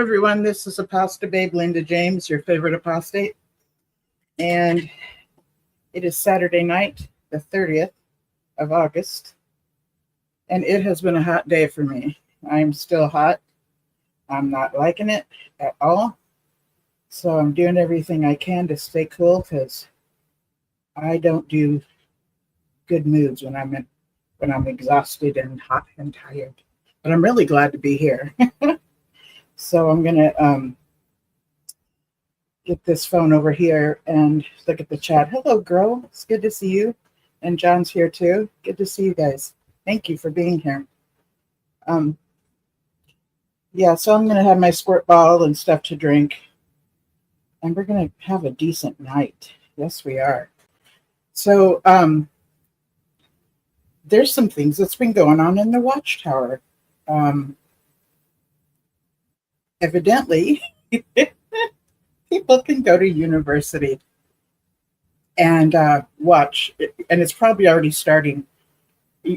everyone. This is Apostle Babe Linda James, your favorite apostate. And it is Saturday night, the 30th of August. And it has been a hot day for me. I'm still hot. I'm not liking it at all. So I'm doing everything I can to stay cool because I don't do good moods when I'm exhausted and hot and tired. But I'm really glad to be here. So I'm going to get this phone over here and look at the chat. Hello, girl. It's good to see you. And John's here too. Good to see you guys. Thank you for being here. Yeah, so I'm going to have my squirt bottle and stuff to drink. And we're going to have a decent night. Yes, we are. So there's some things that's been going on in the Watchtower. Evidently, people can go to university and watch, and it's probably already starting.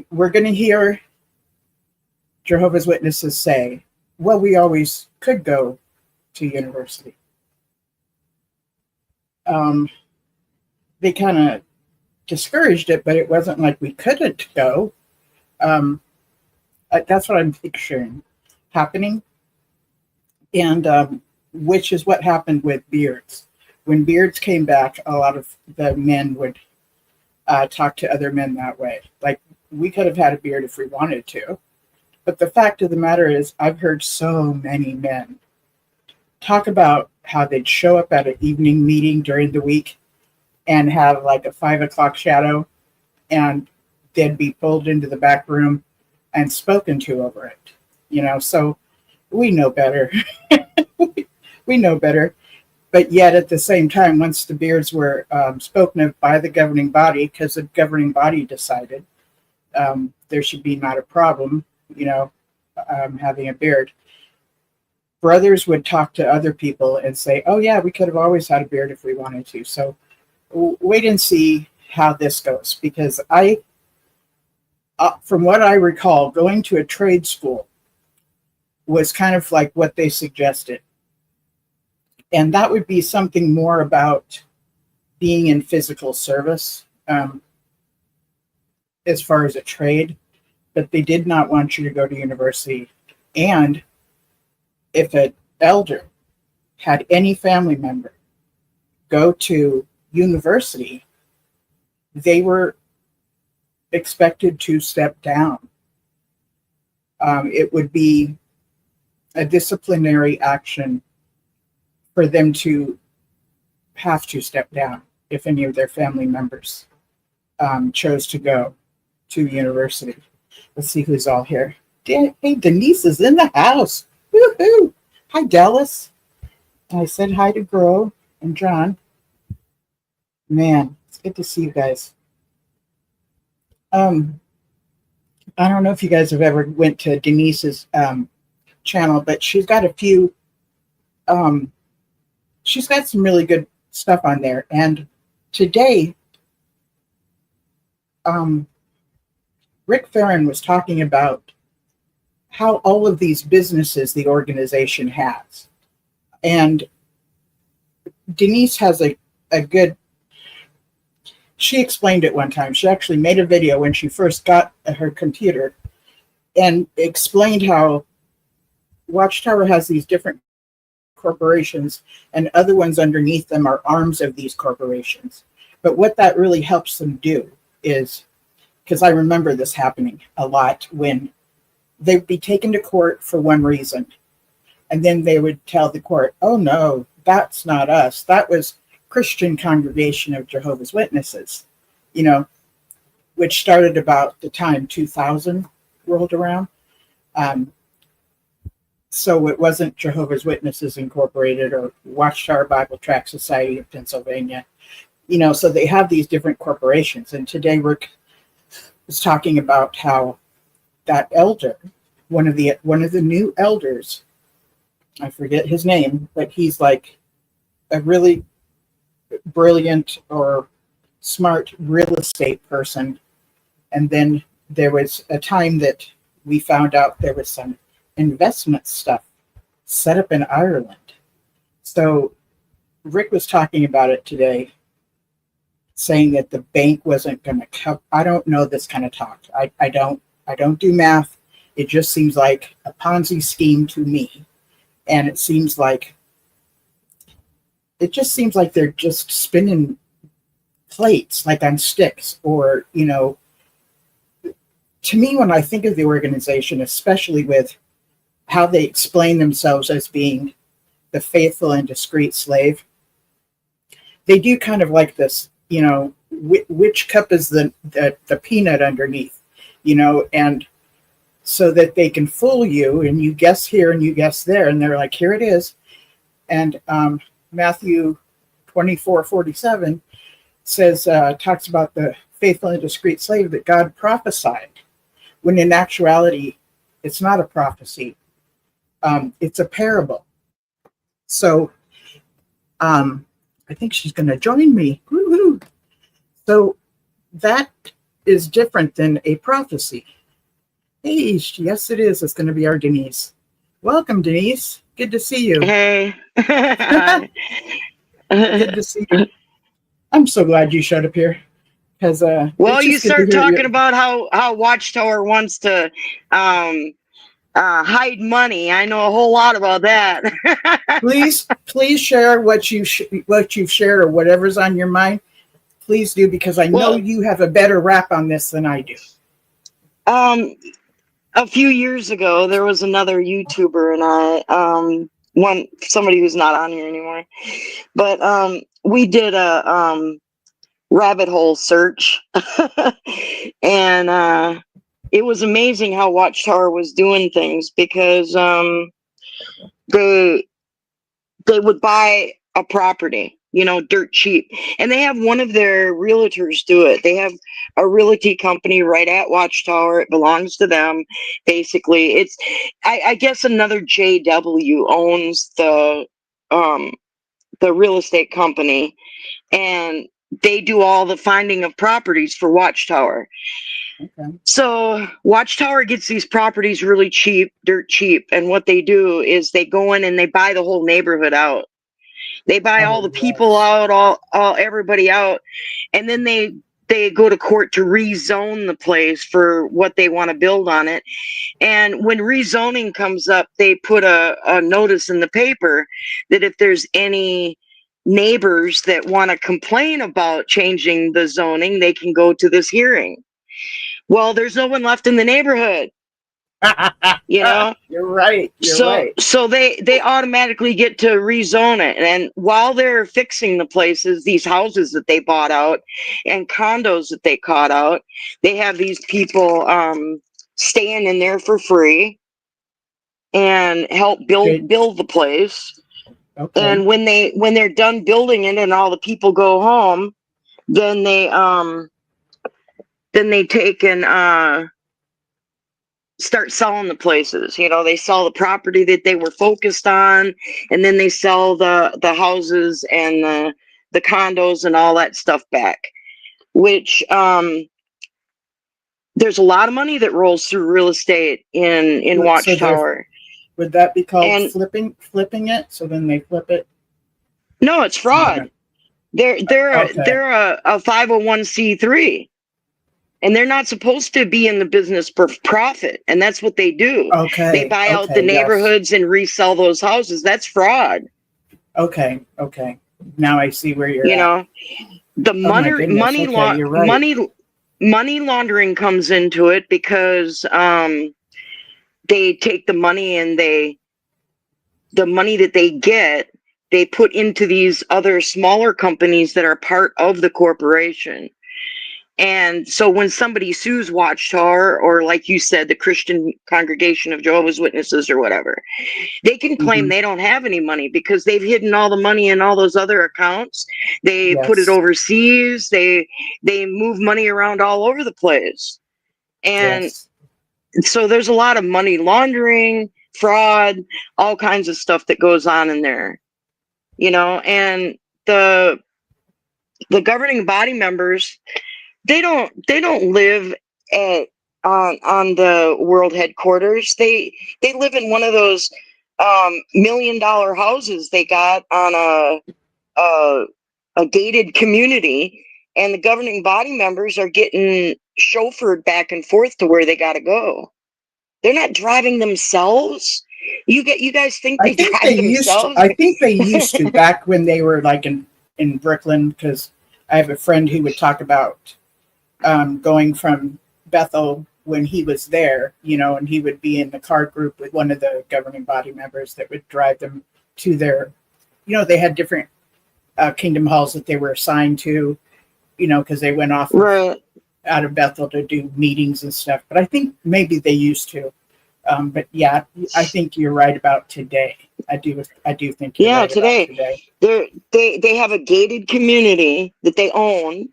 We're going to hear Jehovah's Witnesses say, well, we always could go to university. They kind of discouraged it, but it wasn't like we couldn't go. That's what I'm picturing happening. And which is what happened with Beards. When Beards came back, a lot of the men would talk to other men that way. Like, we could have had a beard if we wanted to. But the fact of the matter is, I've heard so many men talk about how they'd show up at an evening meeting during the week and have like a 5 o'clock shadow, and they'd be pulled into the back room and spoken to over it. You know, so we know better. We know better. But yet at the same time, once the beards were spoken of by the governing body, because the governing body decided there should be not a problem, having a beard, brothers would talk to other people and say, oh yeah, we could have always had a beard if we wanted to. So wait and see how this goes. Because from what I recall, going to a trade school was kind of like what they suggested. And that would be something more about being in physical service as far as a trade. But they did not want you to go to university. And if an elder had any family member go to university, they were expected to step down. It would be a disciplinary action for them to have to step down if any of their family members chose to go to university. Let's see who's all here. Hey, Denise is in the house. Woohoo! Hi, Dallas. I said hi to Gro and John. Man, it's good to see you guys. I don't know if you guys have ever went to Denise's channel, but she's got a few, she's got some really good stuff on there. And today, Rick Farron was talking about how all of these businesses the organization has. And Denise has a good, she explained it one time. She actually made a video when she first got her computer and explained how Watchtower has these different corporations and other ones underneath them are arms of these corporations. But what that really helps them do is, because I remember this happening a lot, when they'd be taken to court for one reason, and then they would tell the court, oh no, that's not us. That was Christian Congregation of Jehovah's Witnesses, which started about the time 2000 rolled around. So it wasn't Jehovah's Witnesses Incorporated or Watchtower Bible Tract Society of Pennsylvania. So they have these different corporations. And today Rick was talking about how that elder, one of the new elders, I forget his name, but he's like a really brilliant or smart real estate person. And then there was a time that we found out there was some investment stuff set up in Ireland. So Rick was talking about it today, saying that the bank wasn't going to cover. I don't know this kind of talk. I don't do math. It just seems like a Ponzi scheme to me, and it just seems like they're just spinning plates like on sticks, or to me, when I think of the organization, especially with how they explain themselves as being the faithful and discreet slave, they do kind of like this, which cup is the peanut underneath, and so that they can fool you, and you guess here and you guess there, and they're like, here it is. And Matthew 24:47 says, talks about the faithful and discreet slave that God prophesied, when in actuality, it's not a prophecy. It's a parable. So I think she's going to join me. Woo-hoo. So that is different than a prophecy. Hey, yes, it is. It's going to be our Denise. Welcome, Denise. Good to see you. Hey. Good to see you. I'm so glad you showed up here. Because well, you start talking about how Watchtower wants to hide money. I know a whole lot about that. please share what you've shared, or whatever's on your mind. Please do, because I know you have a better rap on this than I do. A few years ago, there was another YouTuber and somebody who's not on here anymore, but we did a rabbit hole search, and it was amazing how Watchtower was doing things, because they would buy a property, dirt cheap, and they have one of their realtors do it. They have a realty company right at Watchtower. It belongs to them. Basically, it's I guess another JW owns the real estate company, and they do all the finding of properties for Watchtower. Okay. So Watchtower gets these properties really cheap, dirt cheap, and what they do is they go in and they buy the whole neighborhood out. They buy all the people out, all everybody out, and then they go to court to rezone the place for what they want to build on it. And when rezoning comes up, they put a notice in the paper that if there's any neighbors that want to complain about changing the zoning, they can go to this hearing. Well, there's no one left in the neighborhood. You're right. So they automatically get to rezone it. And while they're fixing the places, these houses that they bought out and condos that they caught out, they have these people staying in there for free and help build the place. Okay. And when they're done building it and all the people go home, then they take and start selling the places. They sell the property that they were focused on, and then they sell the houses and the condos and all that stuff back, which there's a lot of money that rolls through real estate in Watchtower. Would that be called flipping it? So then they flip it? No, it's fraud. They're a 501c3. And they're not supposed to be in the business for profit. And that's what they do. Okay. They buy out the neighborhoods and resell those houses. That's fraud. Okay. Now I see where you're at. The money laundering comes into it, because they take the money and the money that they get, they put into these other smaller companies that are part of the corporation. And so when somebody sues Watchtower, or like you said, the Christian Congregation of Jehovah's Witnesses or whatever, they can claim they don't have any money, because they've hidden all the money in all those other accounts. They put it overseas. They move money around all over the place. And so there's a lot of money laundering, fraud, all kinds of stuff that goes on in there, and the governing body members, they don't live on the world headquarters. They live in one of those $1 million houses they got on a gated community, and the governing body members are getting chauffeured back and forth to where they got to go. They're not driving themselves. You guys think they drive themselves? I think they used to back when they were like in Brooklyn, because I have a friend who would talk about going from Bethel when he was there, and he would be in the car group with one of the governing body members that would drive them to their, they had different kingdom halls that they were assigned to, because they went off out of Bethel to do meetings and stuff. But I think maybe they used to. But yeah, I think you're right about today. I do think you're right today. About today. They have a gated community that they own,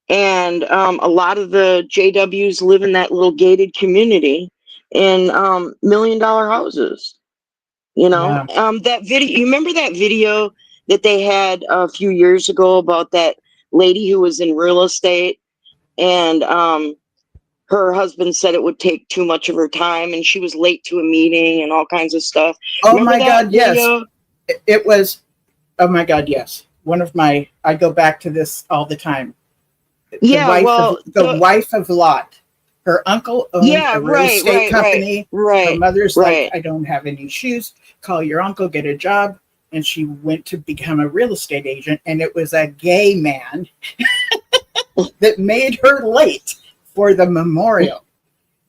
and a lot of the JWs live in that little gated community in $1 million houses. Yeah. That video. You remember that video that they had a few years ago about that lady who was in real estate, and her husband said it would take too much of her time, and she was late to a meeting and all kinds of stuff. Oh remember my God, video? Yes. It was, oh my God, yes. I go back to this all the time. The wife of Lot. Her uncle owned a real estate company. Right. Her mother's like, I don't have any shoes. Call your uncle, get a job. And she went to become a real estate agent. And it was a gay man that made her late for the memorial.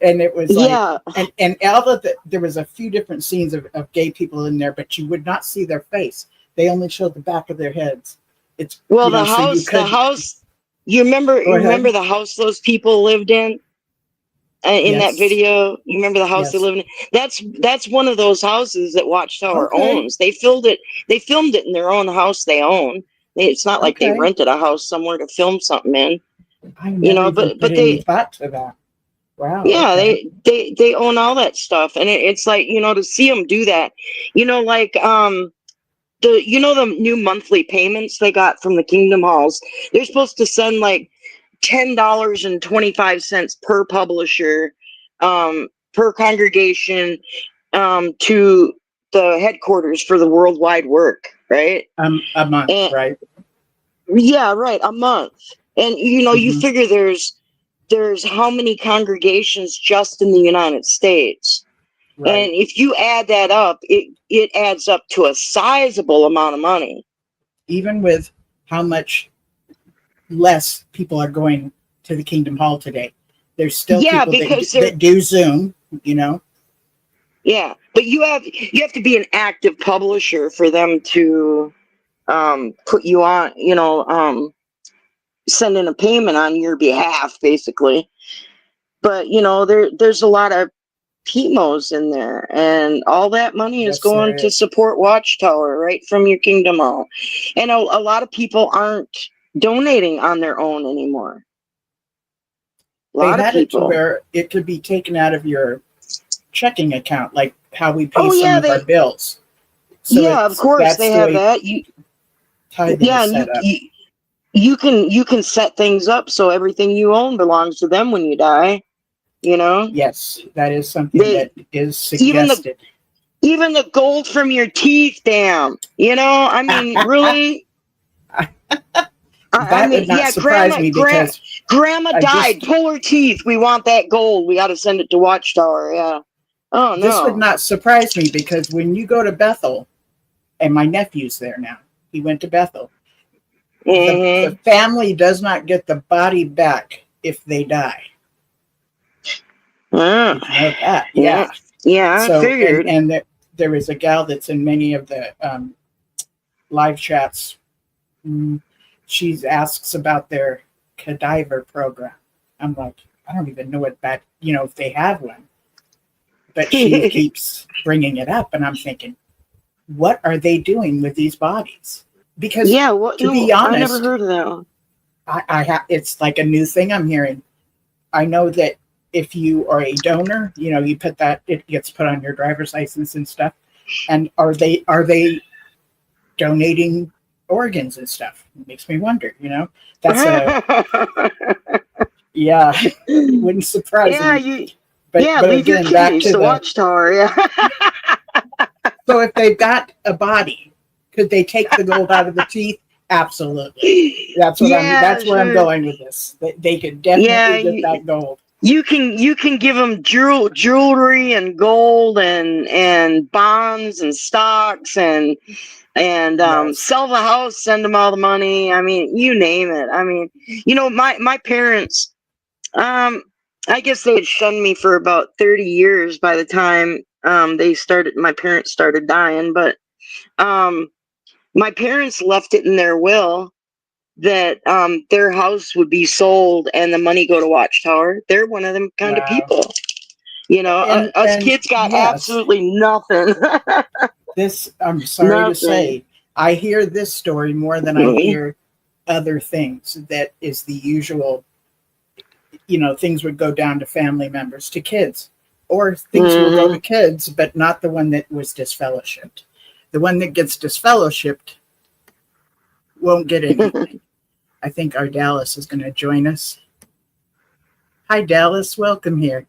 And it was like, and Alva, there was a few different scenes of gay people in there, but you would not see their face. They only showed the back of their heads. It's the house. You remember the house those people lived in that video. You remember the house they lived in? That's one of those houses that Watchtower owns. They filmed it in their own house they own. It's not like they rented a house somewhere to film something in. I never but they thought to that. Wow. Yeah, they own all that stuff, and it's like, to see them do that, like the new monthly payments they got from the Kingdom Halls. They're supposed to send like $10.25 per publisher, per congregation, to the headquarters for the worldwide work, right? A month, right? Yeah, right, a month. And you figure there's how many congregations just in the United States. Right. And if you add that up, it adds up to a sizable amount of money. Even with how much less people are going to the Kingdom Hall today, there's still people that do Zoom, Yeah, but you have to be an active publisher for them to put you on, send in a payment on your behalf, basically. But there's a lot of PMOs in there, and all that money is going to support Watchtower right from your Kingdom Hall. And a lot of people aren't donating on their own anymore. They had it to where it could be taken out of your checking account, like how we pay some of our bills. So of course they have that. You can set things up so everything you own belongs to them when you die. Yes, that is something that is suggested. Even the gold from your teeth, damn. I mean, really. That would not surprise me because Grandma died. Pull her teeth. We want that gold. We got to send it to Watchtower. Yeah. Oh no. This would not surprise me because when you go to Bethel, and my nephew's there now, he went to Bethel. The family does not get the body back if they die. Yeah. Yeah, I figured. And there is a gal that's in many of the live chats. She asks about their cadaver program. I'm like, I don't even know what that, if they have one. But she keeps bringing it up, and I'm thinking, what are they doing with these bodies? Because to be honest, I never heard of that. It's like a new thing I'm hearing. I know that if you are a donor, you put that, it gets put on your driver's license and stuff. And are they donating organs and stuff? It makes me wonder, that's wouldn't surprise me. But leave your kidneys to Watchtower. Yeah. So if they've got a body, could they take the gold out of the teeth? Absolutely. That's what Yeah, that's where I'm sure. going with this. They could Yeah, definitely get that gold. you can give them jewelry and gold and bonds and stocks and Yes. sell the house, send them all the money. I mean, you name it. I mean, my parents, I guess they had shunned me for about 30 years by the time my parents started dying, but my parents left it in their will that their house would be sold and the money go to Watchtower. They're one of them kind of Wow. people. Us And kids got yes, absolutely nothing. this I'm sorry to Nothing. say, I hear this story more than I hear other things. That is the usual, things would go down to family members, to kids, or things will go to Mhm. kids, but not the one that was disfellowshipped. The one that gets disfellowshipped won't get anything. I think our Dallas is going to join us. Hi, Dallas. Welcome here.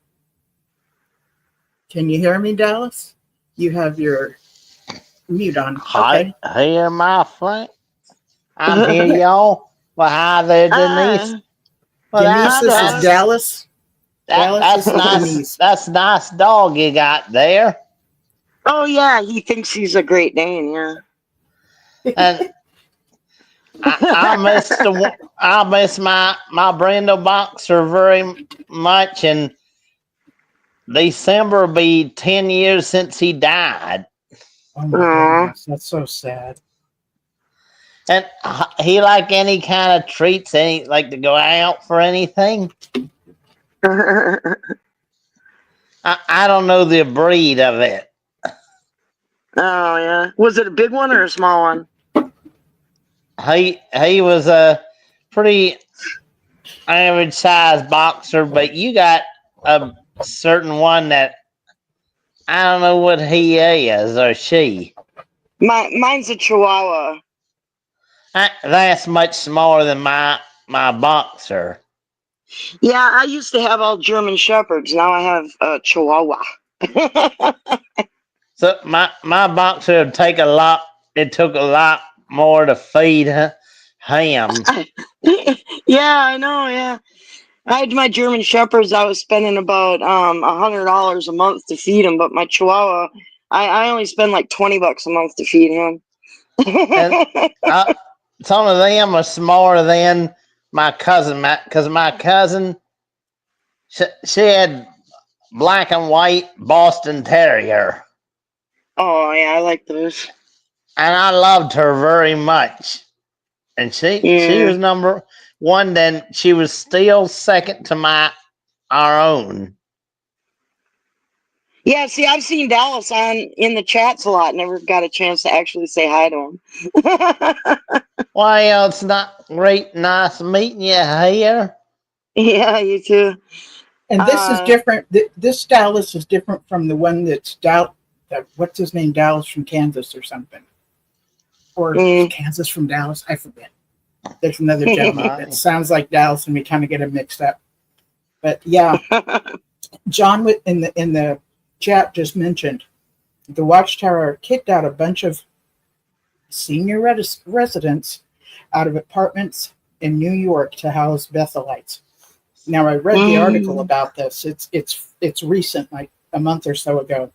Can you hear me, Dallas? You have your mute on. Hi, Okay. here, my friend. I'm here, y'all. Well, hi there, Denise. Ah, Well, Denise, hi, this is Dallas. Dallas. Dallas, that's this is nice. Denise. That's a nice dog you got there. Oh yeah, he thinks he's a Great Dane. Yeah. And I miss my Brindle boxer very much. And December will be 10 years since he died. Oh my Aw. goodness, that's so sad. And he like any kind of treats, any like to go out for anything. I don't know the breed of it. Oh yeah. Was it a big one or a small one? He was a pretty average size boxer, but you got a certain one that I don't know what he is or she. Mine's a Chihuahua. That's much smaller than my boxer. Yeah, I used to have all German Shepherds. Now I have a Chihuahua. So my boxer would take a lot. It took a lot more to feed him. Yeah, I know. Yeah, I had my German Shepherds. I was spending about $100 a month to feed him, but my Chihuahua, I only spend like $20 a month to feed him. And some of them are smaller than my cousin, because my cousin she had black and white Boston Terrier. Oh yeah, I like those. And I loved her very much. And she Yeah. was number one. Then she was still second to our own. Yeah, see, I've seen Dallas in the chats a lot. Never got a chance to actually say hi to him. Well, it's not great, nice meeting you here. Yeah, you too. And this is different. This Dallas is different from the one that's what's his name? Dallas from Kansas or something. Or Kansas from Dallas. I forget. There's another gentleman that sounds like Dallas, and we kind of get him mixed up. But yeah, John in the chat just mentioned the Watchtower kicked out a bunch of senior residents out of apartments in New York to house Bethelites. Now I read the article about this. It's recent, like a month or so ago,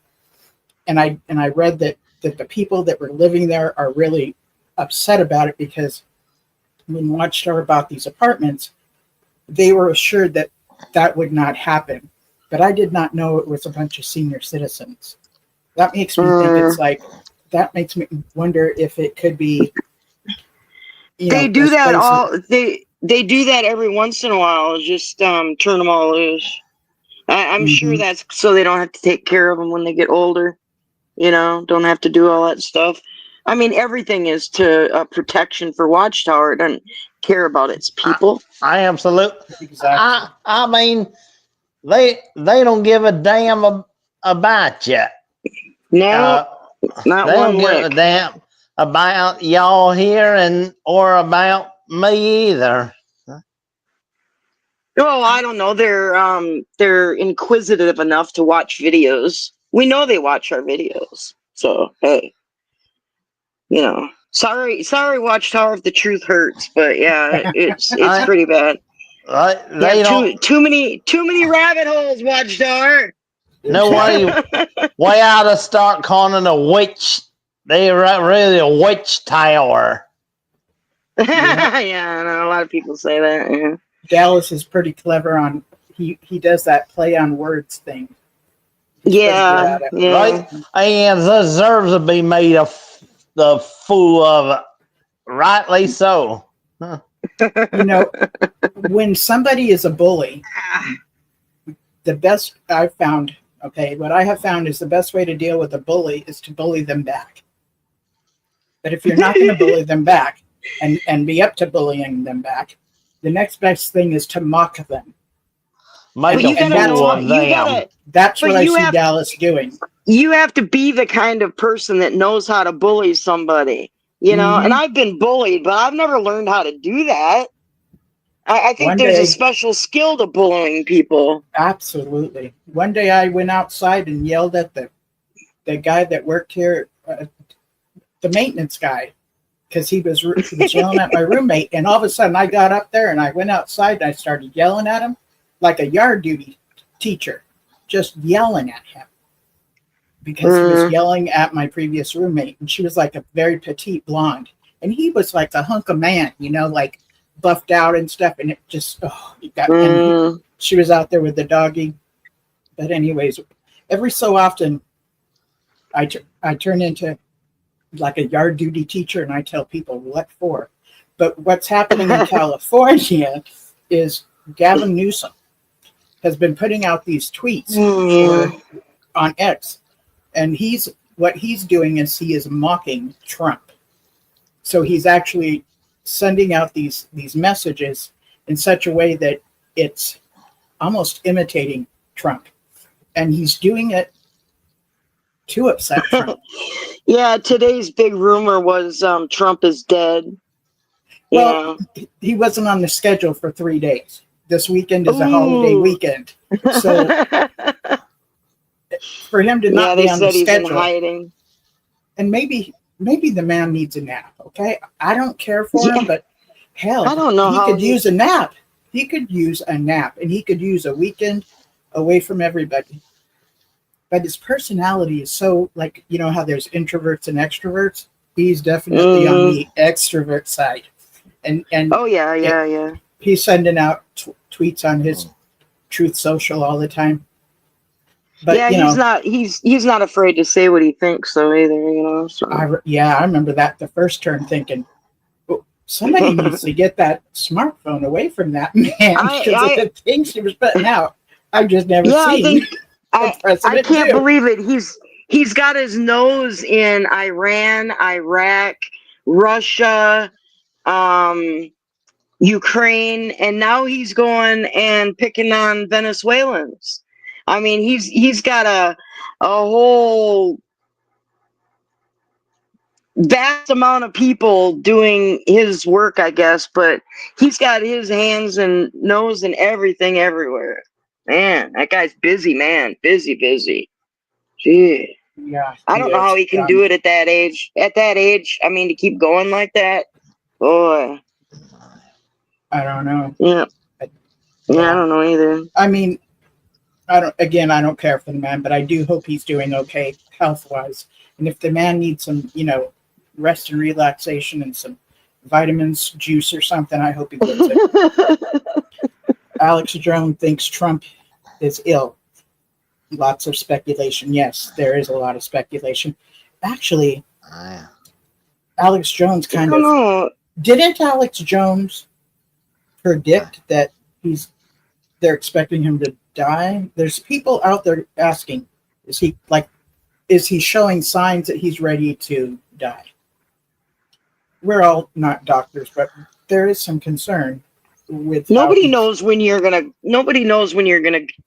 and I read that the people that were living there are really upset about it, because when Watchtower bought these apartments, they were assured that that would not happen. But I did not know it was a bunch of senior citizens. That makes me think it's like, that makes me wonder if it could be, they do that they do that every once in a while. Just turn them all loose. I'm sure that's so they don't have to take care of them when they get older. Don't have to do all that stuff. I mean, everything is to protection for Watchtower. It doesn't care about its people. I absolutely. Exactly. I mean, they don't give a damn about you. No, not they one don't give lick. a damn about y'all here or about me either. Oh, I don't know. They're inquisitive enough to watch videos. We know they watch our videos. So hey, you know, sorry, Watchtower, if the truth hurts, but yeah, it's I- pretty bad. They Yeah, don't too many rabbit holes, Watchtower. know way out to start calling it a witch. They're really a witch tower. Yeah, I know a lot of people say that. Yeah. Dallas is pretty clever on he does that play on words thing. He's pretty good Yeah, at it. yeah. Right? And deserves to be made the fool of. Rightly so. Huh. You know, when somebody is a bully, the best I've found, okay, what I have found is the best way to deal with a bully is to bully them back. But if you're not going to bully them back and be up to bullying them back, the next best thing is to mock them. Make But you a gotta that's fool know, of you them. gotta, That's But what I you see have- Dallas doing. you have to be the kind of person that knows how to bully somebody, you know. Mhm. And I've been bullied, but I've never learned how to do that. I think One there's a day- special skill to bullying people. Absolutely. One day I went outside and yelled at the guy that worked here, the maintenance guy, because he was yelling at my roommate. And all of a sudden I got up there and I went outside and I started yelling at him like a yard duty teacher, just yelling at him because he was yelling at my previous roommate. And she was like a very petite blonde. And he was like a hunk of man, you know, like buffed out and stuff. And it just, and she was out there with the doggy. But anyways, every so often I turn into like a yard duty teacher and I tell people what for. But what's happening in California is Gavin Newsom has been putting out these tweets on X, and what he's doing is he is mocking Trump. So he's actually sending out these messages in such a way that it's almost imitating Trump, and he's doing it to upset Trump. Yeah, today's big rumor was Trump is dead. Well, he wasn't on the schedule for 3 days. This weekend is a holiday weekend, so for him to not be on the he's in schedule, hiding. and maybe the man needs a nap. Okay, I don't care for him, but hell, I don't know he how could use a nap. He could use a nap, and he could use a weekend away from everybody. But his personality is so, like, you know how there's introverts and extroverts. He's definitely on the extrovert side, and Oh yeah. he's sending out tweets on his Truth Social all the time. But yeah, you know, he's not afraid to say what he thinks though either, you know. So. I remember that the first term thinking, oh, somebody needs to get that smartphone away from that man because of the things he was putting out. I've just never seen. I can't believe it. He's got his nose in Iran, Iraq, Russia, Ukraine, and now he's going and picking on Venezuelans. I mean, he's got a whole vast amount of people doing his work, I guess, but he's got his hands and nose and everything everywhere. Man, that guy's busy, man. Busy. Gee. Yeah. I don't know how he can do it at that age. At that age, I mean, to keep going like that, boy. I don't know. Yeah. Yeah, I don't know either. I mean, I don't care for the man, but I do hope he's doing okay health-wise. And if the man needs some, you know, rest and relaxation and some vitamins, juice or something, I hope he gets it. Alex Jones thinks Trump is ill. Lots of speculation. Yes, there is a lot of speculation. Actually, Alex Jones didn't Alex Jones predict that they're expecting him to die? There's people out there asking, is he showing signs that he's ready to die? We're all not doctors, but there is some concern with nobody knows when you're gonna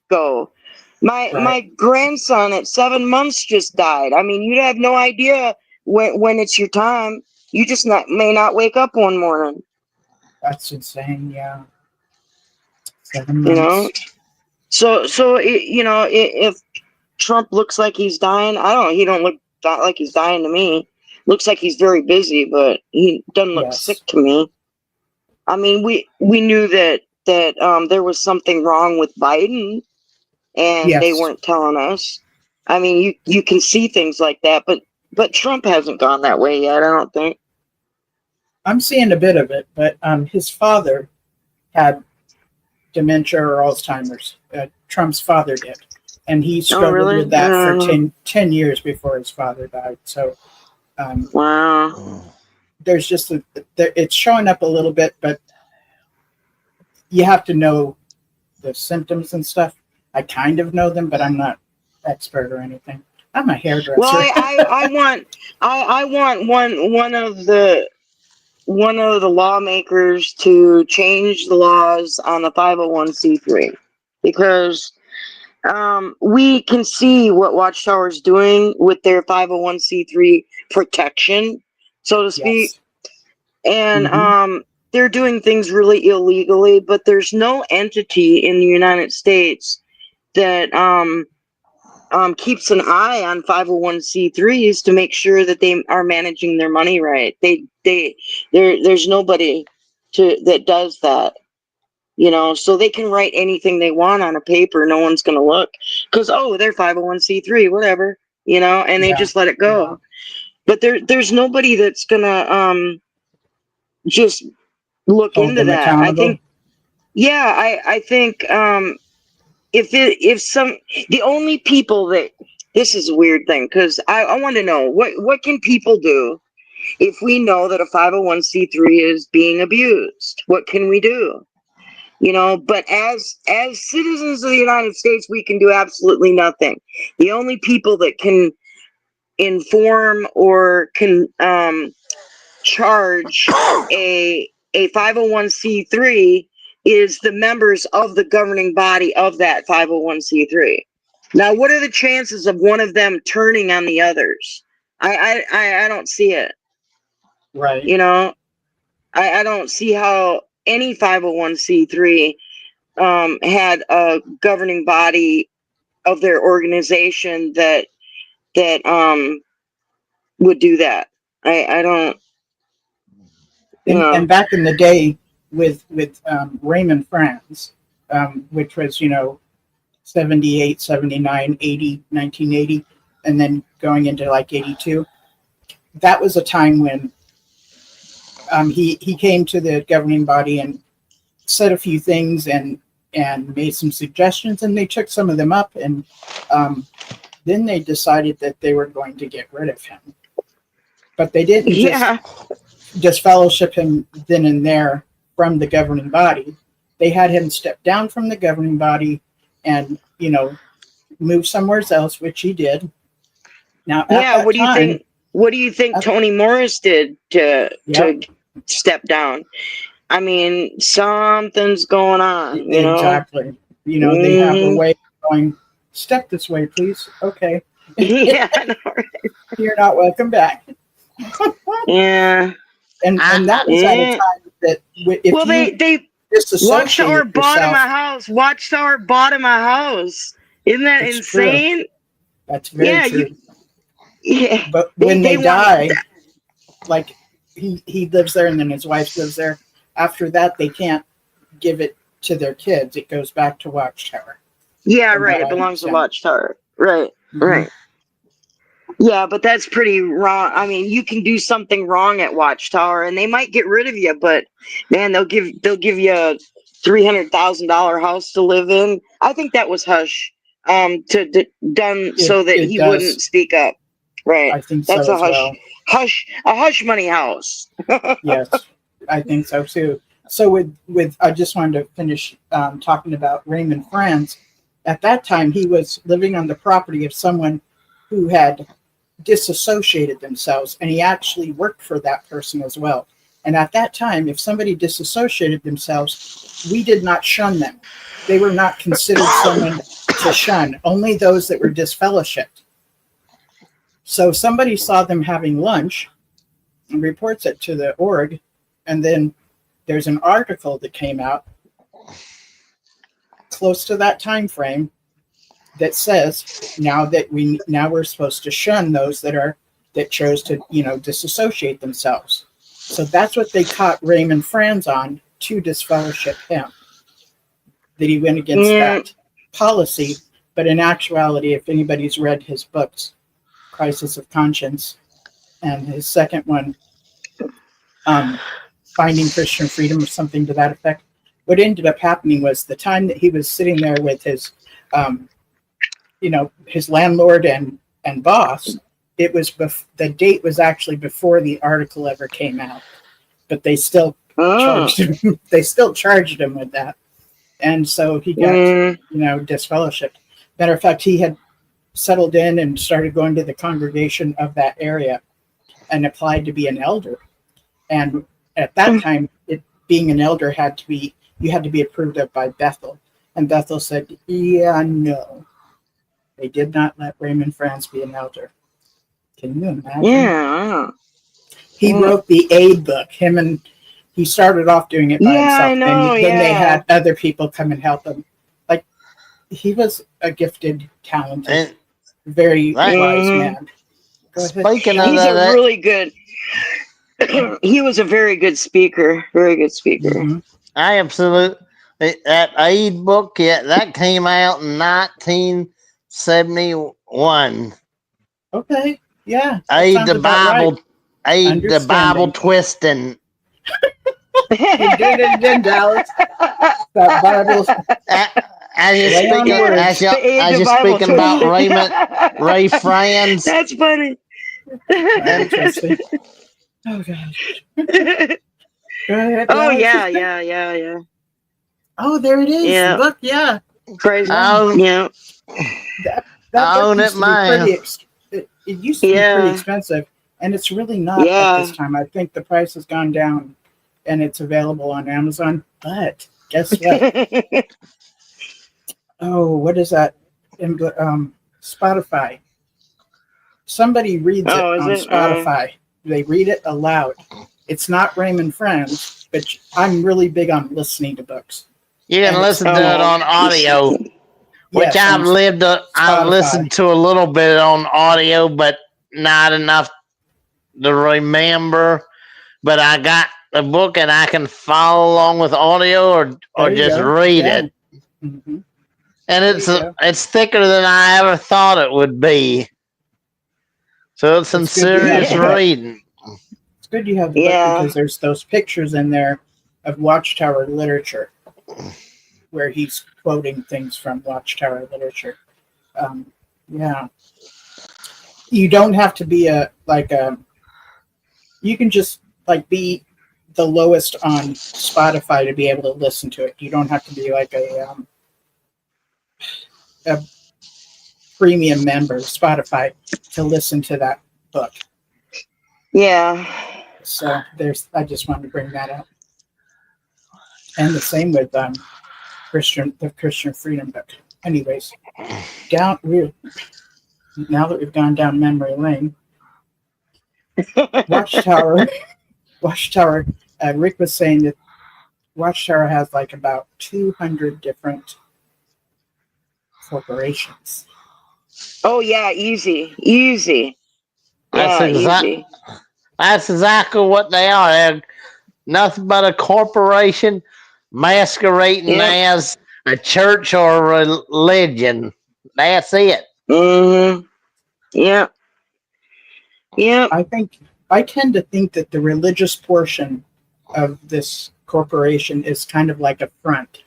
go. My grandson at 7 months just died. I mean, you have no idea when it's your time. You just may not wake up one morning. That's insane. Yeah. 7 months. You know. So you know, if Trump looks like he's dying, he don't look like he's dying to me. Looks like he's very busy, but he doesn't look Yes. sick to me. I mean, we knew that there was something wrong with Biden, and they Yes. weren't telling us. I mean, you can see things like that, but Trump hasn't gone that way yet. I don't think. I'm seeing a bit of it, but his father had dementia or Alzheimer's. Trump's father did. And he struggled really? with that for 10 years before his father died. So Wow. there's just it's showing up a little bit, but you have to know the symptoms and stuff. I kind of know them, but I'm not expert or anything. I'm a hairdresser. Well, I want one of the lawmakers to change the laws on the 501c3, because we can see what Watchtower is doing with their 501c3 protection, so to speak. Yes. And Mhm. they're doing things really illegally, but there's no entity in the United States that keeps an eye on 501c3s to make sure that they are managing their money right. There's nobody that does that. So they can write anything they want on a paper. No one's going to look because, they're 501c3, whatever, and they Yeah. just let it go. Yeah. But there's nobody that's going to just look Hold into them that. I accountable. think, yeah, I think the only people that, this is a weird thing, because I want to know what can people do if we know that a 501c3 is being abused? What can we do? But as citizens of the United States, we can do absolutely nothing. The only people that can inform or can charge a 501c3 is the members of the governing body of that 501c3. Now, what are the chances of one of them turning on the others? I don't see it. Right. I don't see how any 501c3 had a governing body of their organization that would do that. I don't. And back in the day with Raymond Franz, which was 78, 79, 80, 1980, and then going into like 82. That was a time when he came to the governing body and said a few things and made some suggestions, and they took some of them up, and then they decided that they were going to get rid of him. But they didn't just disfellowship him then and there from the governing body. They had him step down from the governing body and move somewhere else, which he did. Now, at that what do you time, think? What do you think Tony Morris did to step down? I mean, something's going on. Exactly. They have a way of going. Step this way, please. Okay. Yeah, I know, right? You're not welcome back. Yeah. And that was at a time that if they Watchtower bought him a house. Watchtower bought him a house. Isn't that insane? True. That's very true. Yeah. But when they die, like he lives there and then his wife lives there. After that, they can't give it to their kids. It goes back to Watchtower. Yeah, right. It belongs to Watchtower. Right. Mm-hmm. Right. Yeah, but that's pretty wrong. I mean, you can do something wrong at Watchtower, and they might get rid of you. But man, they'll give you a $300,000 house to live in. I think that was hush, done so that he wouldn't speak up. Right. I think that's so a as a hush money house. Yes, I think so too. So with I just wanted to finish talking about Raymond Franz. At that time, he was living on the property of someone who had disassociated themselves, and he actually worked for that person as well. And at that time, if somebody disassociated themselves, we did not shun them. They were not considered someone to shun, only those that were disfellowshipped. So somebody saw them having lunch and reports it to the org, and then there's an article that came out close to that time frame that says now we're supposed to shun those that chose to, disassociate themselves. So that's what they caught Raymond Franz on, to disfellowship him, that he went against that policy. But in actuality, if anybody's read his books, Crisis of Conscience, and his second one, Finding Christian Freedom, or something to that effect, what ended up happening was the time that he was sitting there with his, his landlord and boss, it was the date was actually before the article ever came out, but they still charged him. They still charged him with that, and so he got disfellowshipped. Matter of fact, he had settled in and started going to the congregation of that area, and applied to be an elder. And at that time, being an elder you had to be approved of by Bethel, and Bethel said, "Yeah, no." They did not let Raymond Franz be an elder. Can you imagine? Yeah. He wrote the Aid book. He started off doing it by himself. I know, and then they had other people come and help him. Like, he was a gifted, talented, very wise man. Go ahead. Speaking of He's that, a really good. He was a very good speaker. Very good speaker. Mm-hmm. I absolutely that Aid book, that came out in 1971. Okay. Yeah. Aid the Bible, right. Aid the Bible twisting. You did it again, Dallas. That Bible. As you're speaking about Ray Franz. That's funny. Interesting. Oh gosh. Go ahead, Oh Dallas. yeah. Oh, there it is. Yeah. Look, yeah. Crazy. Oh, Yeah. That I own it, man. It used to be pretty expensive, and it's really not at this time. I think the price has gone down, and it's available on Amazon. But guess what? Oh, what is that? Spotify. Somebody reads it on Spotify. They read it aloud. It's not Raymond Franz, but I'm really big on listening to books. You can listen to it on audio, which I've listened to a little bit on audio, but not enough to remember. But I got the book and I can follow along with audio or just read it. Mm-hmm. And it's thicker than I ever thought it would be. So it's some serious reading. It's good you have the book because there's those pictures in there of Watchtower literature where he's quoting things from Watchtower literature. You don't have to be you can just be the lowest on Spotify to be able to listen to it. You don't have to be like a premium member of Spotify to listen to that book. Yeah. So I just wanted to bring that up. And the same with the Christian Freedom book. Anyways, now that we've gone down memory lane, Watchtower, Rick was saying that Watchtower has about 200 different corporations. Oh yeah, easy. That's exactly what they are. They're nothing but a corporation masquerading as a church or a religion. That's it. Mm-hmm. Yeah. I tend to think that the religious portion of this corporation is kind of like a front,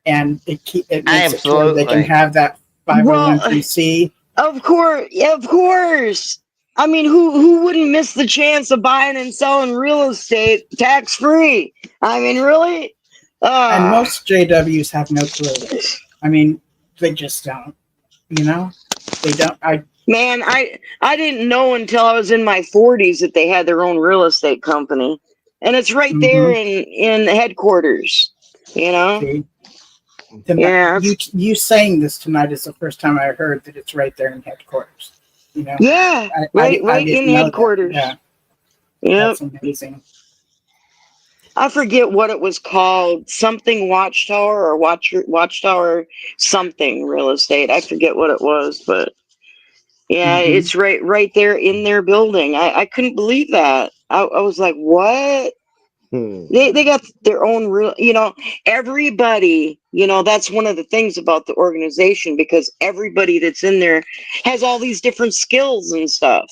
and it makes it so they can have that 501c. Of course. I mean, who wouldn't miss the chance of buying and selling real estate tax free? I mean, really? And most JWs have no clue. I mean, they just don't. They don't. Man, I didn't know until I was in my 40s that they had their own real estate company, and it's right there in the headquarters. See? You saying this tonight is the first time I heard that it's right there in headquarters. Right in headquarters. Yeah. Yep. That's amazing. I forget what it was called, something Watchtower or Watchtower something real estate. I forget what it was, but yeah, Mhm. it's right there in their building. I couldn't believe that. I was like, what? They got their own real, everybody, that's one of the things about the organization, because everybody that's in there has all these different skills and stuff,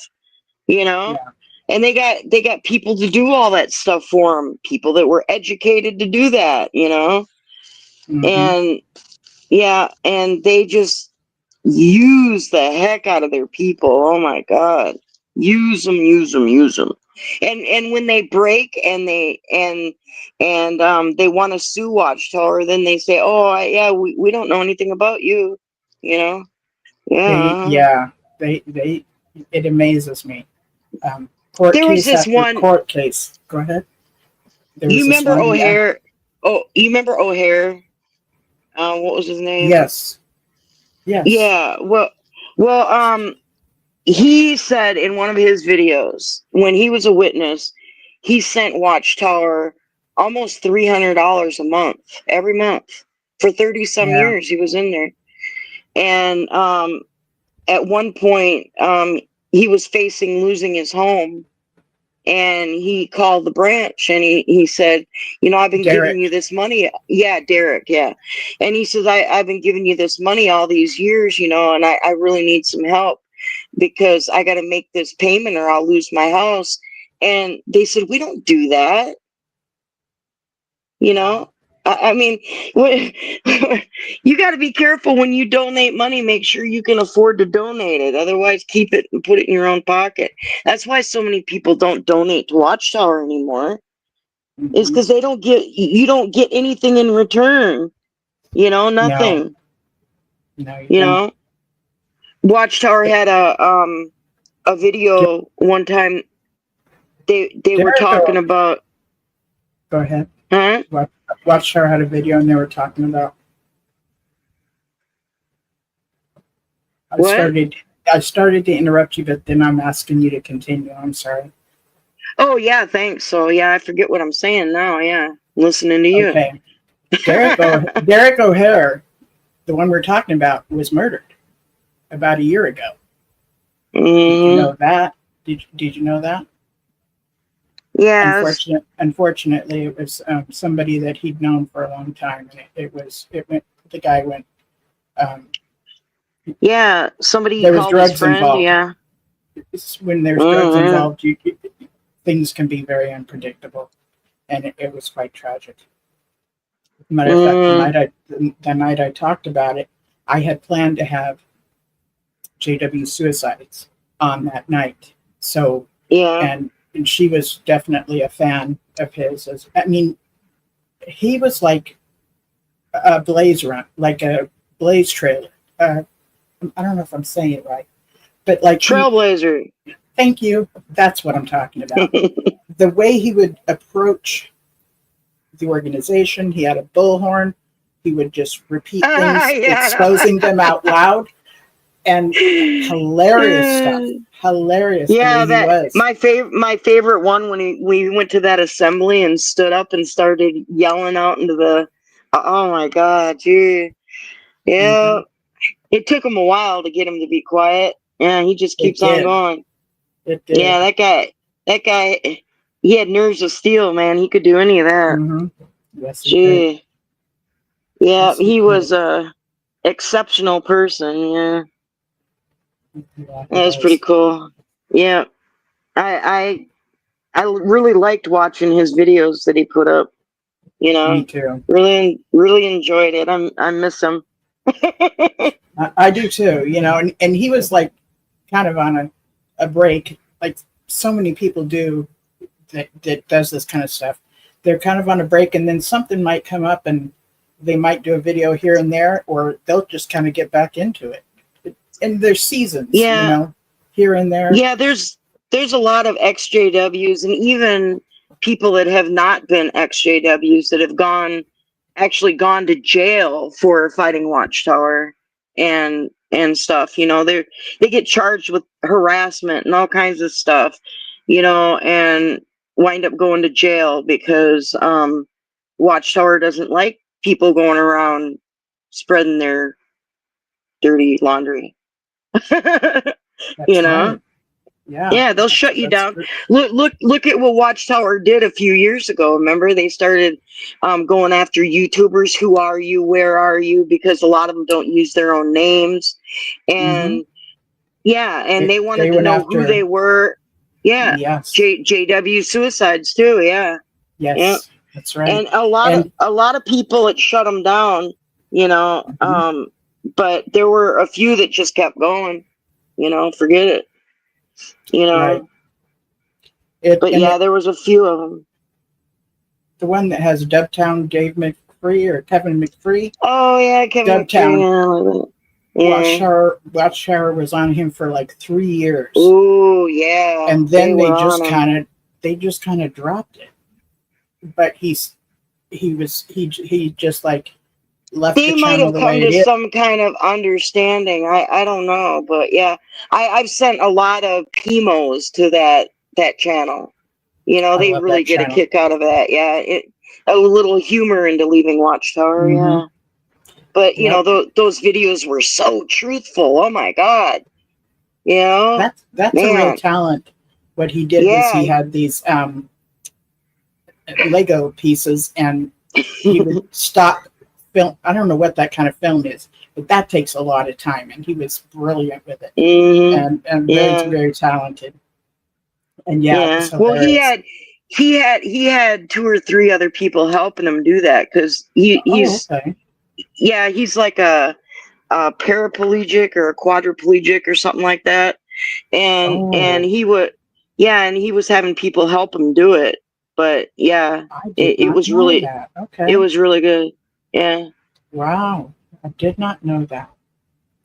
you know? Yeah. And they got people to do all that stuff for them, people that were educated to do that, Mhm. And yeah, and they just use the heck out of their people. Oh my God. Use them, use them, use them. And when they break and they want to sue Watchtower, then they say, "Oh, yeah, we don't know anything about you," you know. They, Yeah. yeah, they, it amazes me. Court There was case this after one. court case. Go ahead. There You was this remember one. Yeah. O'Hare? Oh, you remember O'Hare? What was his name? Yes. Yes. Yeah. Well. He said in one of his videos, when he was a witness, he sent Watchtower almost $300 a month, every month, for 30 some Yeah. years he was in there. And at one point, he was facing losing his home. And he called the branch and he said, I've been giving you Derek. this money. Yeah, Derek, yeah. And he says, I've been giving you this money all these years, and I really need some help because I got to make this payment or I'll lose my house. And they said, we don't do that. You know, I mean, you got to be careful when you donate money. Make sure you can afford to donate it. Otherwise, keep it and put it in your own pocket. That's why so many people don't donate to Watchtower anymore. Is Mhm. because you don't get anything in return. No. Nothing. No, you You don't. know, Watchtower had a Der- video one time. They were Derek. talking about, Go ahead. huh? Watchtower had a video and they were talking about. I What? started. I started to interrupt you, but then I'm asking you to continue. I'm sorry. Oh yeah, thanks. So yeah, I forget what I'm saying now. Yeah, listening to you. Okay. Derek O'Hare, the one we're talking about, was murdered about a year ago. Did you Hmm. know that? Did you know that? Yes. Unfortunately, it was somebody that he'd known for a long time, and it went. The guy went. Um, Yeah. Somebody there was called his drugs friend. involved. Yeah. When there's drugs Hmm. involved, things can be very unpredictable, and it was quite tragic. Matter of fact, Hmm. the night I talked about it, I had planned to have JW Suicides on that night. So, Yeah. and she was definitely a fan of his. I mean, he was like a blaze run, like a blaze trailer. I don't know if I'm saying it right, but like Trailblazer. thank you. That's what I'm talking about. The way he would approach the organization, he had a bullhorn. He would just repeat things, Yeah. exposing them out loud, and hilarious stuff. Hilarious the Yeah, way he that was. my favorite one when we went to that assembly and stood up and started yelling out into the. Oh my God, gee. Mm-hmm. Yeah, it took him a while to get him to be quiet. Yeah, he just It keeps on did. going. It Yeah, did. that guy, he had nerves of steel, man. He could do any of that. Mm-hmm. Yes, he could. Gee, yeah, Yes, he he could. was a exceptional person. Yeah, Yeah, he that's pretty was. cool. Yeah, I really liked watching his videos that he put up. You Me know, too. really enjoyed it. I miss him. I do too. And he was like kind of on a break, like so many people do that does this kind of stuff. They're kind of on a break, and then something might come up, and they might do a video here and there, or they'll just kind of get back into it. And there's seasons, Yeah, here and there. yeah. There's a lot of XJWs and even people that have not been XJWs that have actually gone to jail for fighting Watchtower and stuff. They get charged with harassment and all kinds of stuff. And wind up going to jail because Watchtower doesn't like people going around spreading their dirty laundry. That's right. Yeah. Yeah, they'll shut you That's down. true. Look at what Watchtower did a few years ago. Remember, they started going after YouTubers. Who are you? Where are you? Because a lot of them don't use their own names, Mhm. and yeah, and they wanted They to went know who after. they were. Yeah, Yes. JW suicides too. Yeah, Yes. yeah, That's right. and And a lot of people it shut them down. You know, Mhm. but there were a few that just kept going. You know, forget it. You know. Right. But yeah, there was a few of them. The one that has Dubtown Dave McFree or Kevin McFree. Oh yeah, Kevin Dubtown. McFree. Yeah. Watchtower was on him for like 3 years. Oh yeah. And then they were just on him. kind of dropped it. But he just like left They the might channel have the come way to it is. some kind of understanding. I don't know, but yeah, I've sent a lot of PMOs to that channel. You know, I they love really that get a channel. kick out of that. Yeah, a little humor into leaving Watchtower. Mhm. Yeah, but you Yep. know, those videos were so truthful. Oh my God. You know, That's a real man. talent. What he did was he Yeah. had these Lego pieces, and he would stop film. I don't know what that kind of film is, but that takes a lot of time, and he was brilliant with it, Mm-hmm. and Yeah. very talented. And yeah, it was Well, hilarious. he had 2 or 3 other people helping him do that because he's Okay. yeah, he's like a paraplegic or a quadriplegic or something like that, and Oh, he would and he was having people help him do it. But yeah, I did it not was know really that. Okay. good. Yeah. Wow. I did not know that.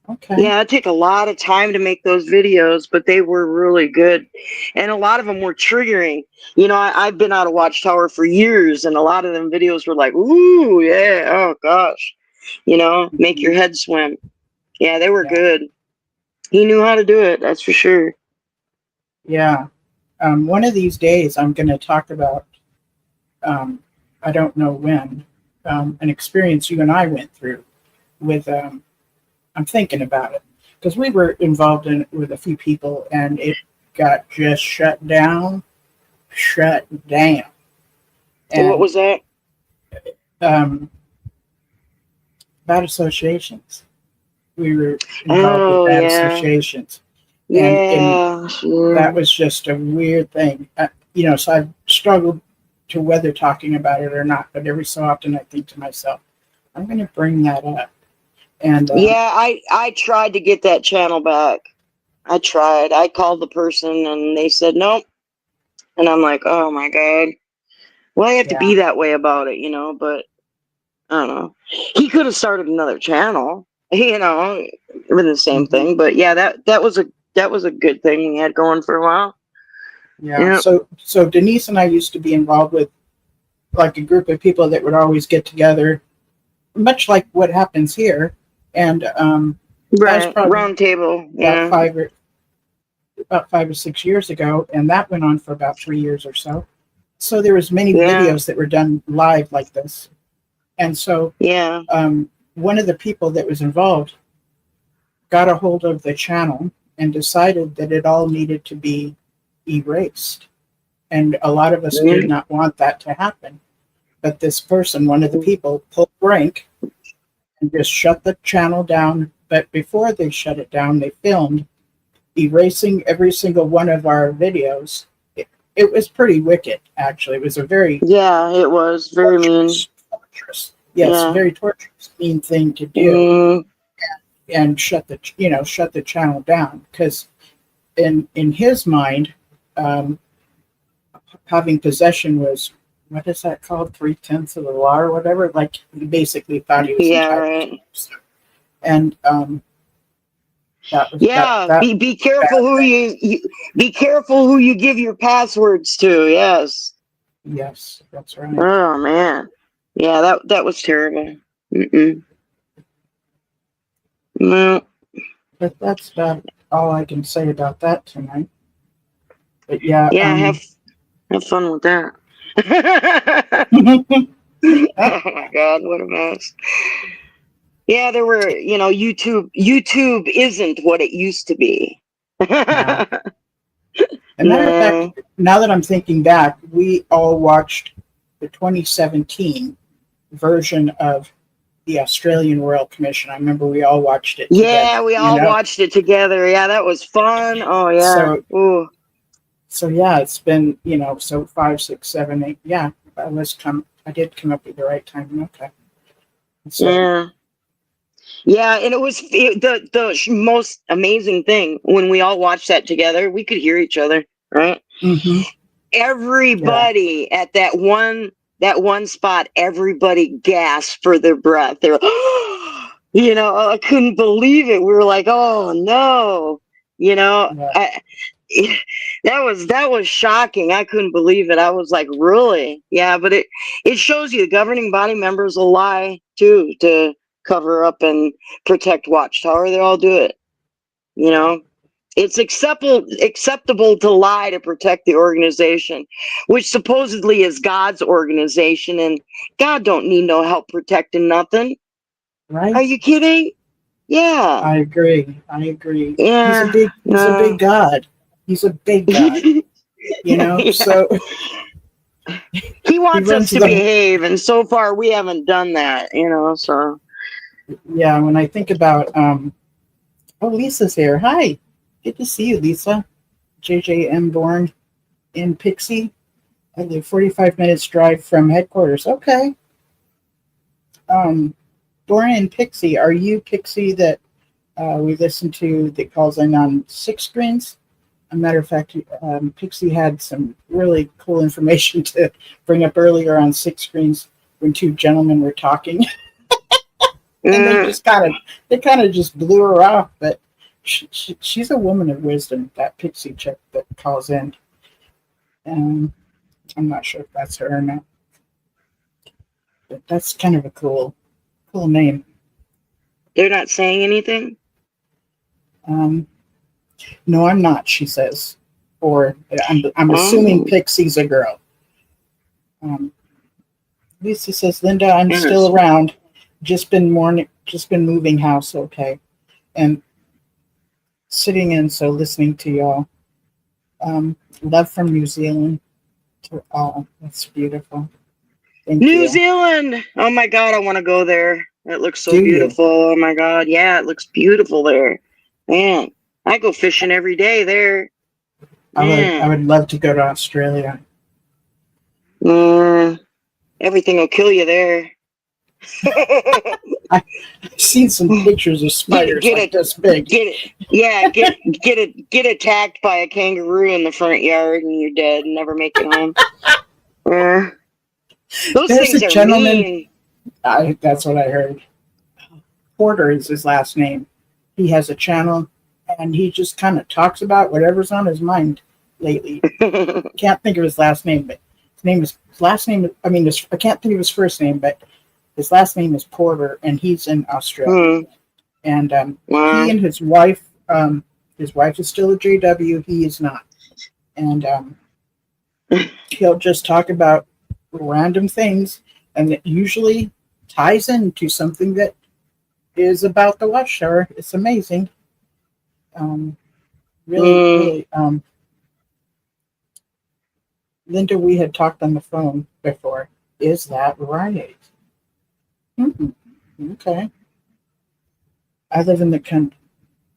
Okay. Yeah, it took a lot of time to make those videos, but they were really good. And a lot of them were triggering. You know, I've been out of Watchtower for years, and a lot of them videos were like, ooh, yeah, oh gosh. You know, make your head swim. Yeah, they were Yeah. good. He knew how to do it, that's for sure. Yeah. One of these days, I'm going to talk about, I don't know when, an experience you and I went through with, I'm thinking about it because we were involved in it with a few people and it got just shut down. And what was that? Um, bad associations. We were involved Oh, with bad yeah. associations. Yeah, And sure. that was just a weird thing. So I've struggled to whether talking about it or not, but every so often I think to myself, I'm going to bring that up. And Yeah, I tried to get that channel back. I tried. I called the person and they said nope. And I'm like, oh my God. Well, I have to yeah, be that way about it, you know, but I don't know. He could have started another channel, you know, with the same mhm, thing. But yeah, that was a good thing we had going for a while. yeah. Yeah. So Denise and I used to be involved with like a group of people that would always get together, much like what happens here. And that was Right. probably Round table. about Yeah. 5 or 6 years ago, and that went on for about 3 years or so. So there was many Yeah. videos that were done live like this, and so Yeah. one of the people that was involved got a hold of the channel and decided that it all needed to be erased, and a lot of us did not want that to happen. But this person, one of the people, pulled rank and just shut the channel down. But before they shut it down, they filmed erasing every single one of our videos. It was pretty wicked, actually. It was a very Yeah, it was very mean. torturous, yes, Yeah. very torturous, mean thing to do, Mm, and shut the channel down because in his mind, um, having possession was, what is that called, 3/10 of the law or whatever. Like he basically thought he was yeah, entitled to right. it. And that was Yeah, that be careful bad who thing. you be careful who you give your passwords to. Yes. Yes, that's right. Oh man. Yeah, that was terrible. No. But that's about all I can say about that tonight. But yeah, Yeah, Have fun with that. Oh my God, what a mess. Yeah, there were, YouTube isn't what it used to be. No. As a matter of No. fact, now that I'm thinking back, we all watched the 2017 version of the Australian Royal Commission. I remember we all watched it together. Yeah, we all watched it together. Yeah, that was fun. Oh yeah. Ooh. So yeah, it's been, so 5, 6, 7, 8. Yeah, I did come up with the right time. Okay. So, Yeah. Yeah, and it was the most amazing thing when we all watched that together. We could hear each other, right? mhm. Everybody at that one spot, everybody gasped for their breath. They were, I couldn't believe it. We were like, oh no, Yeah. that was shocking. I couldn't believe it. I was like, really? Yeah, but it shows you the governing body members will lie too to cover up and protect Watchtower. They all do it. It's acceptable to lie to protect the organization, which supposedly is God's organization, and God don't need no help protecting nothing. Right? Are you kidding? Yeah. I agree. Yeah. He's a big God. He's a big God. Yeah. So He wants us runs to the- behave, and so far we haven't done that, so. yeah, when I think about Lisa's here. Hi. Good to see you, Lisa. JJM born in Pixie. I live 45 minutes drive from headquarters. Okay. Born in Pixie. Are you Pixie that we listened to that calls in on Six Screens? As a matter of fact, Pixie had some really cool information to bring up earlier on Six Screens when two gentlemen were talking. And they kind of just blew her off, but she's a woman of wisdom, that Pixie chick that calls in. I'm not sure if that's her or not, but that's kind of a cool name. They're not saying anything? No, I'm not, she says. Or I'm assuming Pixie's a girl. Lisa says, Linda, I'm still around. Just been moving house, okay. And sitting in, so listening to y'all. Love from New Zealand to all. That's beautiful. Thank New you. Zealand! Oh my God, I want to go there. It looks so Do you? beautiful. Oh my God. Yeah, it looks beautiful there. Man, I go fishing every day there. I would love to go to Australia. Everything will kill you there. I've seen some pictures of spiders like this big. Get attacked by a kangaroo in the front yard and you're dead and never make it home. Those There's things a are gentleman. mean. That's what I heard. Porter is his last name. He has a channel, and he just kind of talks about whatever's on his mind lately. Can't think of his last name, but I can't think of his first name, but his last name is Porter, and he's in Australia. And Wow. he and his wife is still a JW. He is not. And he'll just talk about random things, and it usually ties into something that is about the Watchtower. It's amazing. Really. Linda, we had talked on the phone before. Is that right? Okay. I live in the country.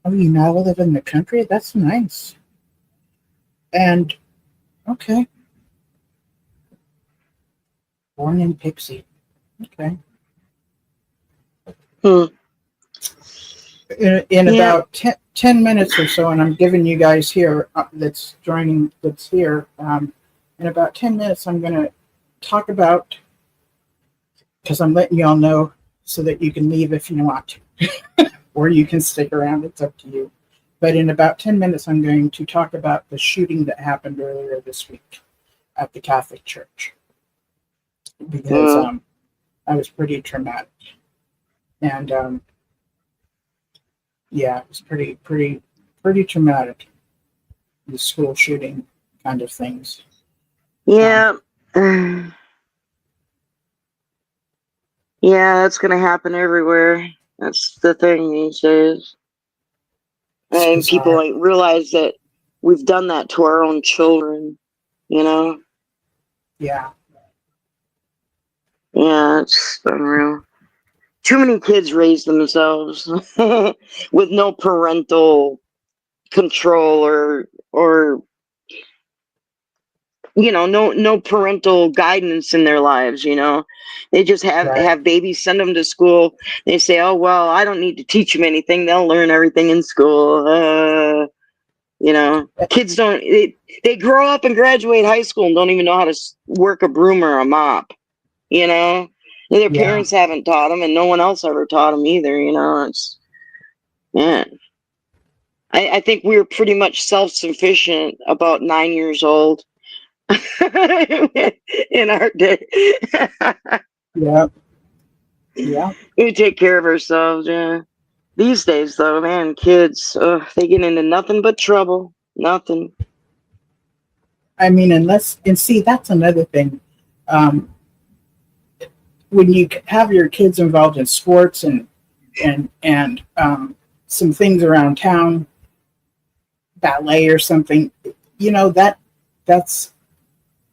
Oh, you now live in the country? That's nice. And, okay. Born in Pixie. Okay. In about 10 minutes or so, and I'm giving you guys here that's here. In about 10 minutes, I'm going to talk about, because I'm letting y'all know so that you can leave if you want to, or you can stick around. It's up to you. But in about 10 minutes, I'm going to talk about the shooting that happened earlier this week at the Catholic Church, because that was pretty traumatic. And yeah, it was pretty traumatic. The school shooting kind of things. Yeah. Yeah, it's gonna happen everywhere. That's the thing these days. It's And people bizarre. like realize that we've done that to our own children, you know? Yeah. Yeah, it's unreal. Too many kids raise themselves with no parental control or no parental guidance in their lives, they just Right. have babies, send them to school. They say, oh well, I don't need to teach them anything, they'll learn everything in school. Kids don't, they grow up and graduate high school and don't even know how to work a broom or a mop. you know their Yeah. parents haven't taught them and no one else ever taught them either. It's, man, I think we were pretty much self-sufficient about 9 years old in our day. Yeah. Yeah. We take care of ourselves, yeah. These days, though, man, kids, they get into nothing but trouble. Nothing. I mean, and see, that's another thing. Um, when you have your kids involved in sports and some things around town, ballet or something, that's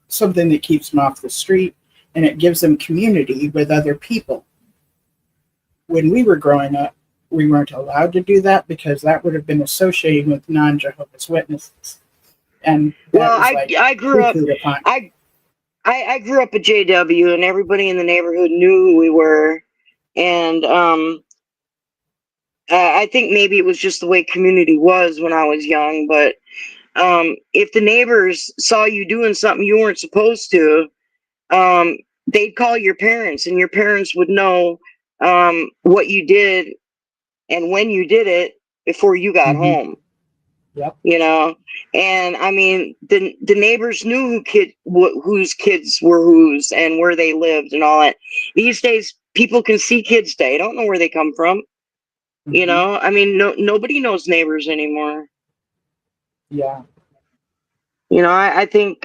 something that keeps them off the street and it gives them community with other people. When we were growing up, we weren't allowed to do that because that would have been associated with non-Jehovah's Witnesses, and that Well, was like I grew up. poo-pooed upon. I grew up at JW, and everybody in the neighborhood knew who we were, and I think maybe it was just the way community was when I was young. But if the neighbors saw you doing something you weren't supposed to, um, they'd call your parents, and your parents would know what you did and when you did it before you got Mm-hmm. home. Yep. And I mean, the neighbors knew whose kids were whose and where they lived and all that. These days, people can see kids they don't know where they come from. Mm-hmm. I mean, nobody knows neighbors anymore. Yeah. I think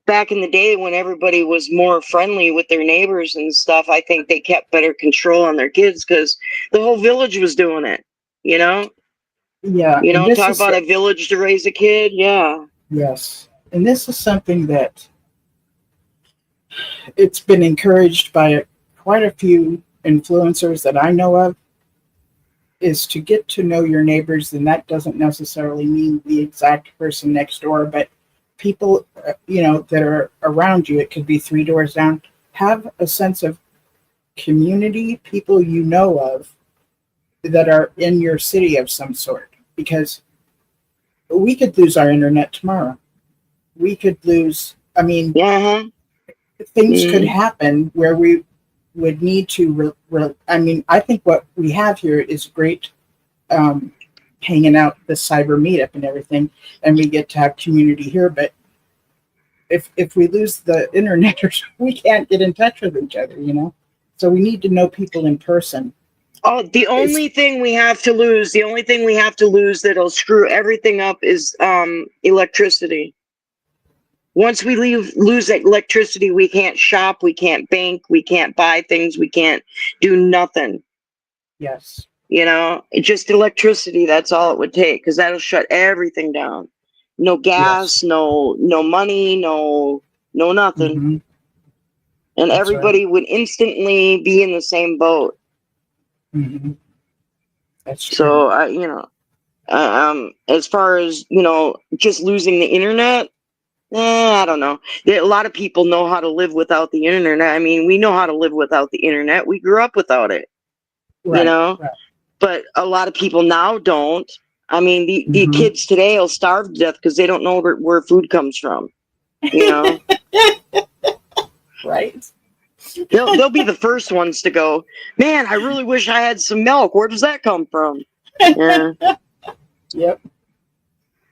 back in the day when everybody was more friendly with their neighbors and stuff, I think they kept better control on their kids because the whole village was doing it. You know, Yeah. And this talk is about a village to raise a kid. Yeah. yes, and this is something that it's been encouraged by quite a few influencers that I know of, is to get to know your neighbors, and that doesn't necessarily mean the exact person next door, but people that are around you. It could be three doors down. Have a sense of community, people you know of that are in your city of some sort, because we could lose our internet tomorrow. We could lose. I mean, Yeah. Uh-huh. things could Mm. happen where we would need to. I mean, I think what we have here is great, um, hanging out, the cyber meetup and everything, and we get to have community here. But if we lose the internet, we can't get in touch with each other. So we need to know people in person. Oh, the It's only thing we have to lose, that'll screw everything up is electricity. Once we lose electricity, we can't shop, we can't bank, we can't buy things, we can't do nothing. yes, Just electricity, that's all it would take because that'll shut everything down. No yes, gas, no money, no nothing. hmm And that's right. everybody would instantly be in the same boat. hmm That's true. So as far as just losing the internet, I don't know. A lot of people know how to live without the internet. I mean, we know how to live without the internet. We grew up without it, you Right, know. right. But a lot of people now don't. I mean, the hmm kids today will starve to death because they don't know where food comes from. You know, Right. they'll be the first ones to go, man, I really wish I had some milk. Where does that come from? Yeah. Yep.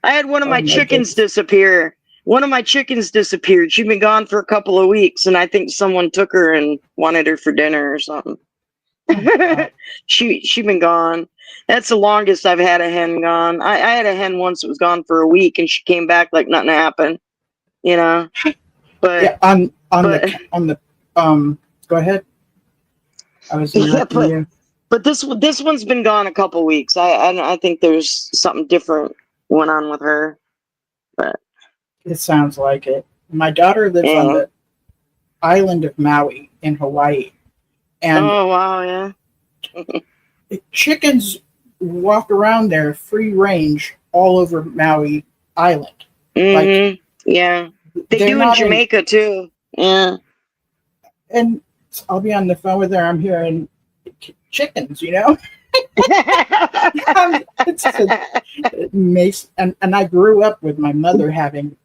I had one of Oh my my chickens goodness. disappear. One of my chickens disappeared. She'd been gone for a couple of weeks, and I think someone took her and wanted her for dinner or something. Oh wow. She been gone. That's the longest I've had a hen gone. I had a hen once that was gone for a week, and she came back like nothing happened. you know. But Yeah, on but the go ahead. I was yeah, interrupting you. but this one's been gone a couple weeks. I think there's something different went on with her. But It sounds like it. My daughter lives on yeah. the island of Maui in Hawaii, and Oh wow, yeah. chickens walk around there free range all over Maui Island. Like Yeah. They they're do in not in, Jamaica too. Yeah. and I'll be on the phone with her. I'm hearing chickens, you know. It makes and I grew up with my mother having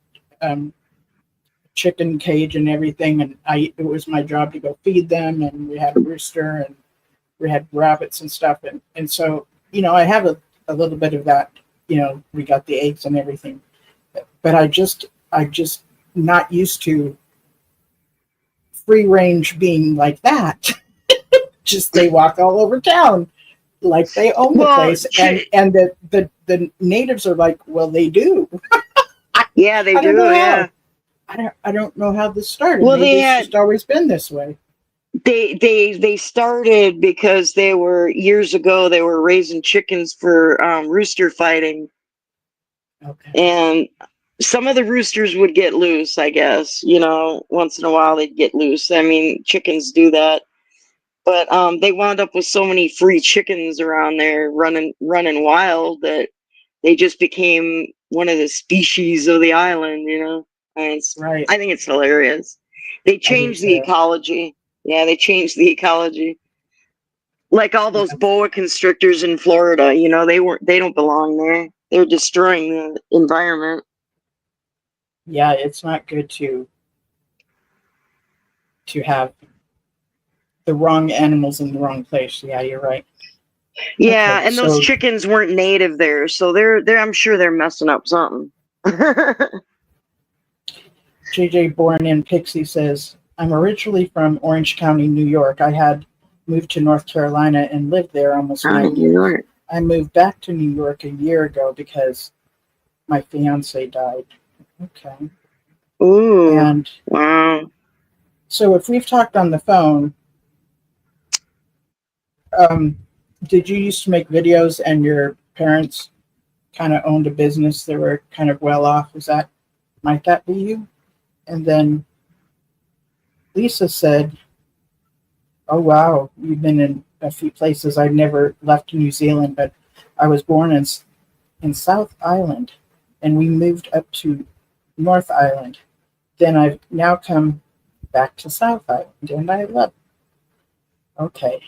chicken cage and everything, and it was my job to go feed them, and we had a rooster and we had rabbits and stuff, and so I have a little bit of that. We got the eggs and everything, but I just not used to free range being like that. Just they walk all over town like they own the place, and the natives are like, well, they do. Yeah, they I don't do. know Yeah. how. I don't know how this started. Well, Maybe it's just always been this way. they started because they were years ago they were raising chickens for rooster fighting, Okay. and some of the roosters would get loose. I guess once in a while they'd get loose. I mean, chickens do that. But they wound up with so many free chickens around there running wild that they just became one of the species of the island, And Right. I think it's hilarious. They changed the ecology. Yeah, they changed the ecology. Like all those boa constrictors in Florida, they don't belong there. They're destroying the environment. Yeah, it's not good to have the wrong animals in the wrong place. Yeah, you're right. Yeah, Okay, and those chickens weren't native there, so they're I'm sure they're messing up something. JJ Born in Pixie says, I'm originally from Orange County, New York. I had moved to North Carolina and lived there almost 9 years. I moved back to New York a year ago because my fiance died. Okay. Ooh. And wow. So if we've talked on the phone, did you used to make videos and your parents kind of owned a business? They were kind of well off. Might that be you? And then Lisa said, oh, wow, you've been in a few places. I've never left New Zealand, but I was born in South Island, and we moved up to North Island. Then I've now come back to South Island, and I love it. Okay.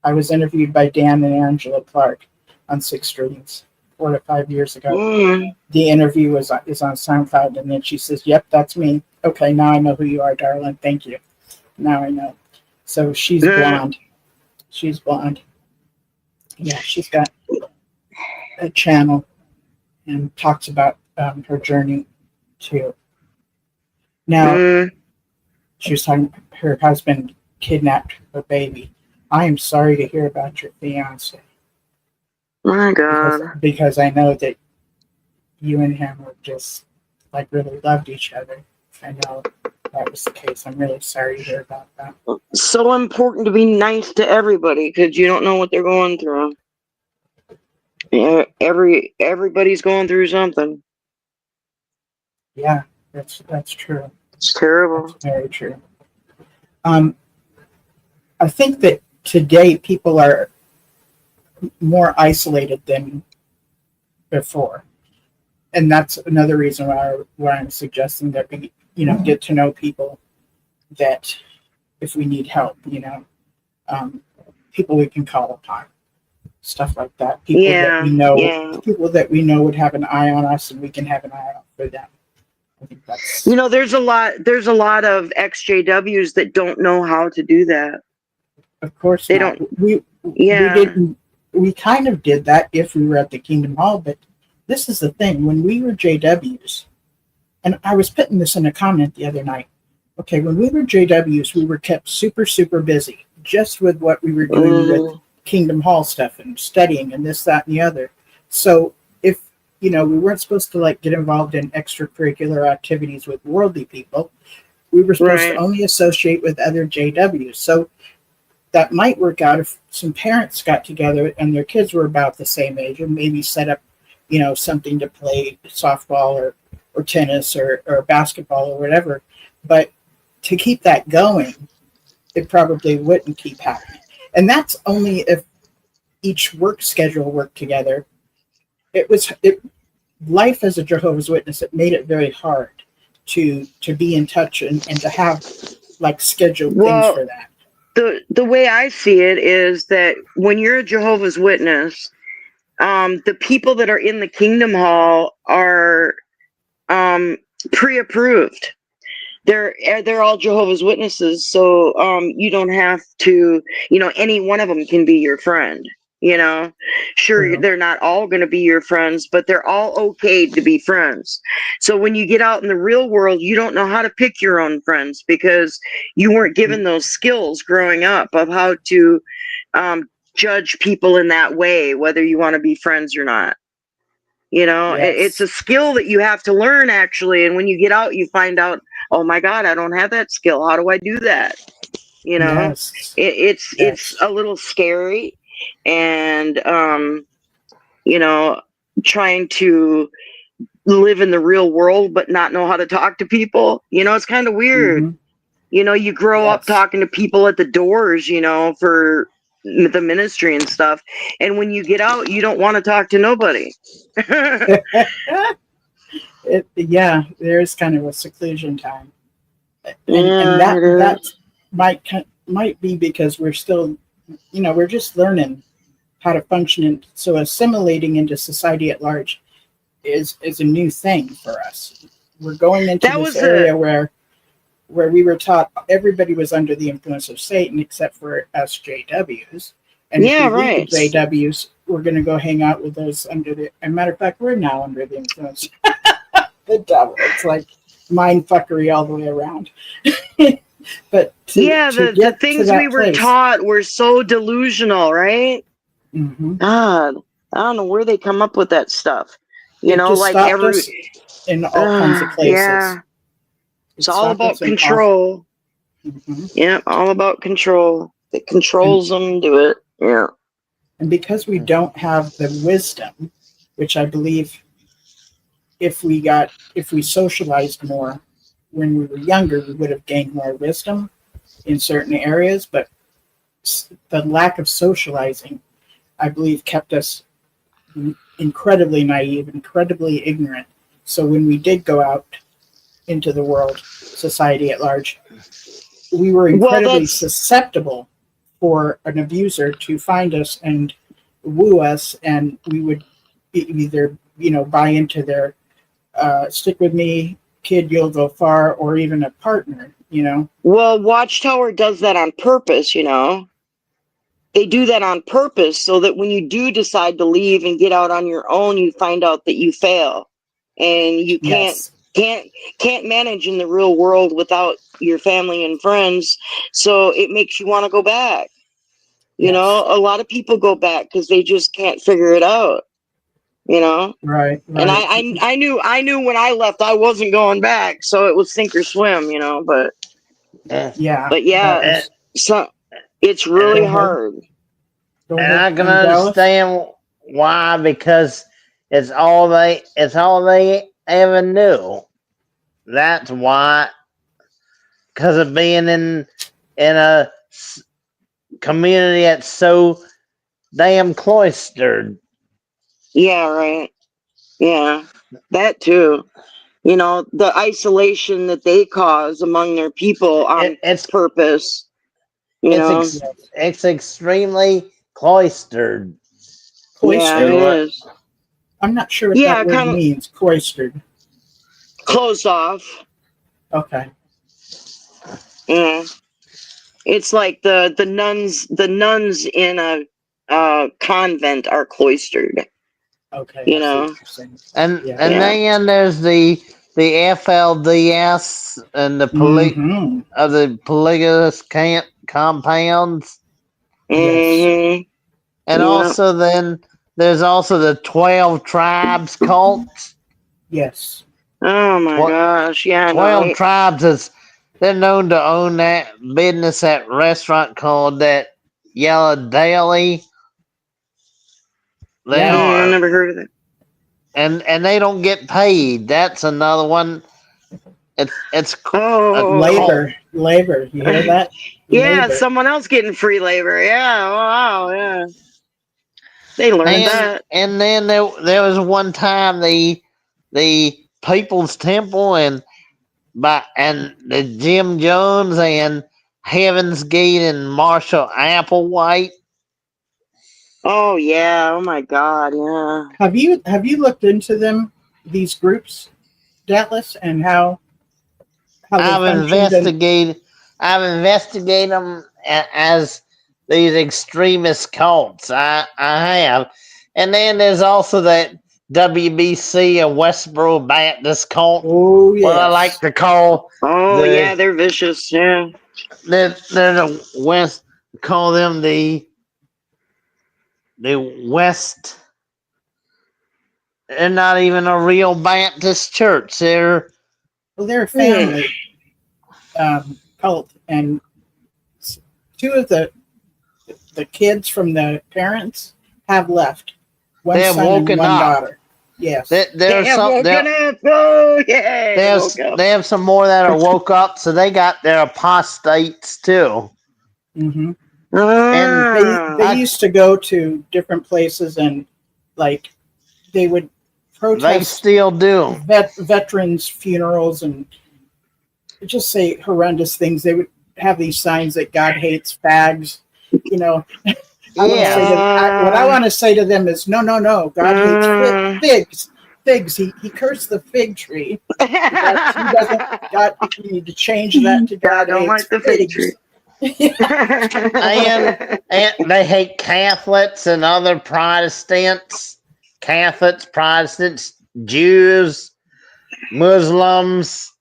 I was interviewed by Dan and Angela Clark on Six Streams 4 to 5 years ago. The interview is on SoundCloud, and then she says, yep, that's me. Okay, now I know who you are, darling. Thank you. Now I know. So she's blonde. She's blonde. Yeah, she's got a channel and talks about her journey too. Now, she was talking, her husband kidnapped her baby. I am sorry to hear about your fiance. My God. Because I know that you and him were just really loved each other. I know that was the case. I'm really sorry to hear about that. So important to be nice to everybody because you don't know what they're going through. Yeah, everybody's going through something. Yeah, that's true. It's terrible. That's very true. I think that today people are more isolated than before, and that's another reason why I'm suggesting that we get to know people, that if we need help, people we can call upon, stuff like that. People that we know, people that we know would have an eye on us, and we can have an eye out for them. I think that's there's a lot of XJWs that don't know how to do that. Of course they not. don't. We kind of did that if we were at the Kingdom Hall, but this is the thing. When we were JWs, and I was putting this in a comment the other night. Okay, when we were JWs, we were kept super, super busy just with what we were doing with Kingdom Hall stuff and studying and this, that, and the other. So if we weren't supposed to like get involved in extracurricular activities with worldly people. We were supposed to Right. only associate with other JWs. So that might work out if some parents got together and their kids were about the same age and maybe set up, something to play softball or tennis or basketball or whatever. But to keep that going, it probably wouldn't keep happening. And that's only if each work schedule worked together. Life as a Jehovah's Witness, it made it very hard to be in touch and to have like scheduled things Well, for that. the way I see it is that when you're a Jehovah's Witness, the people that are in the Kingdom Hall are pre-approved. They're all Jehovah's Witnesses, so you don't have to, any one of them can be your friend. Sure, True. they're not all going to be your friends, but they're all okay to be friends. So when you get out in the real world, you don't know how to pick your own friends because you weren't given those skills growing up of how to judge people in that way, whether you want to be friends or not. It's Yes. a skill that you have to learn actually, and when you get out, you find out, oh my God, I don't have that skill. How do I do that? Yes. It's Yes. a little scary, and trying to live in the real world but not know how to talk to people. It's kind of weird. Mhm. You grow up Yes. talking to people at the doors, for the ministry and stuff, and when you get out, you don't want to talk to nobody. Yeah, there's kind of a seclusion time, and Yeah, it that is. might be because we're still, we're just learning how to function, and so assimilating into society at large is a new thing for us. We're going into That this was area where we were taught everybody was under the influence of Satan except for us JWs. And if Yeah, we leave the right. JWs, we're going to go hang out with those under the. As a matter of fact, we're now under the influence. The devil. It's like mind fuckery all the way around. But Yeah, to the get to things we that were place, taught were so delusional, right? mhm, God, I don't know where they come up with that stuff. it just Like stopped us in all kinds of places. yeah, It it's all stopped about us in all. control. Mhm. Yeah, all about control. It And controls them, do it. Yeah. and because we don't have the wisdom, which I believe if we socialized more when we were younger, we would have gained more wisdom in certain areas. But the lack of socializing, I believe, kept us incredibly naive, incredibly ignorant. So when we did go out into the world, society at large, we were Well, incredibly that's susceptible for an abuser to find us and woo us, and we would either buy into their stick with me, kid, you'll go far, or even a partner. well, Watchtower does that on purpose, They do that on purpose so that when you do decide to leave and get out on your own, you find out that you fail and you Yes. can't can't manage in the real world without your family and friends. So it makes you want to go back. Yes. A lot of people go back because they just can't figure it out. You know, Right. and Right. I knew when I left I wasn't going back, so it was sink or swim. Uh, Yeah. But That yeah, and, was. so it's and really Go ahead. hard. Go and ahead. I can Dallas. understand why, because it's all they ever knew. That's why, because of being in a community that's so damn cloistered. Yeah, right. Yeah, that too. The isolation that they cause among their people It, on it's purpose, you it's know? ex, Yes. it's extremely cloistered. Yeah, And it Cloistered. what? is. I'm not sure what that Yeah, word kind of means. Cloistered. closed off. Okay. Yeah. It's like the nuns in a convent are cloistered, Okay. you I see what know? you're saying. And Yes. Yeah. then there's the FLDS and Mm-hmm. the polygamous compounds, Yes. Mm-hmm. and Yeah. also then There's also the 12 tribes cult. Yes. Oh my What- gosh. Yeah. 12 No. tribes is they're known to own that business, that restaurant called that Yellow Daily. They Yeah. I are, never heard of that. and they don't get paid. That's another one. It's Oh. Labor. You hear that? Yeah, Labor. someone else getting free labor. Yeah. Wow. Yeah. They learned that. and then there was one time the People's Temple and the Jim Jones and Heaven's Gate and Marshall Applewhite. Oh yeah. Oh my God. Yeah. Have you looked into them, these groups, Datless, and how they I've functioned? investigated them as these extremist cults. I have, and then there's also that WBC, a Westboro Baptist cult. Oh What I yes. like to call Oh the yeah. They're vicious. Yeah. they're the West, call them the West. They're not even a real Baptist church. They're Well, they're a family cult, and two of the kids from the parents have left. One They have son and woken one up. daughter. Yes. There's They have some woken up. Oh yeah. They woke up. they have some more that are woke up, so they got their apostates too. Mm-hmm. Ah. They used to go to different places, and like they would They protest still do. veterans' funerals and just say horrendous things. They would have these signs that God hates fags. You know, Yeah, what I want to say to them is, no. God hates figs. He cursed the fig tree. God, you need to change that to God don't hates like the fig figs. tree. and they hate Catholics and other Protestants. Catholics, Protestants, Jews, Muslims.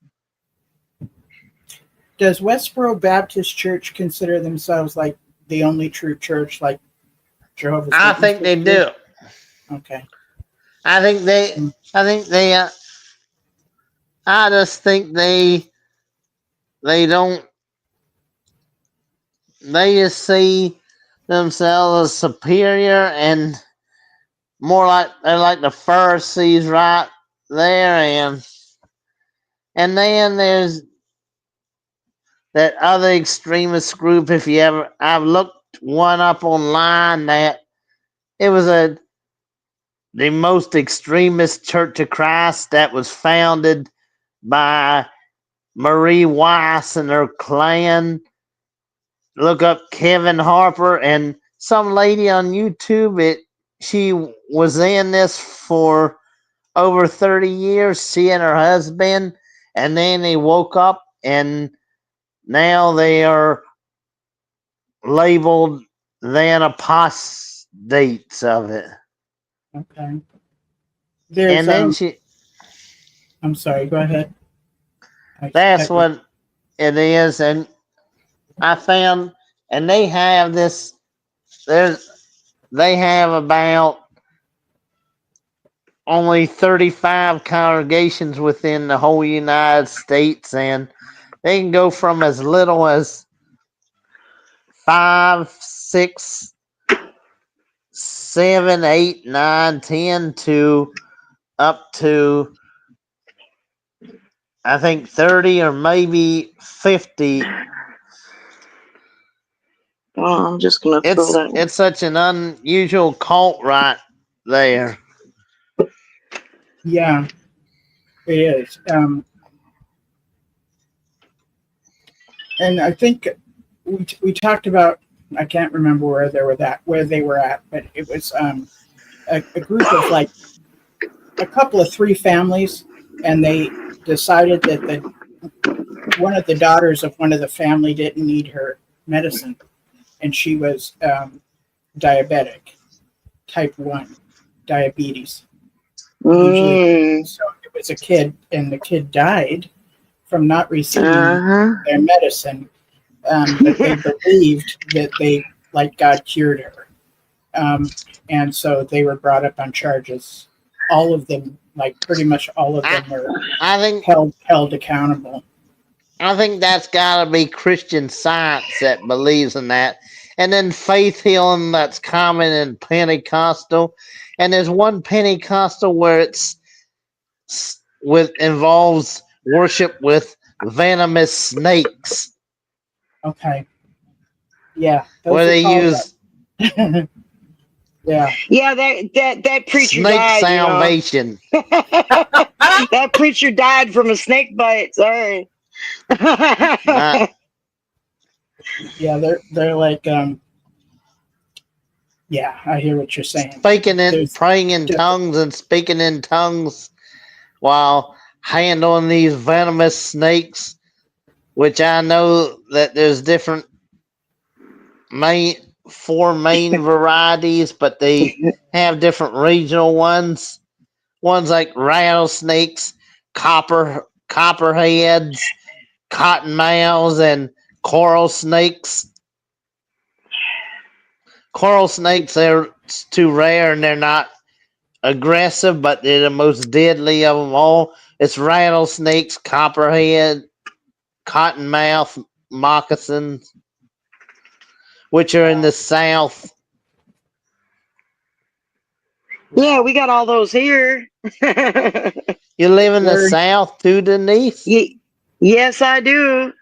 Does Westboro Baptist Church consider themselves like the only true church, like Jehovah's I Witnesses think they do. Okay. I think they. I just think they don't. They just see themselves as superior and more like they're like the Pharisees right there, and then there's that other extremist group. If you ever, I've looked one up online that it was the most extremist Church of Christ that was founded by Marie Weiss and her clan. Look up Kevin Harper and some lady on YouTube. She was in this for over 30 years, she and her husband, and then they woke up and now they are labeled then apostates of it. Okay. And then I'm sorry, go ahead. That's what it is, and I found, and they have this. They have about only 35 congregations within the whole United States, and they can go from as little as 5, 6, 7, 8, 9, 10 to up to I think 30 or maybe 50. Oh, I'm just gonna throw that. It's such an unusual cult right there. Yeah, it is. And I think we talked about, I can't remember where they were at, but it was a group of like a couple of 3 families, and they decided that one of the daughters of one of the family didn't need her medicine, and she was diabetic, type 1 diabetes. Usually, so it was a kid, and the kid died from not receiving their medicine. But they believed that God cured her. And so they were brought up on charges. All of them, like pretty much all of them, were I think held accountable. I think that's got to be Christian Science that believes in that, and then faith healing that's common in Pentecostal, and there's one Pentecostal where it's with involves worship with venomous snakes, Okay. Yeah. where they all use that. Yeah. Yeah, that preacher snake died. salvation. That preacher died from a snake bite. Sorry. Uh, Yeah. They're like, yeah, I hear what you're saying. praying in different- tongues and speaking in tongues while handling these venomous snakes, which I know that there's different four main varieties, but they have different regional ones. Ones like rattlesnakes, copperheads, cottonmouths, and coral snakes. Coral snakes are too rare and they're not aggressive, but they're the most deadly of them all. It's rattlesnakes, copperhead, cottonmouth, moccasins, which are in the south. Yeah, we got all those here. You live in the Where- south too, Denise? Yes, I do.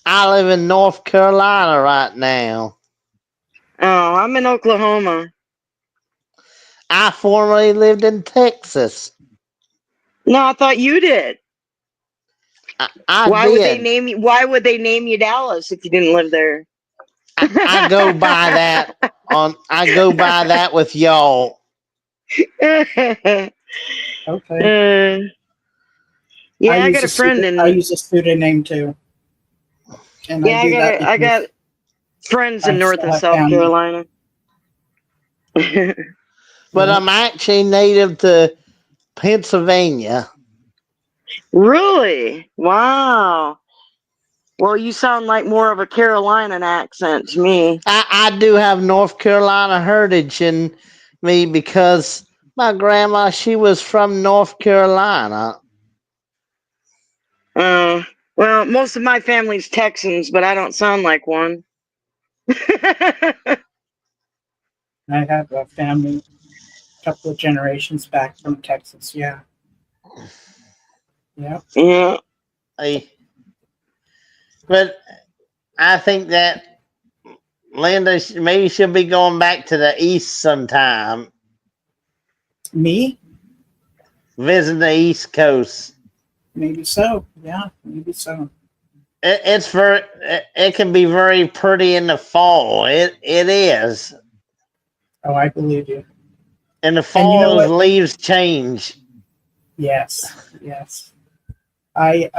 I live in North Carolina right now. Oh, I'm in Oklahoma. I formerly lived in Texas. No, I thought you did. I Why did. would they name you? Why would they name you Dallas if you didn't live there? I go by that I go by that with y'all. Okay. Yeah, I got a friend in. I use a pseudonym too. And Yeah, I do that. I got friends in I North still and have South family. Carolina. But I'm actually native to Pennsylvania. Really? Wow. Well, you sound like more of a Carolinian accent to me. I do have North Carolina heritage in me because my grandma, she was from North Carolina. Well, most of my family's Texans, but I don't sound like one. I have a family, a couple of generations back from Texas. Yeah. Yeah. Yeah. But I think that Linda maybe she'll be going back to the east sometime, Me? visit the East Coast. Maybe so. Yeah. Maybe so. It can be very pretty in the fall. It is. Oh, I believe you. In the And fall, you know those what? leaves change. Yes. Yes. I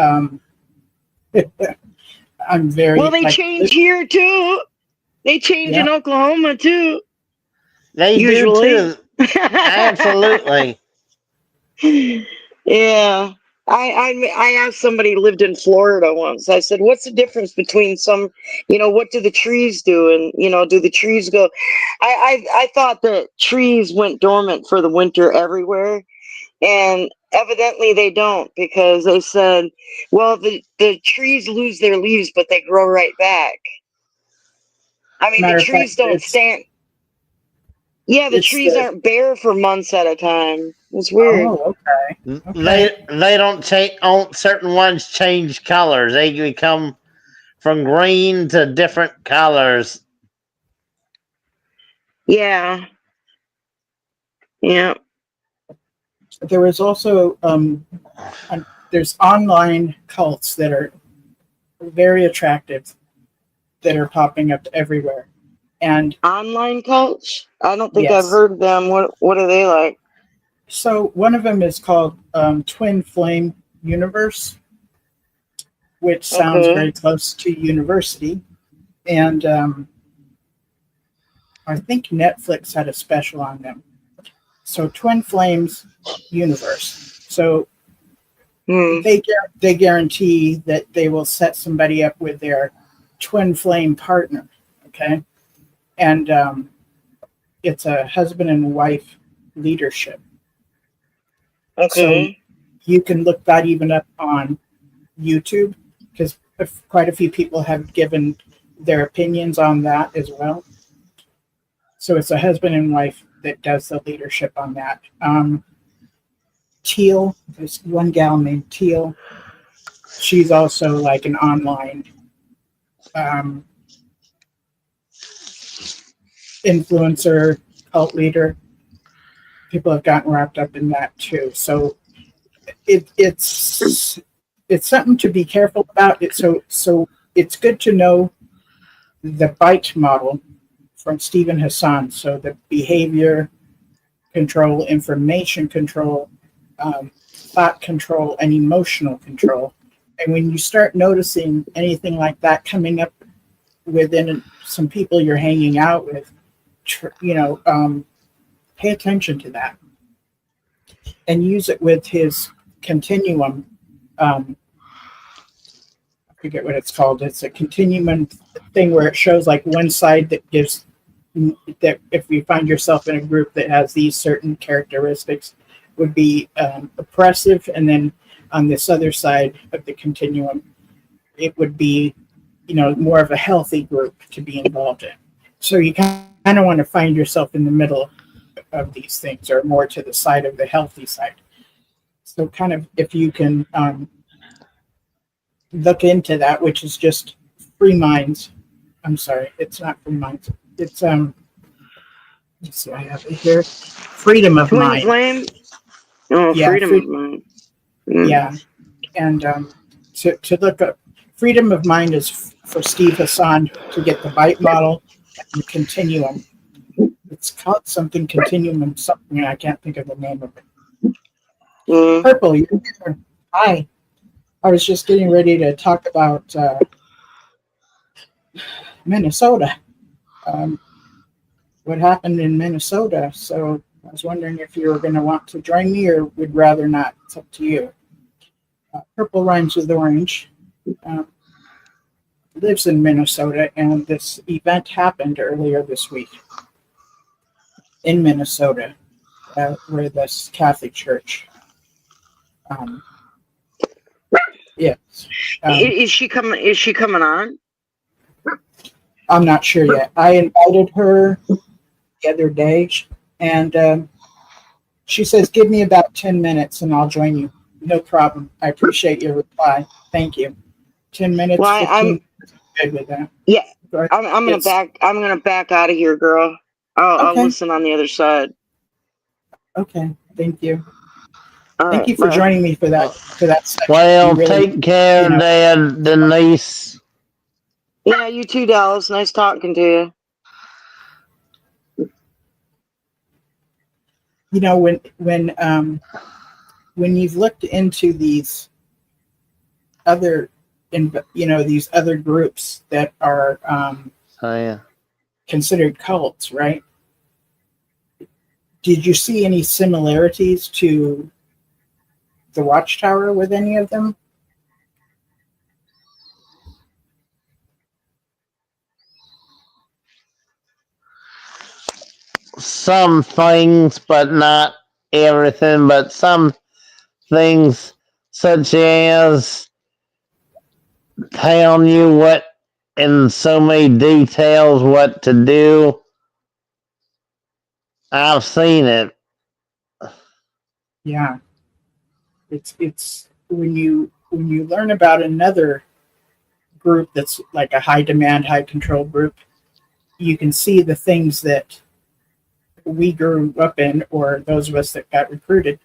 I'm very. Well, they change here too. They change in Oklahoma too. They Usually. do too. Absolutely. Yeah. I asked somebody who lived in Florida once. I said, "What's the difference between what do the trees do? And do the trees go?" I thought that trees went dormant for the winter everywhere, and evidently they don't, because they said, "Well, the trees lose their leaves, but they grow right back." I mean, Matter the of trees fact, don't it's- stand. Yeah, the it's trees the- aren't bare for months at a time. It's weird. Oh, okay. Okay. They don't change. Certain ones change colors. They become from green to different colors. Yeah. Yeah. There was also there's online cults that are very attractive that are popping up everywhere, and Online cults? I don't think Yes. I've heard of them. What are they like? so one of them is called Twin Flame Universe, which sounds Okay. very close to university, and I think Netflix had a special on them. So Twin Flames Universe. So Hmm. they guarantee that they will set somebody up with their twin flame partner. Okay, and it's a husband and wife leadership. So you can look that even up on YouTube, because quite a few people have given their opinions on that as well. So it's a husband and wife that does the leadership on that. Teal, there's one gal named Teal. She's also like an online influencer, cult leader. People have gotten wrapped up in that too. So it's something to be careful about. So it's good to know the BITE model from Stephen Hassan. So the behavior control, information control, thought control, and emotional control. And when you start noticing anything like that coming up within some people you're hanging out with, pay attention to that and use it with his continuum. I forget what it's called. It's a continuum thing where it shows like one side that gives that if you find yourself in a group that has these certain characteristics would be oppressive, and then on this other side of the continuum it would be more of a healthy group to be involved in. So you kind of want to find yourself in the middle of these things, or more to the side of the healthy side. So kind of if you can look into that, which is just Free Minds. I'm sorry, it's not Free Minds. It's let's see, I have it here. Freedom of Twin Mind. Flame? Oh, Yeah, Freedom of Mind. Yeah, and to look up Freedom of Mind is for Steve Hassan to get the BITE model and the continuum. It's called something continuum, something I can't think of the name of it. Purple, you're here. Hi. I was just getting ready to talk about Minnesota. What happened in Minnesota. So I was wondering if you were going to want to join me or would rather not. It's up to you. Purple rhymes with orange. Lives in Minnesota, and this event happened earlier this week in Minnesota, where this Catholic Church. Yes. Is she coming? Is she coming on? I'm not sure yet. I invited her the other day, and she says, "Give me about 10 minutes, and I'll join you." No problem. I appreciate your reply. Thank you. 10 minutes. Well, 15 I'm minutes, good with that. yeah. I'm gonna back out of here, girl. I'll listen on the other side. Okay. Thank you. All Thank right, you for bye. joining me for that. Section. Well, You really, take care, Dad, Denise. Yeah, you too, Dallas. Nice talking to you. When you've looked into these other, these other groups that are Oh yeah. considered cults, right? Did you see any similarities to the Watchtower with any of them? Some things, but not everything. But some things, such as telling you what in so many details what to do. I've seen it. Yeah. It's when you learn about another group that's like a high demand, high control group, you can see the things that we grew up in, or those of us that got recruited.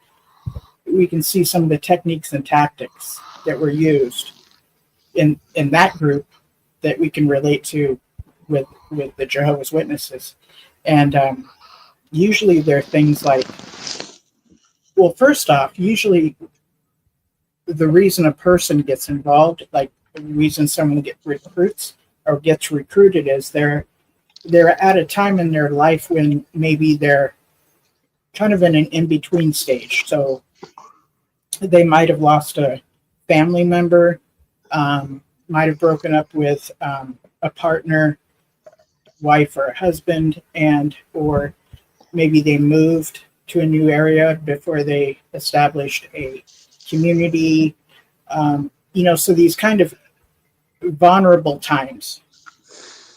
We can see some of the techniques and tactics that were used in that group that we can relate to with the Jehovah's Witnesses. And usually they're things like, well, first off, usually the reason a person gets involved, like the reason someone gets recruited, is they're at a time in their life when maybe they're kind of in an in-between stage. So they might have lost a family member, might have broken up with a partner, wife or a husband, and or maybe they moved to a new area before they established a community. So these kind of vulnerable times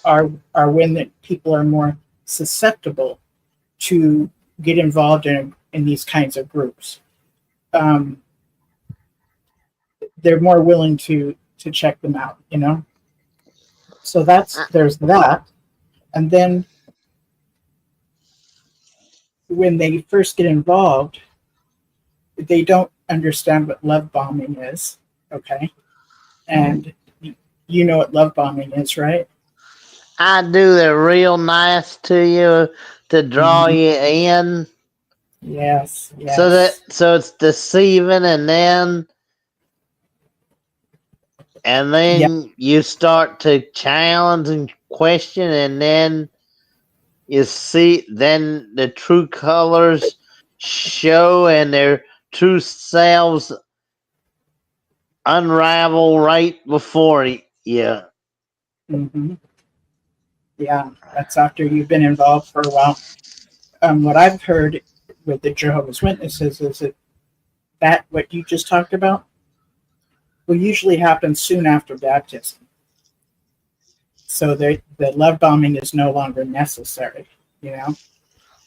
are when the people are more susceptible to get involved in these kinds of groups. They're more willing to check them out, So there's that. And then when they first get involved, they don't understand what love bombing is, okay? And you know what love bombing is, right? I do. They're real nice to you to draw you in. Yes. So it's deceiving, and then you start to challenge and question, and then you see then the true colors show, and their true selves unravel right before you. Mm-hmm. Yeah, that's after you've been involved for a while. What I've heard with the Jehovah's Witnesses is that what you just talked about will usually happen soon after baptism. So the love bombing is no longer necessary,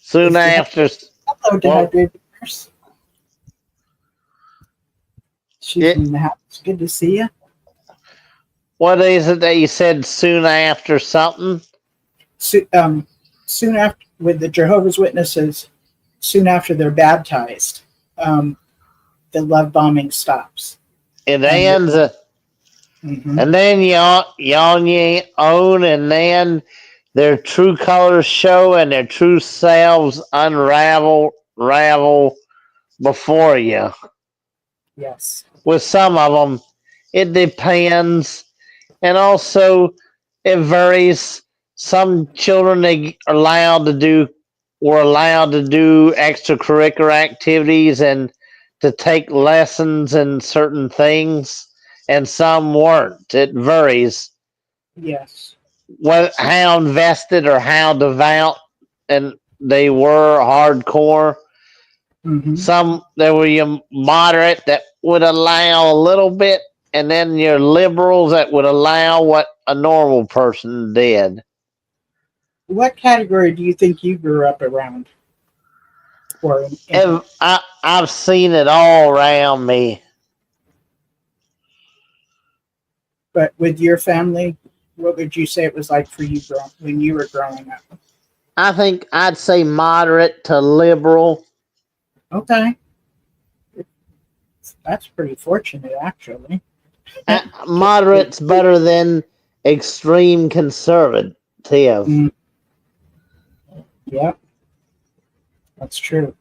Soon after. Hello, dehydrated nurse. She's in the house. Good to see you. What is it that you said soon after something? Soon after, with the Jehovah's Witnesses, soon after they're baptized, the love bombing stops. It ends, and then y'all on your own, and then their true colors show, and their true selves unravel before you. Yes. With some of them, it depends, and also it varies. Some children were allowed to do extracurricular activities and to take lessons in certain things, and some weren't. It varies. Yes. How invested or how devout and they were hardcore. Some there were your moderate that would allow a little bit, and then your liberals that would allow what a normal person did. What category do you think you grew up around? Or I've seen it all around me. But with your family, what would you say it was like for you when you were growing up? I think I'd say moderate to liberal. Okay. That's pretty fortunate, actually. Moderate's better than extreme conservative. Yep. That's true.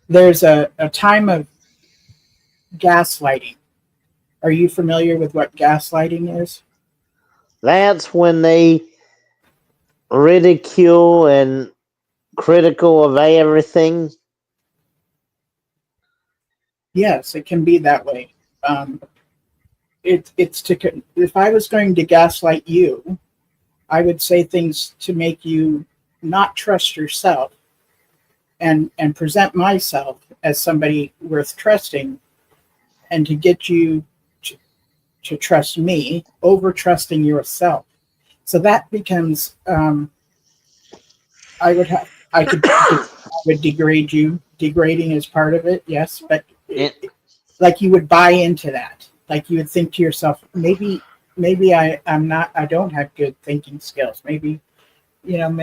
There's a time of gaslighting. Are you familiar with what gaslighting is? That's when they ridicule and critical of everything. Yes, it can be that way. If I was going to gaslight you, I would say things to make you not trust yourself and present myself as somebody worth trusting, and to get you to trust me over trusting yourself. So that becomes I would degrade you. Degrading is part of it, yes, but like you would buy into that. Like you would think to yourself, maybe I don't have good thinking skills. Maybe I'm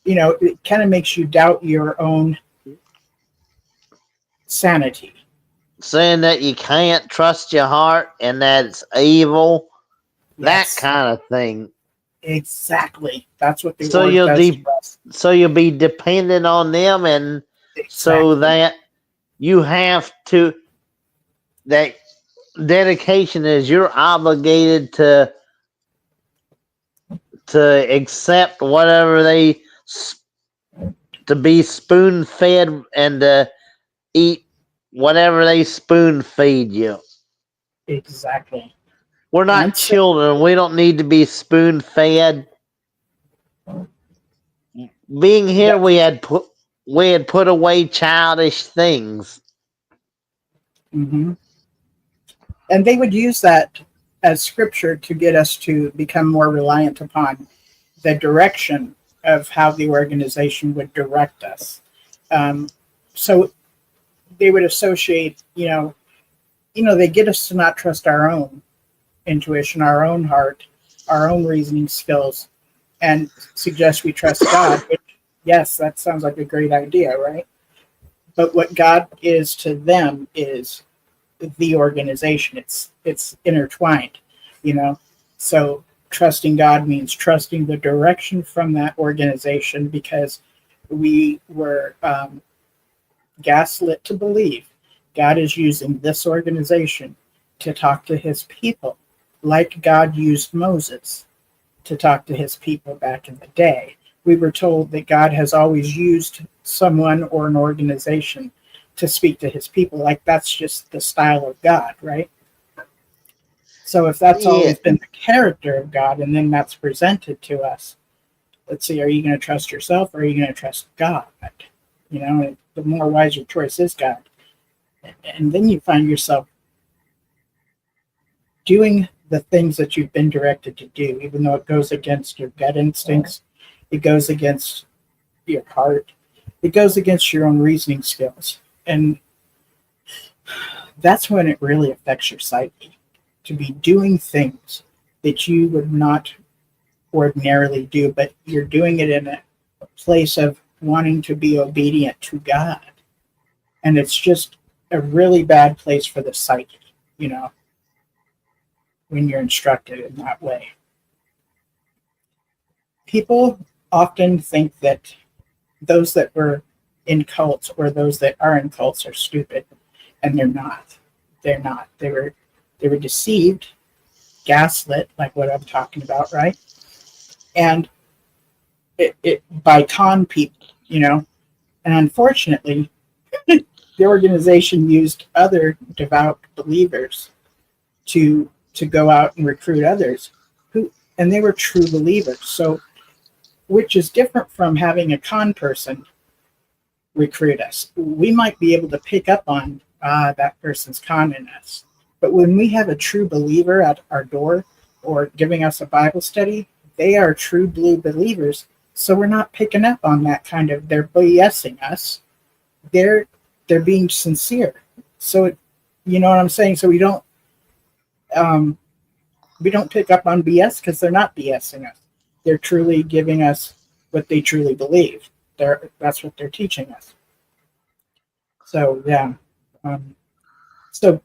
it kind of makes you doubt your own sanity. Saying that you can't trust your heart and that it's evil, Yes. that kind of thing. Exactly. That's what the so Lord you'll does to us. So you'll be dependent on them, and so that you have to. That dedication is you're obligated to accept whatever they to be spoon fed and to eat whatever they spoon feed you. Exactly. We're not And so- children. We don't need to be spoon fed. Being here, we had put away childish things. Mhm. And they would use that as scripture to get us to become more reliant upon the direction of how the organization would direct us. So they would associate, they get us to not trust our own intuition, our own heart, our own reasoning skills, and suggest we trust God. Which, yes, that sounds like a great idea, right? But what God is to them is the organization. It's intertwined, So trusting God means trusting the direction from that organization, because we were gaslit to believe God is using this organization to talk to his people, like God used Moses to talk to his people back in the day. We were told that God has always used someone or an organization to speak to his people. Like that's just the style of God, right? So if that's Yeah. always been the character of God, and then that's presented to us, let's see, are you going to trust yourself or are you going to trust God? The more wiser choice is God. And then you find yourself doing the things that you've been directed to do, even though it goes against your gut instincts, it goes against your heart, it goes against your own reasoning skills. And that's when it really affects your psyche, to be doing things that you would not ordinarily do, but you're doing it in a place of wanting to be obedient to God. And it's just a really bad place for the psyche, when you're instructed in that way. People often think that those that were in cults or those that are in cults are stupid, and they're not. They're not. They were deceived, gaslit, like what I'm talking about, right? And it by con people, And unfortunately, the organization used other devout believers to go out and recruit others and they were true believers. So, which is different from having a con person recruit us. We might be able to pick up on that person's conning us, but when we have a true believer at our door or giving us a Bible study, they are true blue believers. So we're not picking up on that kind of they're BSing us. They're being sincere. So you know what I'm saying. So we don't pick up on BS because they're not BSing us. They're truly giving us what they truly believe. That's what they're teaching us. So yeah, so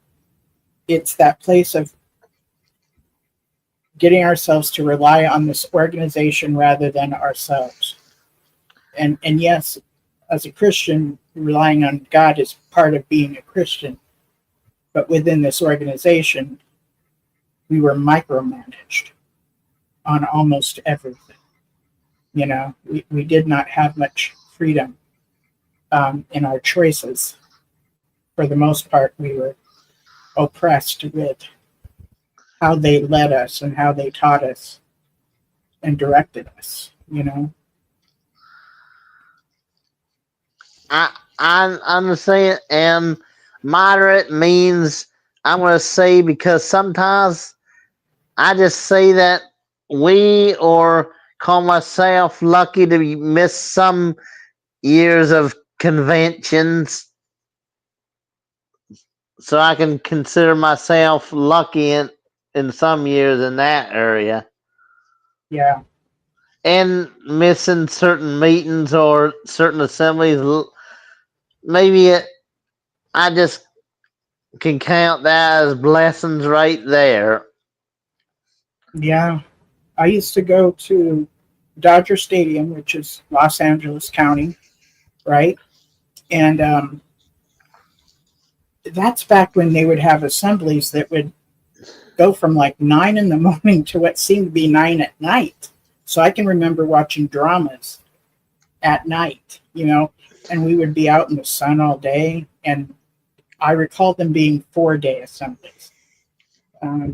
it's that place of getting ourselves to rely on this organization rather than ourselves. And yes, as a Christian, relying on God is part of being a Christian. But within this organization, we were micromanaged on almost everything. We did not have much freedom in our choices. For the most part, we were oppressed with how they led us and how they taught us and directed us, I'm saying, and moderate means I'm going to say, because sometimes I just say that we, or call myself lucky to miss some years of conventions, so I can consider myself lucky in some years in that area. Yeah. And missing certain meetings or certain assemblies, maybe I just can count that as blessings right there. Yeah. I used to go to Dodger Stadium, which is Los Angeles County, right? And that's back when they would have assemblies that would go from like 9 in the morning to what seemed to be 9 at night. So I can remember watching dramas at night, and we would be out in the sun all day. And I recall them being 4-day assemblies. I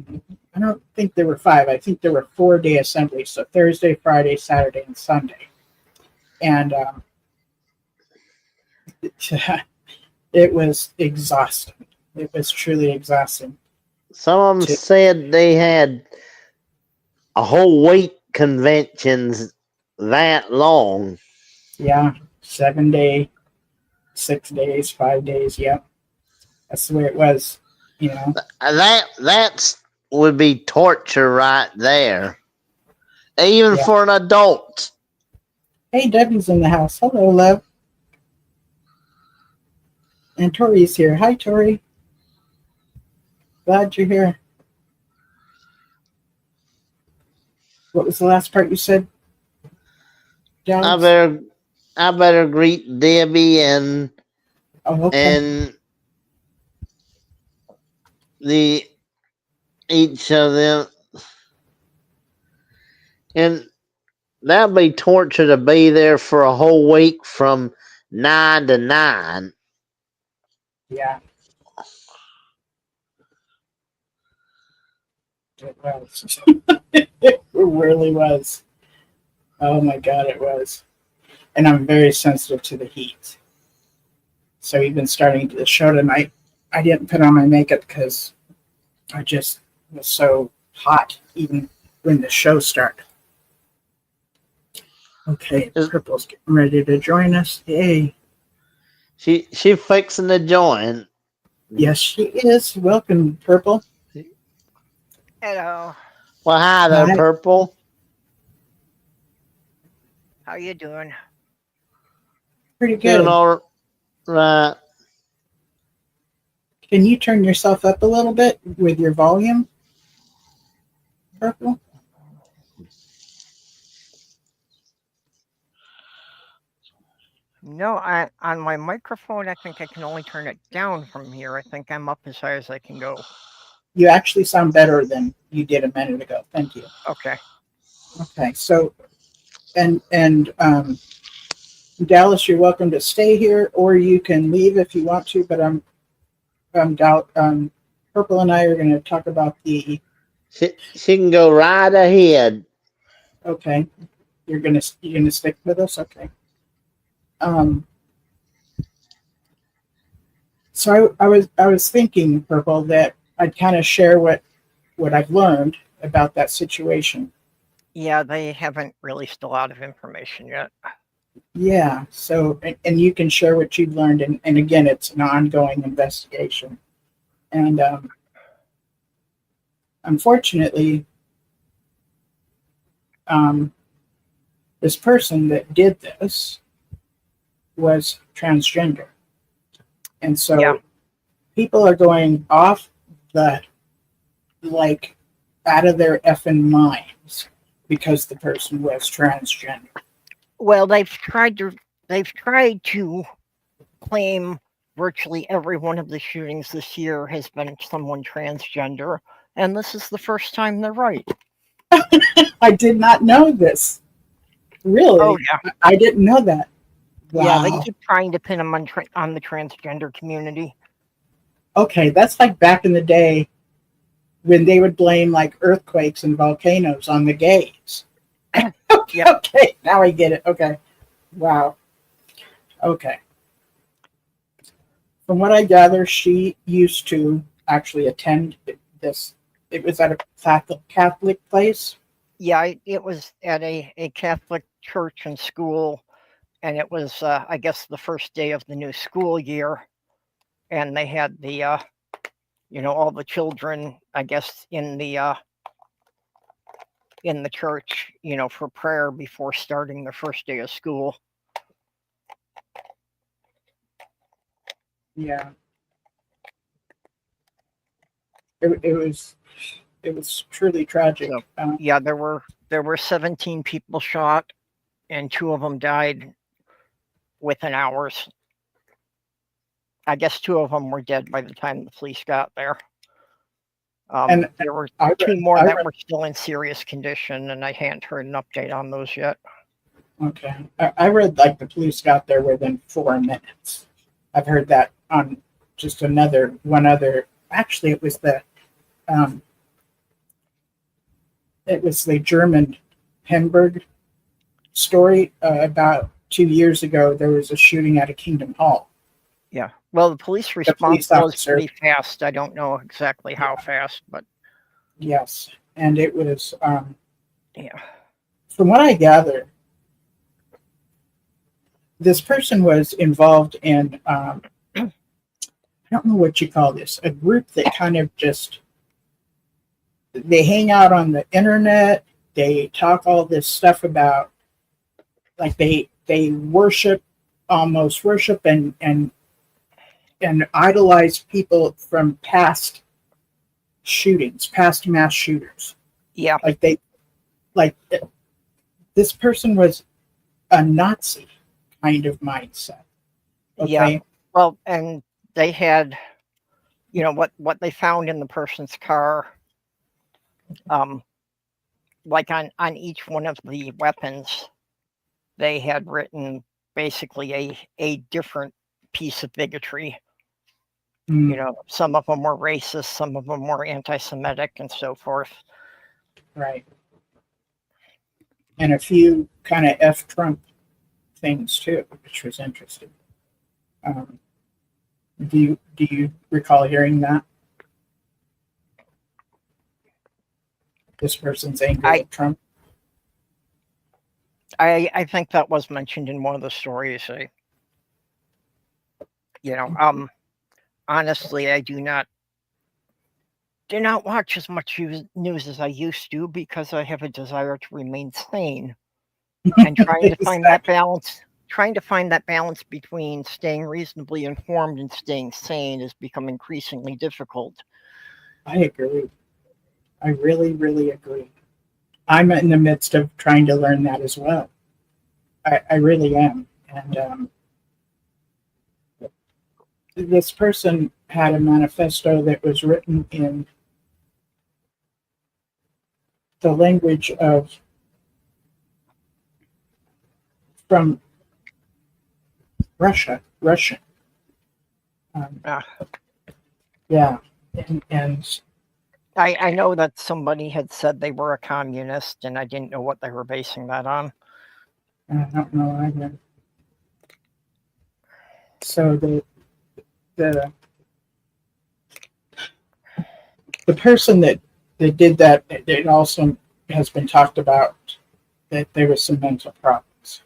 don't think there were 5. I think there were 4-day assemblies. So Thursday, Friday, Saturday, and Sunday. And it was exhausting. It was truly exhausting. Some of them said they had a whole week conventions that long. Yeah, 7-day, 6 days, 5 days. Yep, that's the way it was. You know, That's would be torture right there, even Yeah. for an adult. hey, Debbie's in the house. Hello, love. And Tori's here. Hi, Tori. Glad you're here. What was the last part you said, Dallas? I better greet Debbie and Oh, okay. and the each of them, and that'd be torture to be there for a whole week from 9 to 9. Yeah. It was. It really was. Oh my God, it was. And I'm very sensitive to the heat. So even starting the show tonight, I didn't put on my makeup because I just was so hot, even when the show started. Okay, Is- Purple's getting ready to join us. Yay. She fixing to join. Yes, she is. Welcome, Purple. Hello. Well, hi there, Hi. Purple. How you doing? Pretty good. Doing all right. Can you turn yourself up a little bit with your volume, Purple? No, on my microphone, I think I can only turn it down from here. I think I'm up as high as I can go. You actually sound better than you did a minute ago. Thank you. Okay. Okay, so and Dallas, you're welcome to stay here, or you can leave if you want to. But Purple and I are going to talk about the. She can go right ahead. Okay, you're gonna stick with us. Okay. So I was thinking, Purple, that I'd kind of share what I've learned about that situation. Yeah, they haven't released a lot of information yet. Yeah. So, and you can share what you've learned. And again, it's an ongoing investigation. And unfortunately, this person that did this was transgender. And so Yeah. people are going off the, like, out of their effing minds because the person was transgender. Well, they've tried to claim virtually every one of the shootings this year has been someone transgender, and this is the first time they're right. I did not know this. Really? Oh yeah, I didn't know that. yeah. Wow. They keep trying to pin them on the transgender community. Okay, that's like back in the day when they would blame like earthquakes and volcanoes on the gays. Yep. Okay, now I get it. Okay. Wow. Okay. From what I gather, she used to actually attend this. It was at a Catholic place. Yeah, it was at a Catholic church and school, and it was, I guess, the first day of the new school year, and they had the, all the children, I guess, in the church, for prayer before starting the first day of school. Yeah. It was truly tragic. So, yeah, there were 17 people shot, and 2 of them died within hours. I guess 2 of them were dead by the time the police got there. And there were I 2 more read- that were still in serious condition, and I hadn't heard an update on those yet. Okay. I read like the police got there within 4 minutes. I've heard that on just one other. Actually, it was the it was the German Hamburg story about 2 years ago. There was a shooting at a Kingdom Hall. Yeah. Well, the police police response was officer. pretty fast. I don't know exactly how fast, but Yes, and it was yeah. from what I gather, this person was involved in I don't know what you call this, a group that kind of just they hang out on the internet, they talk all this stuff about like they worship, almost worship and idolize people from past shootings, past mass shooters. Yeah. Like they like this person was a Nazi kind of mindset. Okay. Yeah. Well, and they had, you know, what they found in the person's car, like on each one of the weapons, they had written basically a different piece of bigotry. Mm, You know, some of them were racist, some of them were anti-Semitic, and so forth. right. And a few kind of F Trump things too, which was interesting. Do you recall hearing that? This person's angry at Trump. I think that was mentioned in one of the stories. Honestly, I do not watch as much news as I used to because I have a desire to remain sane and trying to find that balance. Trying to find that balance between staying reasonably informed and staying sane has become increasingly difficult. I agree. I really, really agree. I'm in the midst of trying to learn that as well. I really am. And this person had a manifesto that was written in the language of from Russian. Yeah, and I know that somebody had said they were a communist, and I didn't know what they were basing that on. I don't know either. So the person that did that, it also has been talked about that there was some mental problems.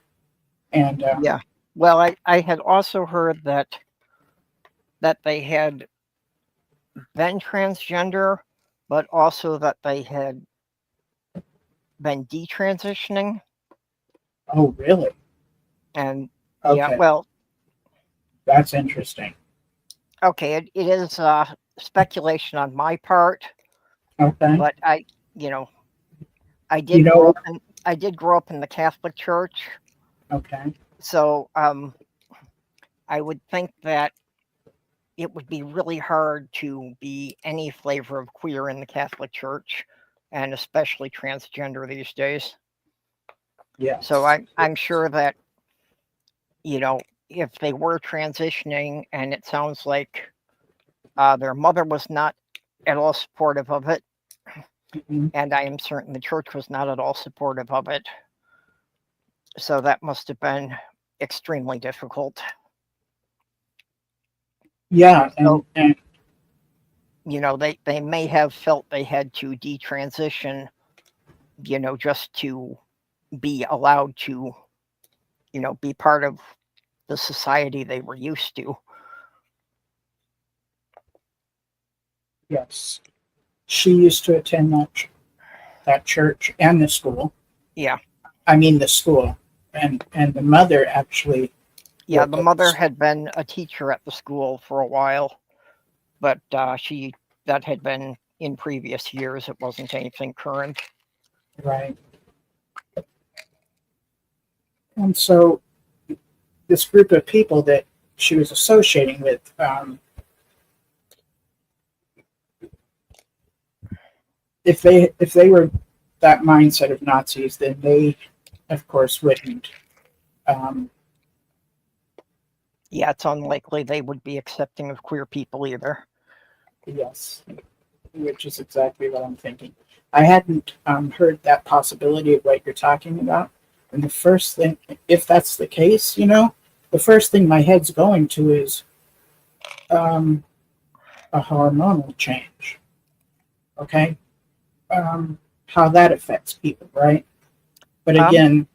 And yeah. Well, I had also heard that they had been transgender, but also that they had been detransitioning. oh, really? And Okay. yeah, well, That's interesting. okay, it is speculation on my part, Okay. but I did grow up in the Catholic Church. Okay. So I would think that it would be really hard to be any flavor of queer in the Catholic Church, and especially transgender these days. Yes. So I'm sure that, if they were transitioning, and it sounds like their mother was not at all supportive of it, Mhm. and I am certain the church was not at all supportive of it. So that must have been extremely difficult. Yeah, So, and they may have felt they had to detransition, just to be allowed to, be part of the society they were used to. yes, she used to attend that church and the school. Yeah. I mean the school, and the mother actually. Yeah, the mother had been a teacher at the school for a while, but that had been in previous years. It wasn't anything current. Right. And so this group of people that she was associating with, if they were that mindset of Nazis, then they, of course, wouldn't. Yeah, it's unlikely they would be accepting of queer people either. Yes. which is exactly what I'm thinking. I hadn't heard that possibility of what you're talking about. And the first thing, if that's the case, the first thing my head's going to is a hormonal change. Okay? How that affects people, right? But Um, again,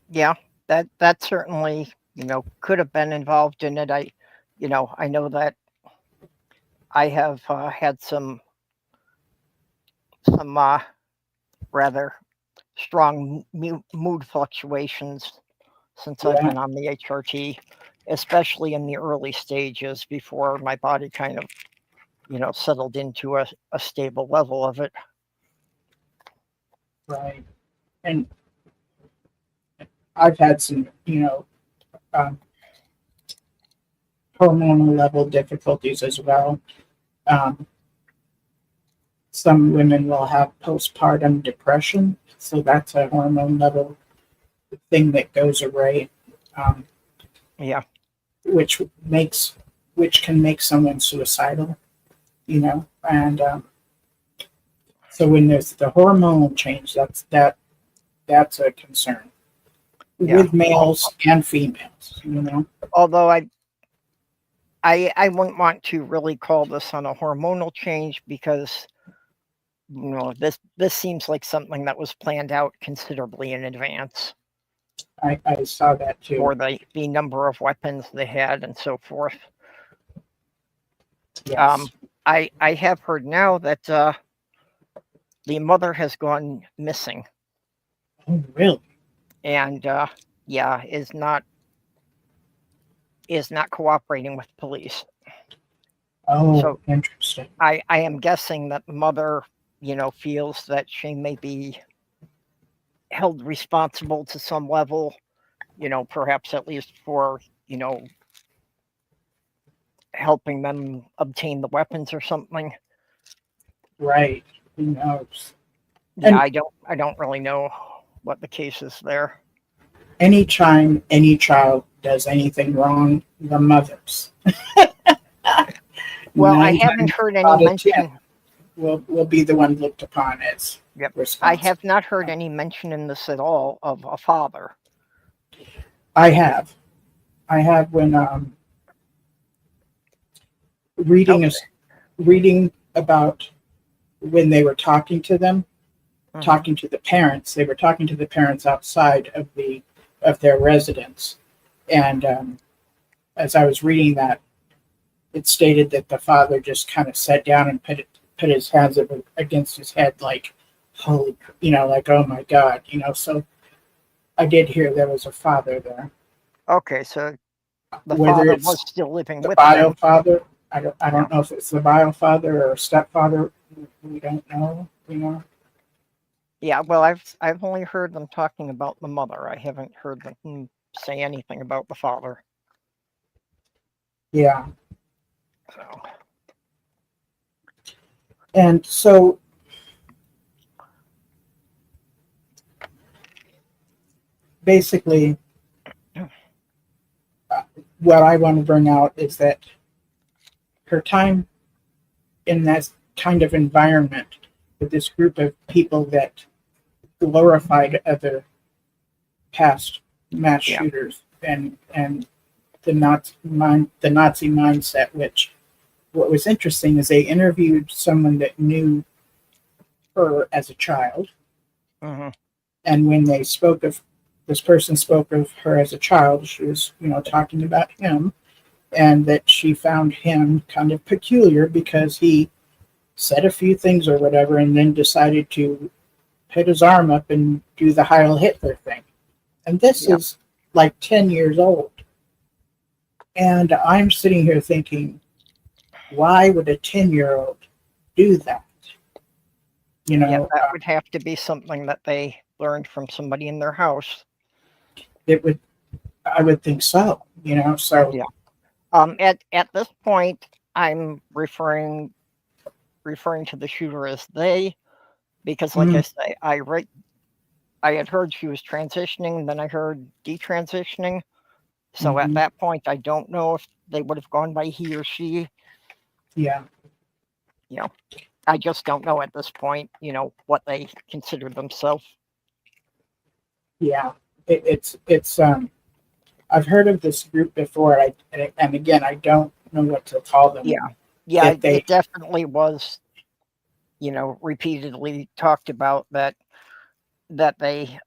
Yeah, that certainly, could have been involved in it. I know that I have had some rather strong mood fluctuations since I've yeah, been on the HRT, especially in the early stages before my body kind of, settled into a stable level of it. right. And I've had some, um, hormonal level difficulties as well. Um, some women will have postpartum depression, so that's a hormone level thing that goes away, um, Yeah, which can make someone suicidal, and so when there's the hormonal change, that's a concern yeah. with males and females, Although I wouldn't want to really call this on a hormonal change because this seems like something that was planned out considerably in advance I saw that too. for the number of weapons they had and so forth. Yes. I have heard now that the mother has gone missing Oh, really? and yeah, is not cooperating with police. Oh, So interesting. I am guessing that the mother, feels that she may be held responsible to some level, perhaps at least for, helping them obtain the weapons or something. Right. Who knows? Yeah, And I don't really know what the case is there. anytime any child does anything wrong, the mothers. Well, I Nine haven't times heard out any of 10 mention. will be the one looked upon as Yep. I responsible. have not heard any mention in this at all of a father. I have when reading Okay. reading about when they were talking to them, Mhm. talking to the parents. They were talking to the parents outside of their residence, and as I was reading that, it stated that the father just kind of sat down and put his hands up against his head, like, holy, like, oh my God, So I did hear there was a father there. Okay, so the Whether father it's was still living the with bio them. father, I don't know if it's the bio father or stepfather. We don't know. Yeah, well, I've only heard them talking about the mother. I haven't heard them say anything about the father. Yeah, So and so basically, what I want to bring out is that her time in that kind of environment with this group of people that glorified other past mass Yeah. shooters and the Nazi mindset. Which what was interesting is they interviewed someone that knew her as a child, mhm. and when they spoke of this person spoke of her as a child, she was talking about him, and that she found him kind of peculiar because he said a few things or whatever and then decided to put his arm up and do the Heil Hitler thing. And this Yeah. is like 10 years old. And I'm sitting here thinking, why would a 10-year-old do that? Yeah, that would have to be something that they learned from somebody in their house. I would think so, so Yeah. At this point, I'm referring to the shooter as they, because, like I say, I had heard she was transitioning, then I heard detransitioning. So at Mhm. that point, I don't know if they would have gone by he or she. Yeah. You know. I just don't know at this point, what they consider themselves. Yeah, it's I've heard of this group before. And again, I don't know what to call them. Yeah. Yeah, If they it definitely was, repeatedly talked about that they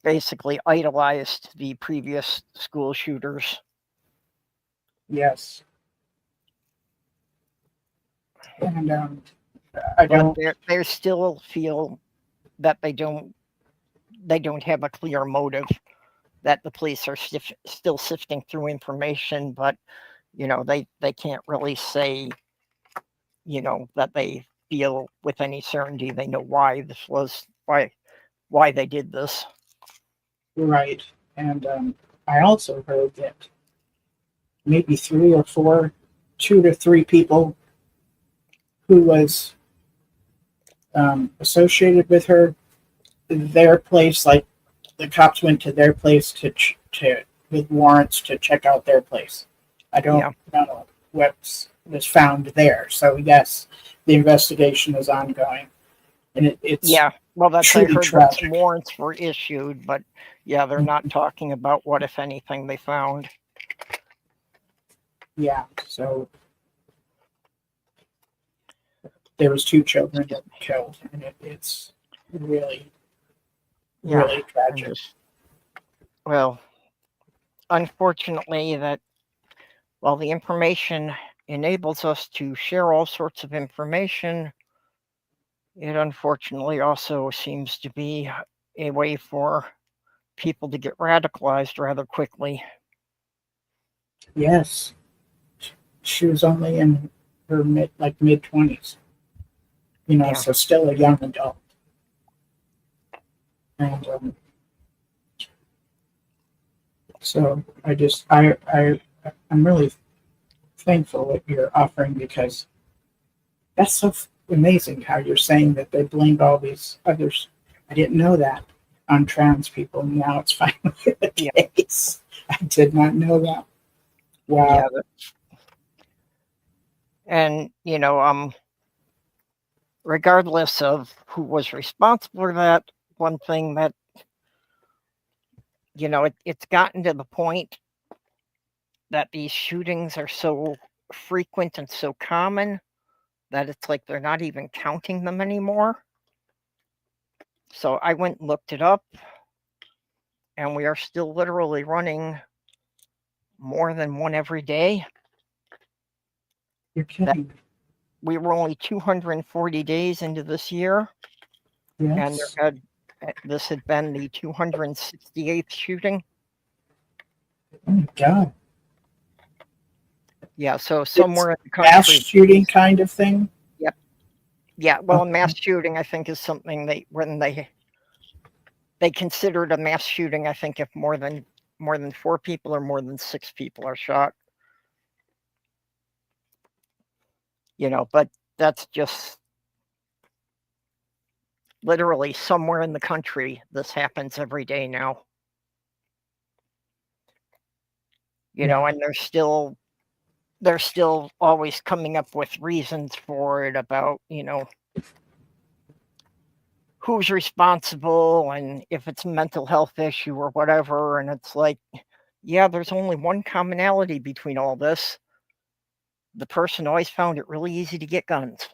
basically idolized the previous school shooters. yes, and I But don't. they still feel that they don't have a clear motive, that the police are still sifting through information, but they can't really say that they feel with any certainty they know why they did this. Right. And I also heard that maybe 2 to 3 people who was associated with her, their place, like the cops went to their place to with warrants to check out their place. I don't know what was found there. So yes, the investigation is ongoing, and it's Well, I truly heard that tragic. some warrants were issued, but they're not talking about what, if anything, they found. Yeah, so there was 2 children that were killed, and it's really, really tragic. Well, unfortunately, that while the information enables us to share all sorts of information, it unfortunately also seems to be a way for people to get radicalized rather quickly. Yes, she was only in her mid 20s, so still a young adult. And so I'm really thankful that you're offering, because that's so amazing how you're saying that they blamed all these others. I didn't know that on trans people. Now it's finally the case. I did not know that. Wow. And regardless of who was responsible for that, one thing that it's gotten to the point that these shootings are so frequent and so common that it's like they're not even counting them anymore. So I went and looked it up, and we are still literally running more than one every day. You're kidding. We were only 240 days into this year, and this had been the 268th shooting. Oh my God. Yeah, so somewhere in the country. Mass shooting kind of thing? Yep. Yeah, well, a mass shooting, I think, is something when they consider it a mass shooting, I think, if more than 4 people or more than 6 people are shot. But that's just literally somewhere in the country. This happens every day now. And they're still always coming up with reasons for it about, who's responsible and if it's a mental health issue or whatever. And it's like, there's only one commonality between all this. The person always found it really easy to get guns.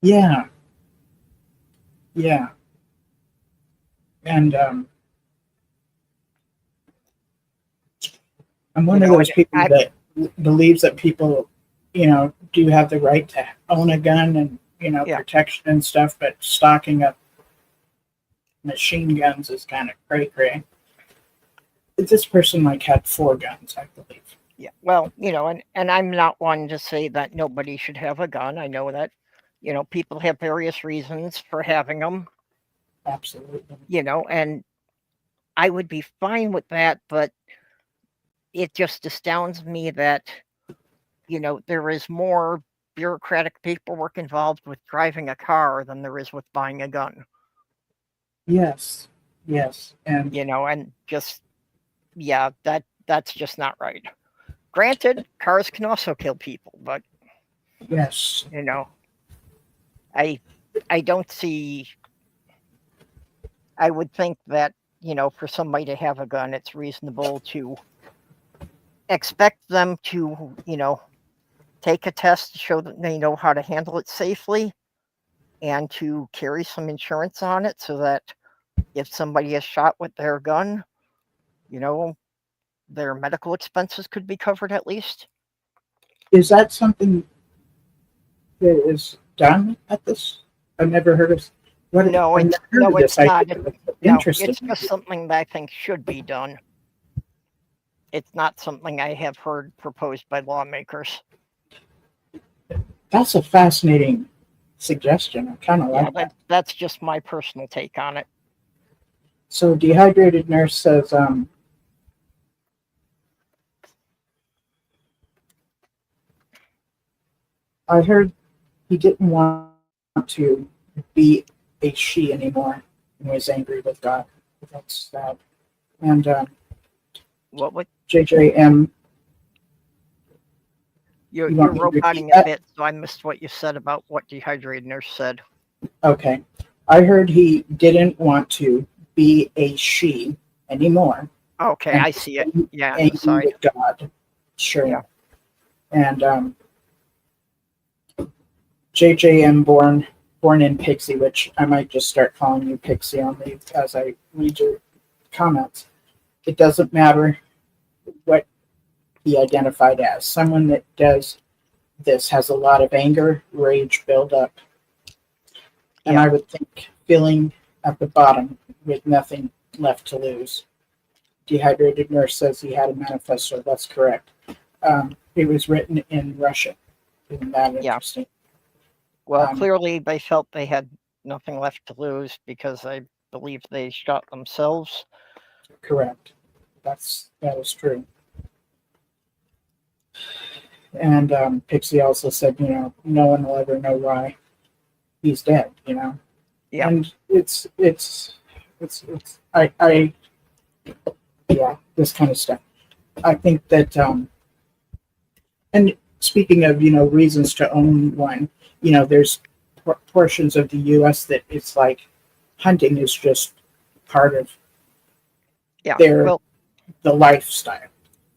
Yeah. Yeah. And I'm one of those people that believes that people, do have the right to own a gun and, protection and stuff, but stocking up machine guns is kind of cray-cray. This person had 4 guns, I believe. Yeah, well, and I'm not one to say that nobody should have a gun. I know that, people have various reasons for having them. Absolutely. And I would be fine with that, but it just astounds me that, there is more bureaucratic paperwork involved with driving a car than there is with buying a gun. Yes. And, and just, that's just not right. Granted, cars can also kill people, but yes. I don't see. I would think that, for somebody to have a gun, it's reasonable to expect them to, take a test to show that they know how to handle it safely, and to carry some insurance on it so that if somebody is shot with their gun, their medical expenses could be covered at least. Is that something that is done at this? I've never heard of. No, I've it's never heard of this. not. It's No, interesting. it's just something that I think should be done. It's not something I have heard proposed by lawmakers. That's a fascinating suggestion. I kind of Yeah, like that. that's just my personal take on it. So Dehydrated Nurse says, I heard he didn't want to be a she anymore and was angry with God. That's sad. And What would JJM, you're You want me to roboting repeat a that? bit, so I missed what you said about what Dehydrated Nurse said. okay. I heard he didn't want to be a she anymore. Okay, And I see it. Yeah, on the Angry side. with God. Sure. Yeah. And JJM born in Pixie, which I might just start calling you Pixie on the as I read your comments. It doesn't matter what he identified as. Someone that does this has a lot of anger, rage build up. And Yeah. I would think feeling at the bottom with nothing left to lose. Dehydrated Nurse says he had a manifesto. That's correct. It was written in Russian. Isn't that Yeah. interesting? Well, Um, clearly they felt they had nothing left to lose because I believe they shot themselves. Correct. That is true. And Pixie also said, no one will ever know why he's dead. Yeah. And it's yeah, this kind of stuff. I think that and speaking of reasons to own one, there's portions of the U.S. that it's like hunting is just part of Yeah. their Well, the lifestyle.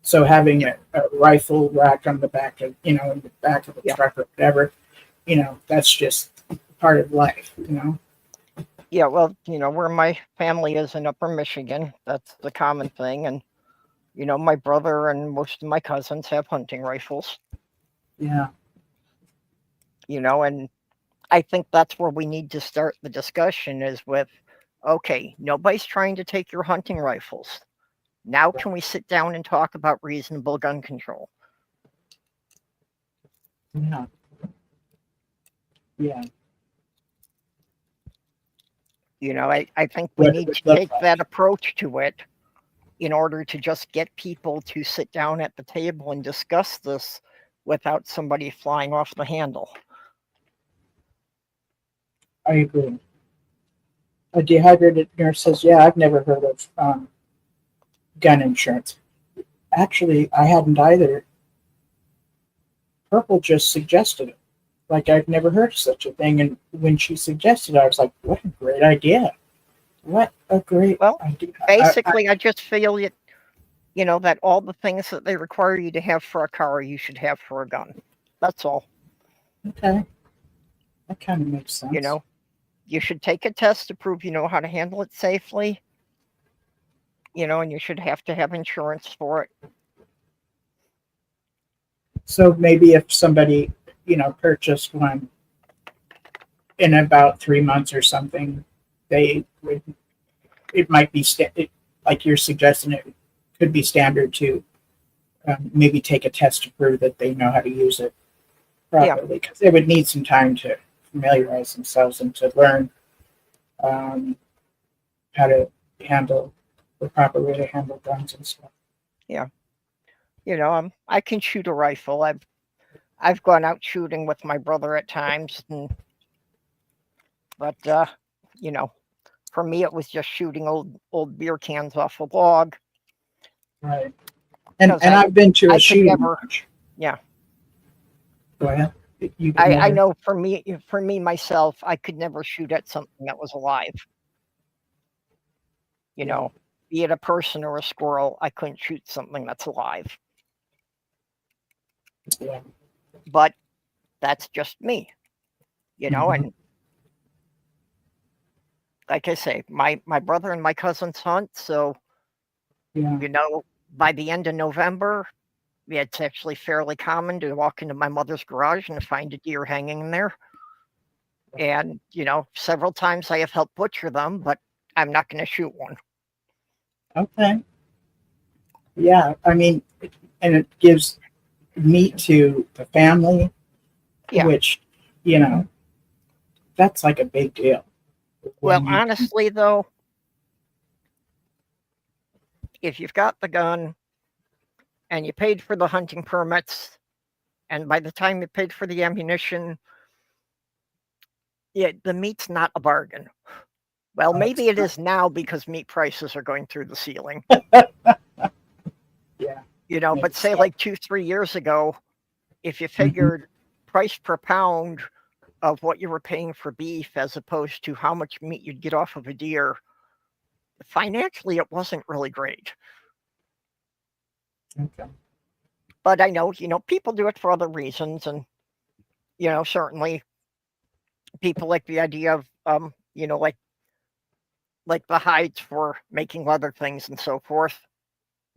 So having a rifle rack on the back of in the back of a Yeah. truck or whatever, that's just part of life. yeah, well, where my family is in Upper Michigan, that's the common thing. And, my brother and most of my cousins have hunting rifles, Yeah. and I think that's where we need to start the discussion is with, okay, nobody's trying to take your hunting rifles. Now, can we sit down and talk about reasonable gun control? Yeah. Yeah. I think we What it need would to look take like. that approach to it in order to just get people to sit down at the table and discuss this without somebody flying off the handle. I agree. A Dehydrated Nurse says, yeah, I've never heard of gun insurance. Actually, I hadn't either. Purple just suggested it. Like, I've never heard of such a thing. And when she suggested it, I was like, what a great idea. What a great Well, idea. Basically, I just feel it, that all the things that they require you to have for a car, you should have for a gun. That's all. Okay. That kind of makes sense. You should take a test to prove you know how to handle it safely. And you should have to have insurance for it. So maybe if somebody, purchased one in about 3 months or something, it might be, like you're suggesting, it could be standard to maybe take a test to prove that they know how to use it properly. Because they would need some time to familiarize themselves and to learn how to handle the proper way to handle guns and stuff. Yeah. I can shoot a rifle. I've gone out shooting with my brother at times, but for me it was just shooting old beer cans off a log. Right. And 'Cause I've been to I a could shooting never- range. Yeah. Go ahead. You could I never- know for me myself, I could never shoot at something that was alive. You Yeah. know, be it a person or a squirrel, I couldn't shoot something that's alive. Yeah. But that's just me, you know, Mhm. and like I say, my brother and my cousins hunt, so Yeah. you know, by the end of November, yeah, it's actually fairly common to walk into my mother's garage and find a deer hanging in there. And, you know, several times I have helped butcher them, but I'm not going to shoot one. Okay. Yeah. I mean, and it gives meat to the family, Yeah. which, you know, that's like a big deal. Well, When you- honestly, though, if you've got the gun and you paid for the hunting permits, and by the time you paid for the ammunition, yeah, the meat's not a bargain. Well, Oh, maybe it it's is now because meat prices are going through the ceiling. Yeah. You know, but Makes say sense. like 2-3 years ago, if you Mm-hmm. figured price per pound of what you were paying for beef as opposed to how much meat you'd get off of a deer, financially it wasn't really great. Okay. But I know, you know, people do it for other reasons, and you know, certainly people like the idea of you know, like the hides for making leather things and so forth.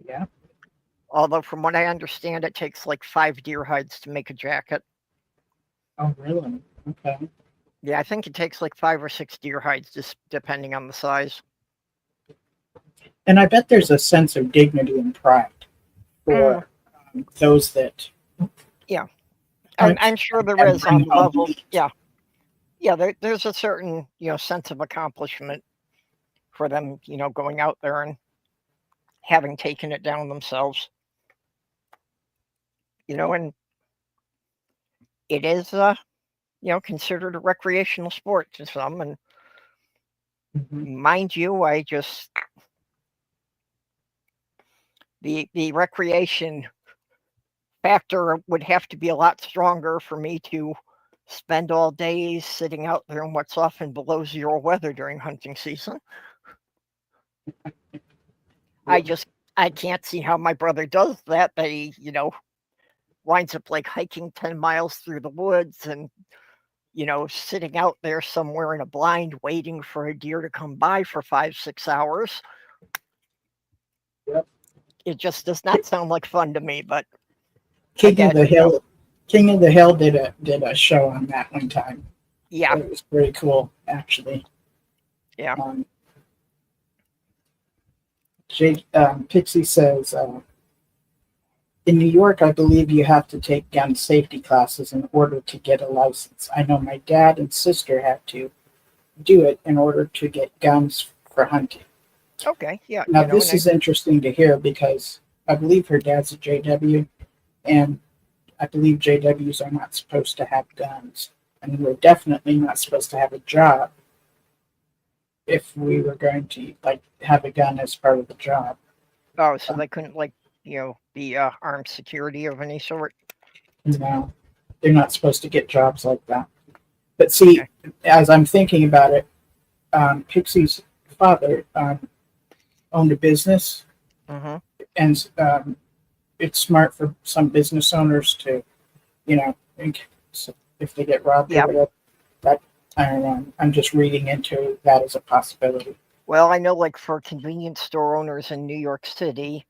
Yeah. Although from what I understand, it takes like 5 deer hides to make a jacket. Oh, really? Okay. Yeah, I think it takes like 5 or 6 deer hides, just depending on the size. And I bet there's a sense of dignity and pride for those that. Yeah. aren't- I'm sure there and is on bring home levels. meat. Yeah, there's a certain, you know, sense of accomplishment for them, you know, going out there and having taken it down themselves. You know, and it is you know, considered a recreational sport to some, and Mhm. mind you, I just the recreation factor would have to be a lot stronger for me to spend all day sitting out there in what's often below zero weather during hunting season. I can't see how my brother does that. That he, you know, winds up like hiking 10 miles through the woods and, you know, sitting out there somewhere in a blind waiting for a deer to come by for 5-6 hours. Yep. It just does not sound like fun to me, but King Again, of the you know. Hill. King of the Hill did a show on that one time. yeah, It was pretty cool, actually. Yeah. Pixie says, in New York, I believe you have to take gun safety classes in order to get a license. I know my dad and sister had to do it in order to get guns for hunting. okay, yeah. Now, you know, this and is interesting to hear because I believe her dad's a JW, and I believe JWs are not supposed to have guns. And we're definitely not supposed to have a job if we were going to like have a gun as part of the job. oh, so they couldn't like, you know, be armed security of any sort. No, they're not supposed to get jobs like that. But see, Okay. as I'm thinking about it, Pixie's father owned a business, Mm-hmm. and it's smart for some business owners to, you know, if they get robbed Yep. or whatever. That I don't know. I'm just reading into that as a possibility. Well, I know like for convenience store owners in New York City,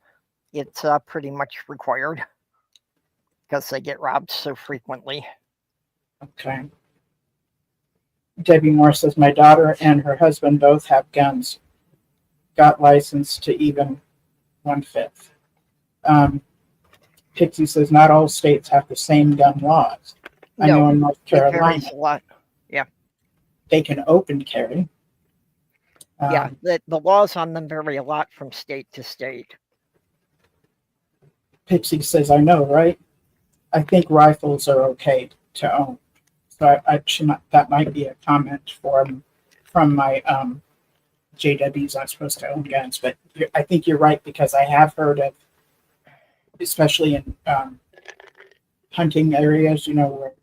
it's pretty much required because they get robbed so frequently. Okay. Debbie Moore says my daughter and her husband both have guns. Got licensed to even 1/5. Pixie says not all states have the same gun laws. I know No, in North it Carolina varies a lot. they can open carry. Yeah, the laws on them vary a lot from state to state. Pixie says I know, right? I think rifles are okay to own. So that might be a comment from my JWs. I'm supposed to own guns, but I think you're right because I have heard of, especially in hunting areas, you know, where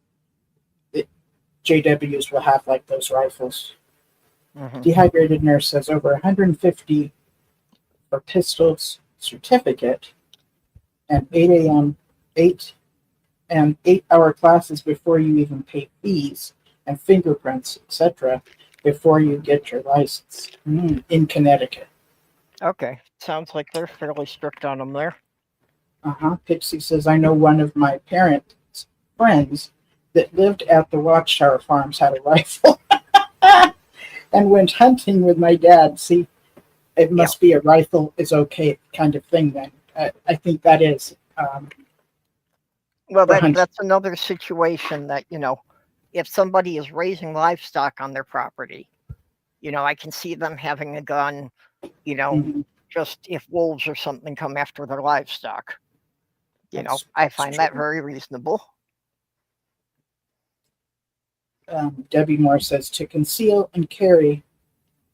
JWs will have like those rifles. Mhm. Dehydrated Nurse says over 150 for pistols certificate and 8 and 8-hour classes before you even pay fees and fingerprints, etc. before you get your license in Connecticut. Okay, sounds like they're fairly strict on them there. Pixie says, I know one of my parents' friends that lived at the Watchtower Farms had a rifle and went hunting with my dad. See, it must be a rifle is okay kind of thing then. I think that is. Well, for hunting. that's another situation that, if somebody is raising livestock on their property, I can see them having a gun, Mhm. just if wolves or something come after their livestock. I find That's that true. very reasonable. Debbie Moore says to conceal and carry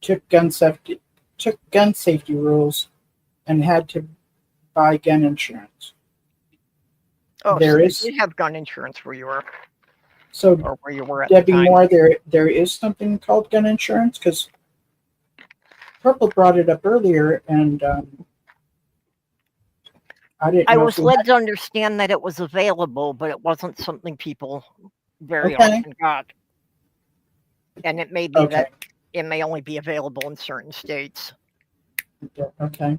took gun safety rules and had to buy gun insurance. Oh, There so is- you have gun insurance where you were, So or where you were at Debbie the time. Moore, there is something called gun insurance because Purple brought it up earlier, and I didn't. I know was if we led had- to understand that it was available, but it wasn't something people very Okay. often got. And it may be Okay. that it may only be available in certain states. Okay.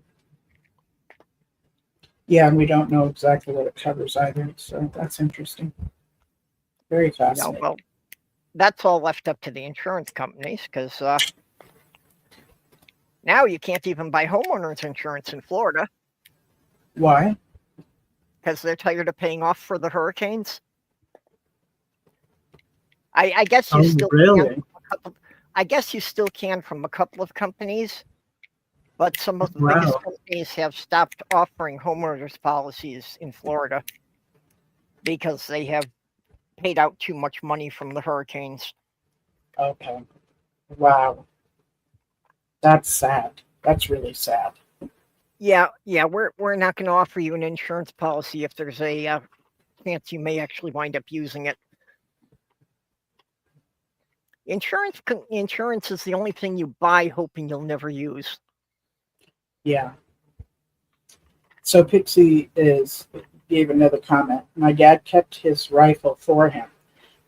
Yeah, and we don't know exactly what it covers either, so that's interesting. Very fascinating. Well, that's all left up to the insurance companies because now you can't even buy homeowners insurance in Florida Why? because they're tired of paying off for the hurricanes. I guess you still can. I guess you still can from a couple of companies, but some of the biggest companies have stopped offering homeowners policies in Florida because they have paid out too much money from the hurricanes. Okay. Wow. That's sad. That's really sad. Yeah, we're not going to offer you an insurance policy if there's a chance you may actually wind up using it. Insurance is the only thing you buy hoping you'll never use. Yeah. So Pixie gave another comment. My dad kept his rifle for him.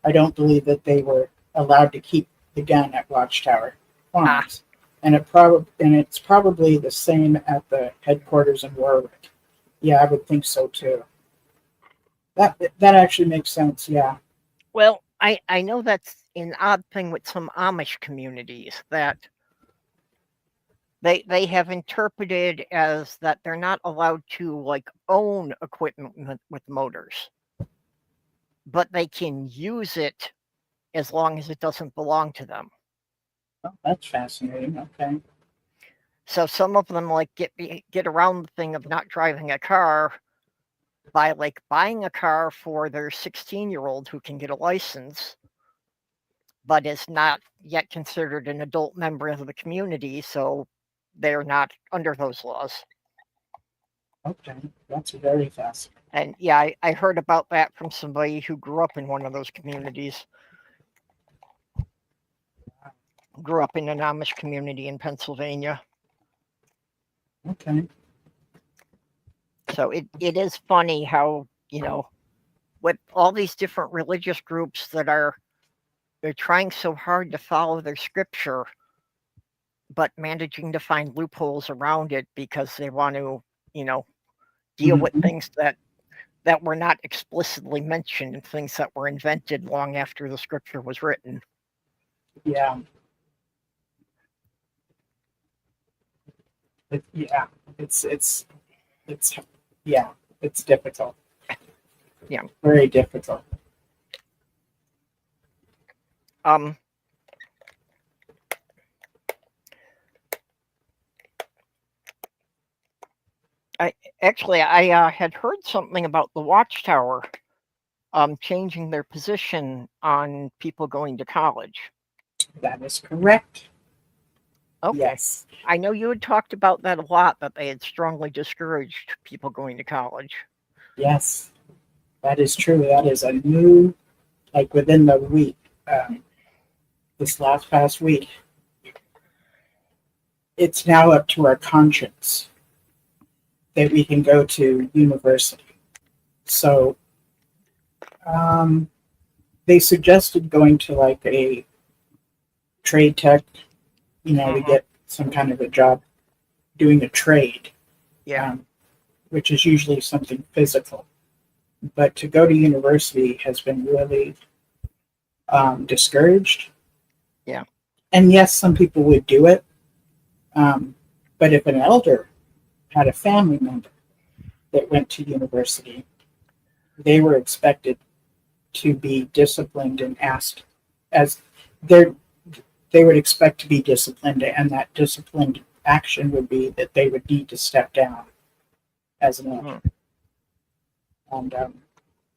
I don't believe that they were allowed to keep the gun at Watchtower Farms. And it's probably the same at the headquarters in Warwick. Yeah, I would think so too. That actually makes sense. Yeah. Well, I know that's an odd thing with some Amish communities that they have interpreted as that they're not allowed to own equipment with motors, but they can use it as long as it doesn't belong to them. Oh, that's fascinating. Okay. So some of them get around the thing of not driving a car by buying a car for their 16-year-old who can get a license, but is not yet considered an adult member of the community, so they're not under those laws. Okay, that's very fascinating. And yeah, I heard about that from somebody who grew up in one of those communities. Grew up in an Amish community in Pennsylvania. Okay. So it is funny how, with all these different religious groups they're trying so hard to follow their scripture, but managing to find loopholes around it because they want to, deal with things that were not explicitly mentioned and things that were invented long after the scripture was written. Yeah. It's difficult. Yeah. Very difficult. I had heard something about the Watchtower changing their position on people going to college. That is correct. Okay. Yes. I know you had talked about that a lot, that they had strongly discouraged people going to college. Yes. That is true. That is a new, within the week, this past week. It's now up to our conscience that we can go to university. So they suggested going to like a trade tech, to Mhm. get some kind of a job doing a trade, Yeah. which is usually something physical. But to go to university has been really discouraged. Yeah. And yes, some people would do it. But if an elder had a family member that went to university, they were expected to be disciplined and asked as they would expect to be disciplined, and that disciplined action would be that they would need to step down as an elder. And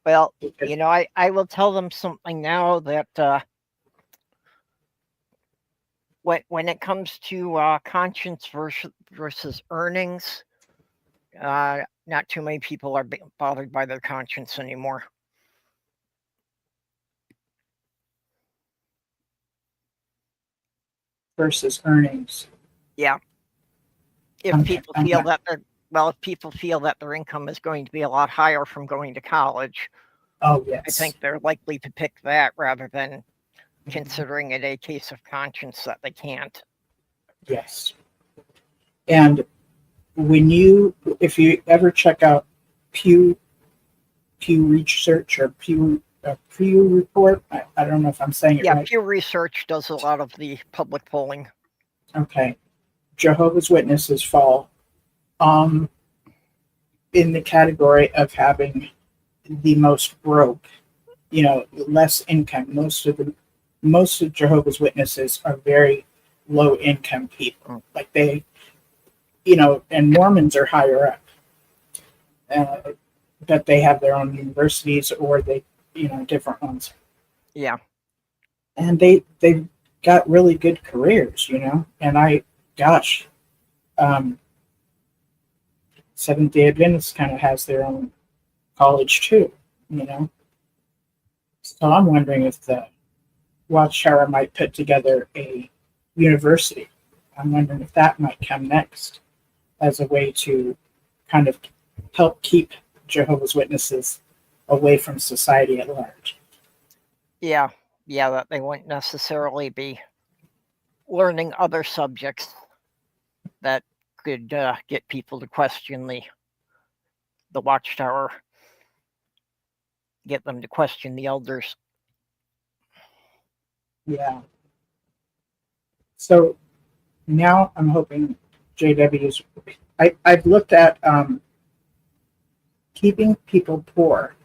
Well, because- I will tell them something now that when it comes to conscience versus earnings, not too many people are bothered by their conscience anymore. versus earnings. Yeah. If Okay, people I'm feel not- that if people feel that their income is going to be a lot higher from going to college, Oh I yes. think they're likely to pick that rather than considering it a case of conscience that they can't. Yes. And if you ever check out Pew Research or Pew Report, I don't know if I'm saying it Yeah, right. Pew Research does a lot of the public polling. Okay. Jehovah's Witnesses fall in the category of having the most broke, less income. Most of Jehovah's Witnesses are very low income people. Like they, and Mormons are higher up. But they have their own universities or they, different ones. Yeah. And they've got really good careers, and Seventh-day Adventists kind of has their own college too, So I'm wondering if the Watchtower might put together a university. I'm wondering if that might come next as a way to kind of help keep Jehovah's Witnesses away from society at large. Yeah, that they wouldn't necessarily be learning other subjects that could get people to question the Watchtower, get them to question the elders. Yeah. So now I'm hoping JW's. I've looked at keeping people poor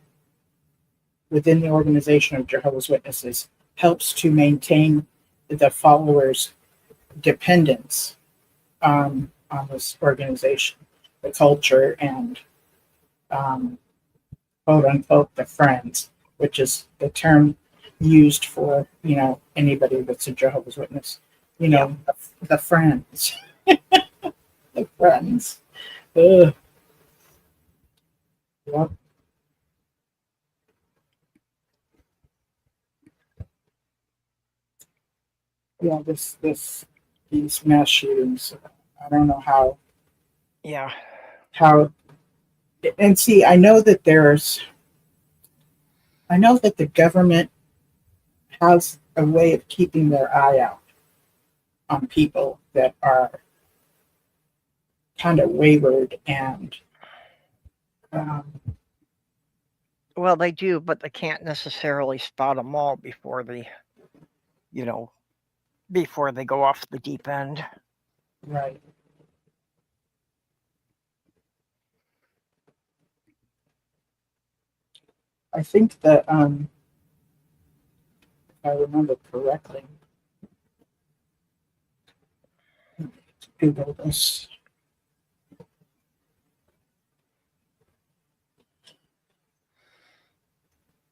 within the organization of Jehovah's Witnesses helps to maintain the followers' dependence on this organization, the culture, and quote unquote the friends, which is the term used for anybody that's a Jehovah's Witness. The friends, the friends. Ugh. Yep. Yeah, these mass shootings. I don't know how. Yeah. And see, I know that the government has a way of keeping their eye out on people that are kind of wayward and Well, they do, but they can't necessarily spot them all before they go off the deep end. right. I think that if I remember correctly, Google this.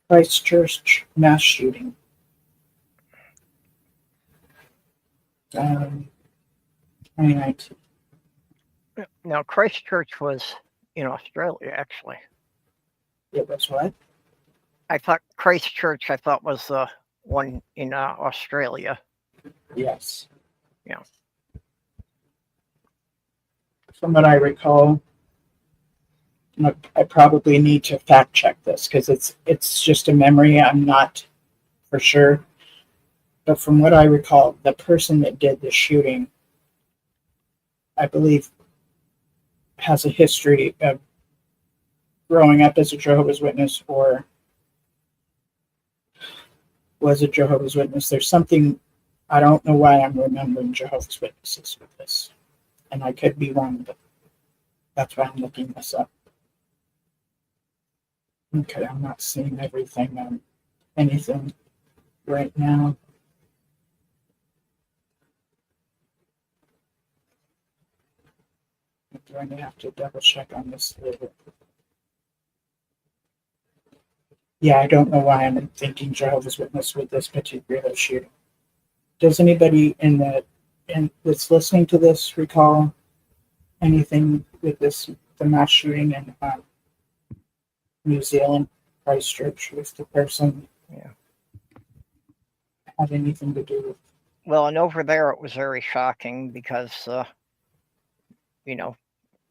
Christchurch mass shooting. 2019. Now, Christchurch was in Australia, actually. It was what? I thought Christchurch was one in Australia. Yes. Yeah. From what I recall, I probably need to fact check this because it's just a memory. I'm not for sure. But from what I recall, the person that did the shooting, I believe, has a history of growing up as a Jehovah's Witness or was a Jehovah's Witness. There's something, I don't know why I'm remembering Jehovah's Witnesses with this. And I could be wrong, but that's why I'm looking this up. Okay, I'm not seeing everything on anything right now. I'm going to have to double check on this later. Yeah, I don't know why I'm thinking Jehovah's Witness with this particular shooting. Does anybody that's listening to this recall anything with the mass shooting in New Zealand, Christchurch, with the person? Yeah. Had anything to do with? Well, and over there it was very shocking because,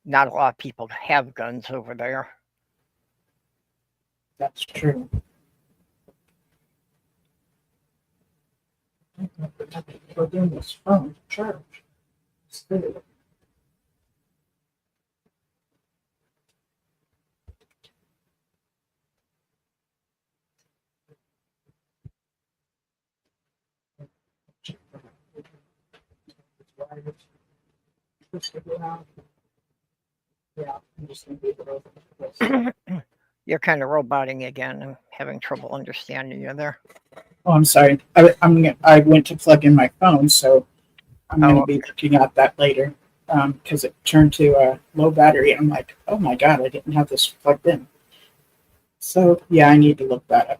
not a lot of people have guns over there. That's true. Plug in this phone to charge. Still. Yeah, I'm just gonna be able to. You're kind of roboting again. I'm having trouble understanding you there. Oh, I'm sorry. I went to plug in my phone, so I'm going to be looking at that later because it turned to a low battery. I'm like, oh my god, I didn't have this plugged in. So yeah, I need to look that up.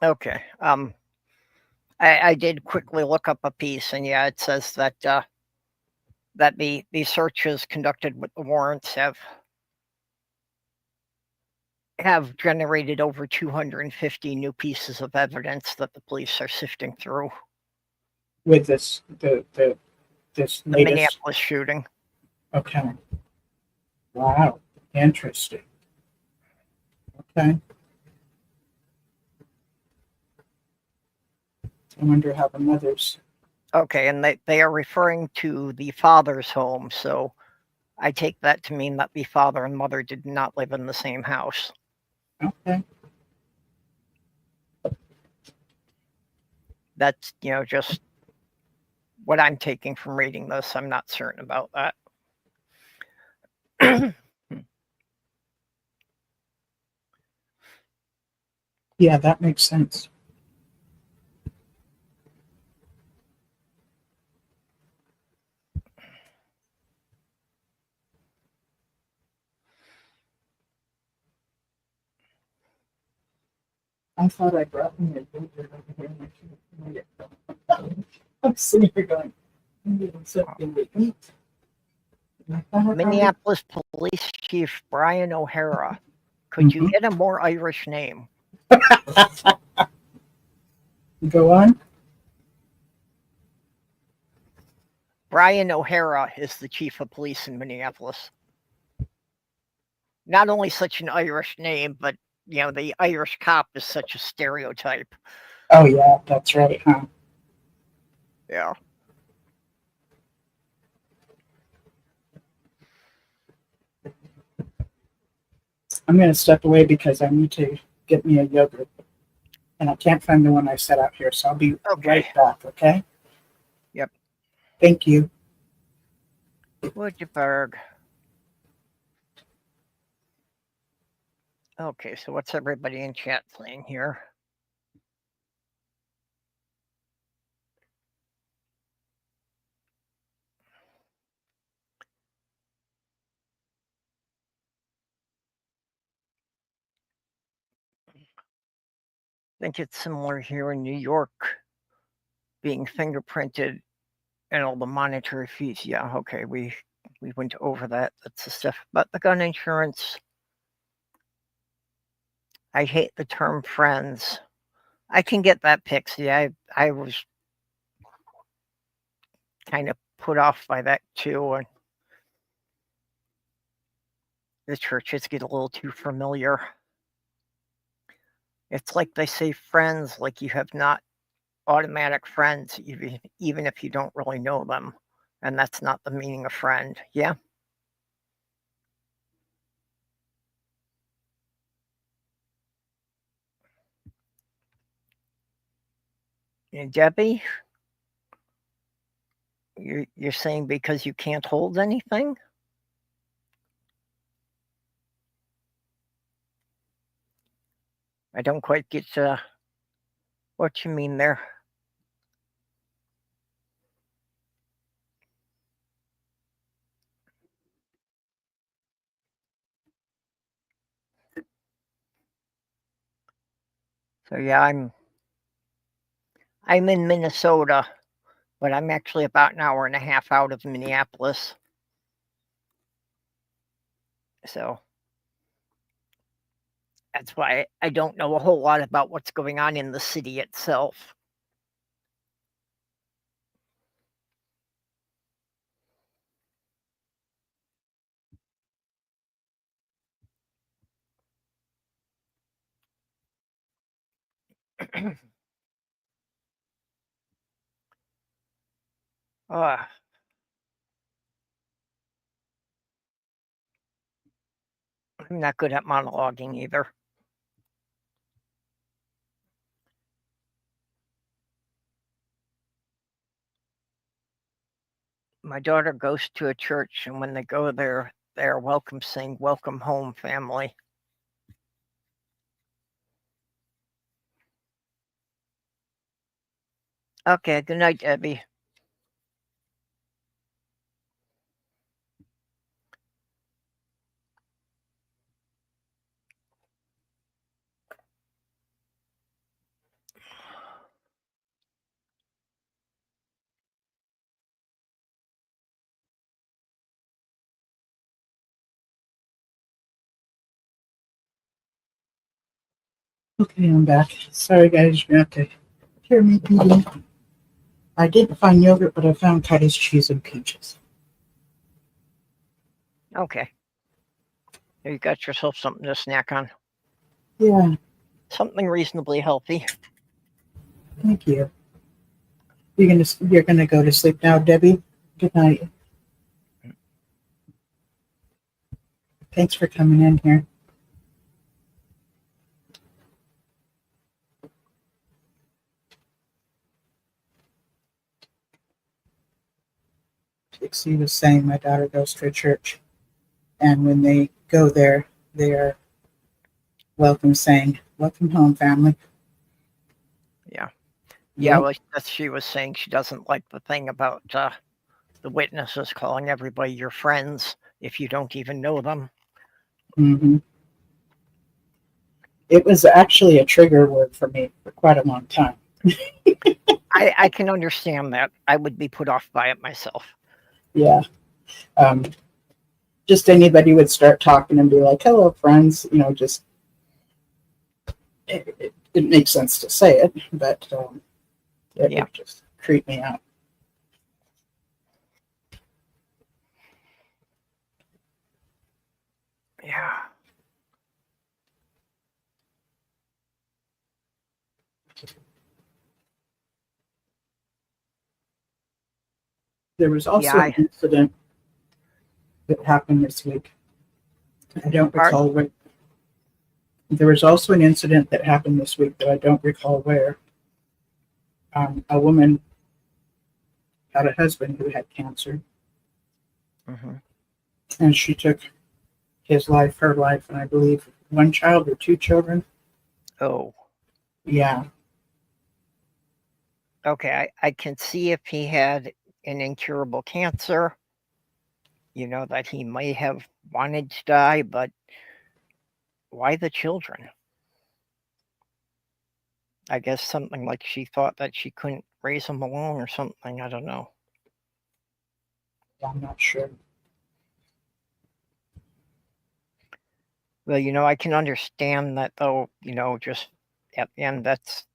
Okay. I did quickly look up a piece, and yeah, it says that that the searches conducted with the warrants have generated over 250 new pieces of evidence that the police are sifting through. With this this The latest Minneapolis shooting. Okay. Wow. Interesting. Okay. I wonder how the mothers. Okay, and they are referring to the father's home, so I take that to mean that the father and mother did not live in the same house. Okay. That's, just what I'm taking from reading this. I'm not certain about that. Yeah, that makes sense. I thought I brought me a yogurt over here and I should have made it. I'm sitting here going, I need something to eat. Minneapolis Police Chief Brian O'Hara. Could you get a more Irish name? Go on. Brian O'Hara is the chief of police in Minneapolis. Not only such an Irish name, but the Irish cop is such a stereotype. Oh yeah, that's right, huh? Yeah. I'm going to step away because I need to get me a yogurt. And I can't find the one I set out here, so I'll be right back, okay? Yep. Thank you. Woodburg. Okay, so what's everybody in chat saying here? I think it's similar here in New York, being fingerprinted and all the monetary fees. Yeah, okay, we we went over that. That's the stuff about the gun insurance. I hate the term friends. I can get that, Pixie. I was kind of put off by that too. And the churches get a little too familiar. It's like they say friends, like you have not automatic friends, even if you don't really know them. And that's not the meaning of friend. Yeah. And Debbie, you're saying because you can't hold anything? I don't quite get what you mean there. So yeah, I'm in Minnesota, but I'm actually about an hour and a half out of Minneapolis. So that's why I don't know a whole lot about what's going on in the city itself. I'm not good at monologuing either. My daughter goes to a church, and when they go there, they're welcome saying, "Welcome home, family." Okay, good night, Debbie. Okay, I'm back. Sorry, guys, you're going to have to hear me eating. I didn't find yogurt, but I found cottage cheese and peaches. Okay. You got yourself something to snack on. Yeah, Something reasonably healthy. thank you. You're gonna go to sleep now, Debbie? Good night. Thanks for coming in here. Pixie was saying my daughter goes to a church, and when they go there, they are saying, "Welcome home, family." Yeah. Yep. Well, she was saying she doesn't like the thing about the witnesses calling everybody your friends if you don't even know them. Mm-hmm. It was actually a trigger word for me for quite a long time. I can understand that. I would be put off by it myself. Yeah. Just anybody would start talking and be like, "Hello, friends," just it makes sense to say it, but it would just creep me out. Yeah. There was also an incident that happened this week. I don't recall where. There was also an incident that happened this week that I don't recall where. A woman had a husband who had cancer, and she took his life, her life, and I believe one child or two children. Oh. Yeah. Okay, I can see if he had an incurable cancer, that he may have wanted to die, but why the children? I guess something like she thought that she couldn't raise them alone or something. I don't know. I'm not sure. Well, I can understand that though, just at the end, that's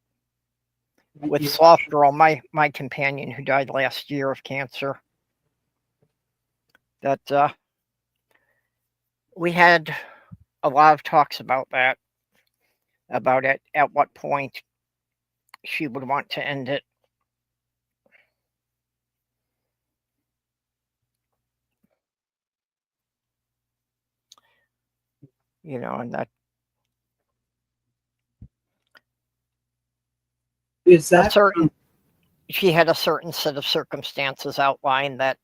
with Sloth Girl, my companion who died last year of cancer. That we had a lot of talks about that, about it, at what point she would want to end it. And that Is a that certain she had a certain set of circumstances outlined that,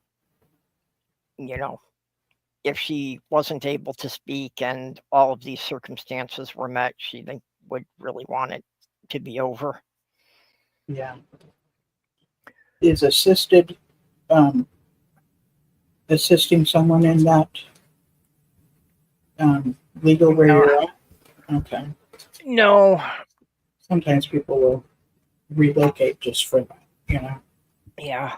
if she wasn't able to speak and all of these circumstances were met, she would really want it to be over. yeah? Is assisting someone in that legal where you're at? Okay. No, Sometimes people will relocate just for that, yeah.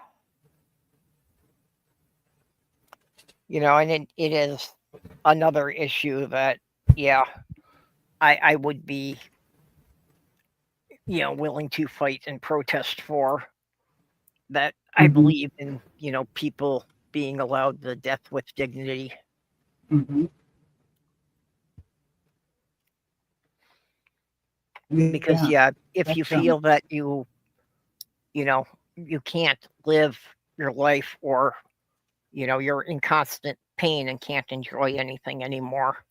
And it is another issue that, yeah, I would be, willing to fight and protest for. That I Mhm. believe in, people being allowed the death with dignity. Mm-hmm. Because, if you that's, feel that you can't live your life, or, you're in constant pain and can't enjoy anything anymore,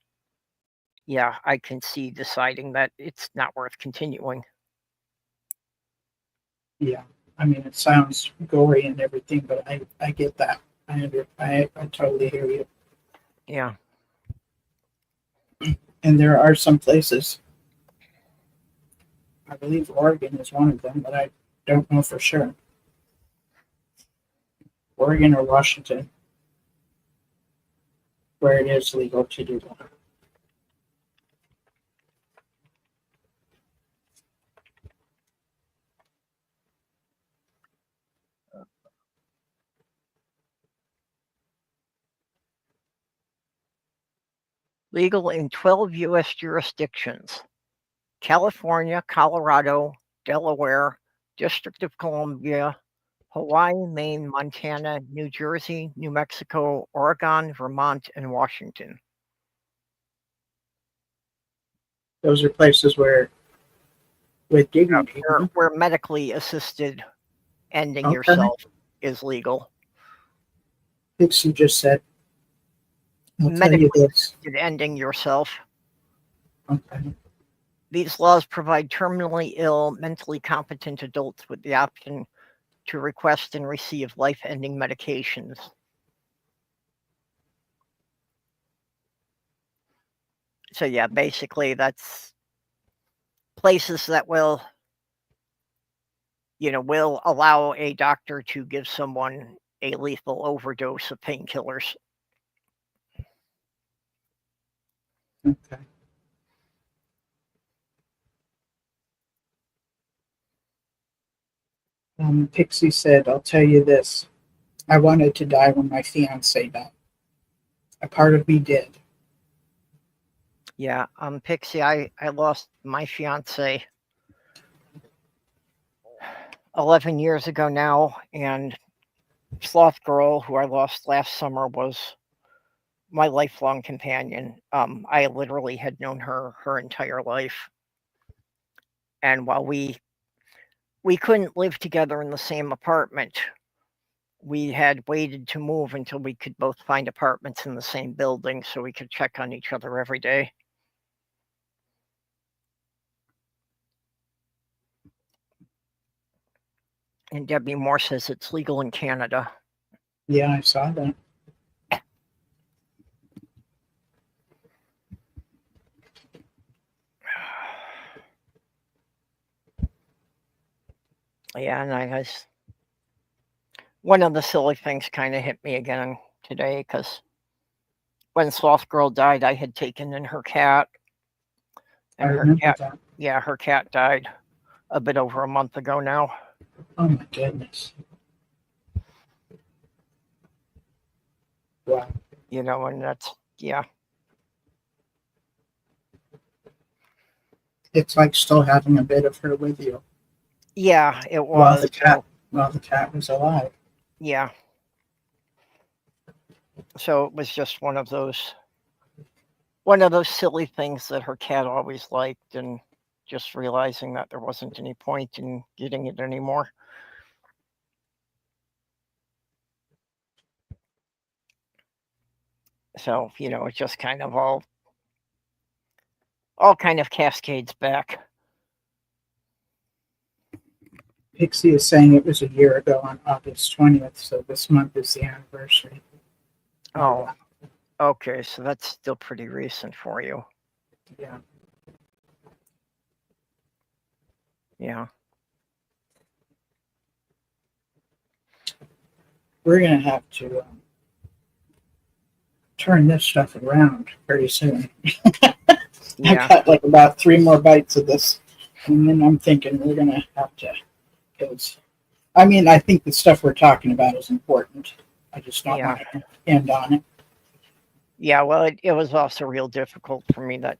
yeah, I can see deciding that it's not worth continuing. yeah. I mean, it sounds gory and everything, but I get that. I totally hear you. Yeah. And there are some places, I believe Oregon is one of them, but I don't know for sure. Oregon or Washington, where it is legal to do that. Legal in 12 U.S. jurisdictions: California, Colorado, Delaware, District of Columbia, Hawaii, Maine, Montana, New Jersey, New Mexico, Oregon, Vermont, and Washington. Those are places where, with dignity, Where medically assisted ending Okay. yourself is legal. Pixie just said, I'll tell you Medically this. assisted ending yourself. Okay. These laws provide terminally ill, mentally competent adults with the option to request and receive life-ending medications. So yeah, basically that's places that will allow a doctor to give someone a lethal overdose of painkillers. Okay. Pixie said, I'll tell you this. I wanted to die when my fiance died. A part of me did. Yeah, Pixie, I lost my fiance 11 years ago now, and Sloth Girl, who I lost last summer, was my lifelong companion. I literally had known her entire life. And while we couldn't live together in the same apartment, we had waited to move until we could both find apartments in the same building so we could check on each other every day. And Debbie Moore says it's legal in Canada. Yeah, I saw that. Yeah, and I was one of the silly things kind of hit me again today, because when Sloth Girl died, I had taken in her cat, and I her remember cat, that. yeah, her cat died a bit over a month ago now. Oh my goodness. Wow. And that's, yeah. It's like still having a bit of her with you Yeah, it while was. the cat was alive. Yeah. So it was just one of those silly things that her cat always liked, and just realizing that there wasn't any point in getting it anymore. So, it just kind of all kind of cascades back. Pixie is saying it was a year ago on August 20th, so this month is the anniversary. Oh, okay. So that's still pretty recent for you. Yeah. Yeah. We're going to have to turn this stuff around pretty soon. Yeah. I've got like about 3 more bites of this, and then I'm thinking we're going to have to, because, I mean, I think the stuff we're talking about is important. I just don't Yeah. want to end on it. Yeah. Well, it was also real difficult for me that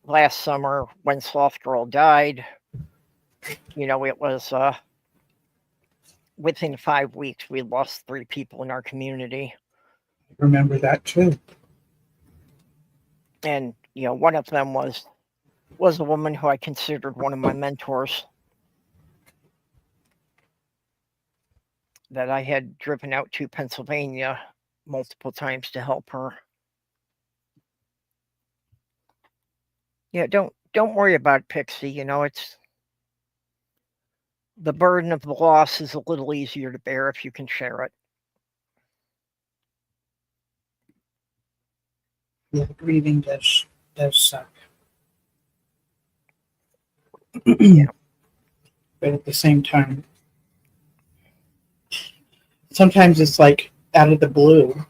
last summer when Sloth Girl died, it was within 5 weeks we lost 3 people in our community. Remember that too. And one of them was a woman who I considered one of my mentors, that I had driven out to Pennsylvania multiple times to help her. Yeah, don't worry about Pixie. It's the burden of the loss is a little easier to bear if you can share it. Yeah, grieving does suck. Yeah. But at the same time, sometimes it's like out of the blue.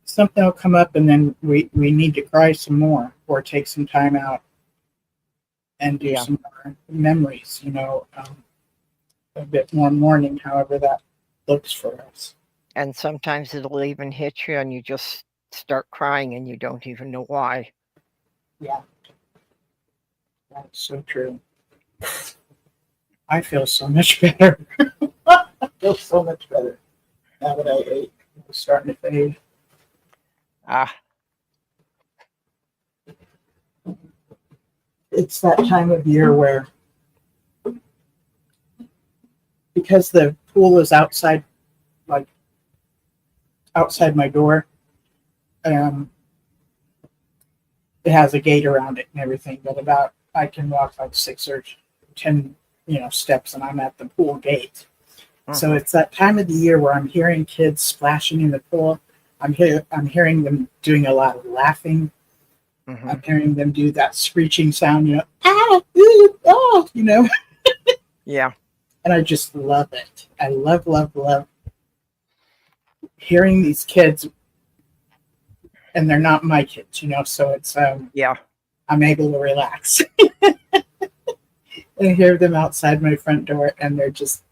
Something will come up and then we need to cry some more or take some time out and do Yeah. some more memories, a bit more mourning, however that looks for us. And sometimes it'll even hit you and you just start crying and you don't even know why. Yeah. That's so true. I feel so much better. I feel so much better now that I ate. It's starting to fade. Ah, It's that time of year where, because the pool is outside, like outside my door, it has a gate around it and everything, but I can walk like 6 or 10 steps and I'm at the pool gate. So it's that time of the year where I'm hearing kids splashing in the pool. I'm hearing them doing a lot of laughing. I'm hearing them do that screeching sound, Yeah. And I just love it. I love hearing these kids, and they're not my kids, so it's Yeah. I'm able to relax and hear them outside my front door, and they're just,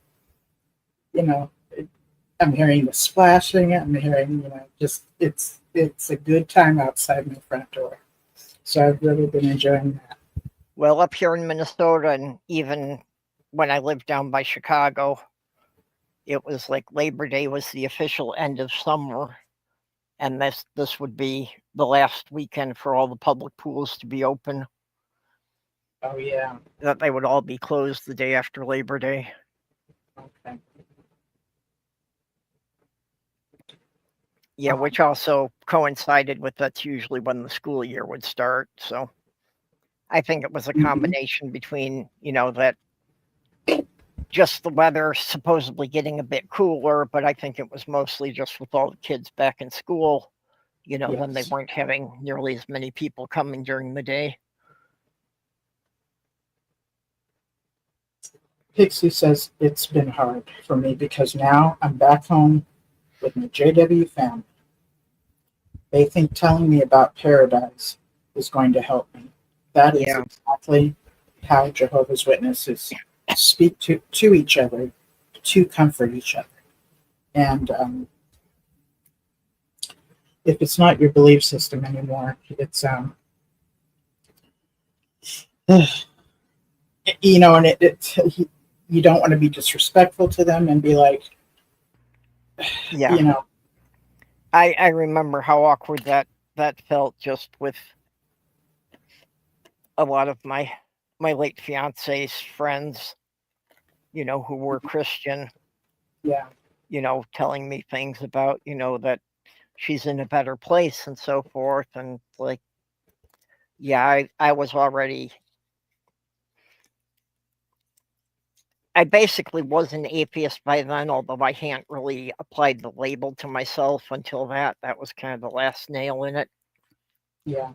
I'm hearing the splashing. I'm hearing, just it's a good time outside my front door. So I've really been enjoying that. Well, up here in Minnesota, and even when I lived down by Chicago, it was like Labor Day was the official end of summer, and this would be the last weekend for all the public pools to be open. Oh yeah. That they would all be closed the day after Labor Day. Okay. Yeah, which also coincided with that's usually when the school year would start. So I think it was a combination between, that just the weather supposedly getting a bit cooler, but I think it was mostly just with all the kids back in school, then they weren't having nearly as many people coming during the day. Pixie says it's been hard for me because now I'm back home with my JW family. They think telling me about paradise is going to help me. That is exactly how Jehovah's Witnesses speak to each other, to comfort each other. And if it's not your belief system anymore, it's you know, and you don't want to be disrespectful to them and be like, Yeah. you know, I remember how awkward that felt just with a lot of my late fiance's friends, who were Christian, yeah, telling me things about, that she's in a better place and so forth. And like, yeah, I was already, I basically was an atheist by then, although I hadn't really applied the label to myself until that. That was kind of the last nail in it. yeah,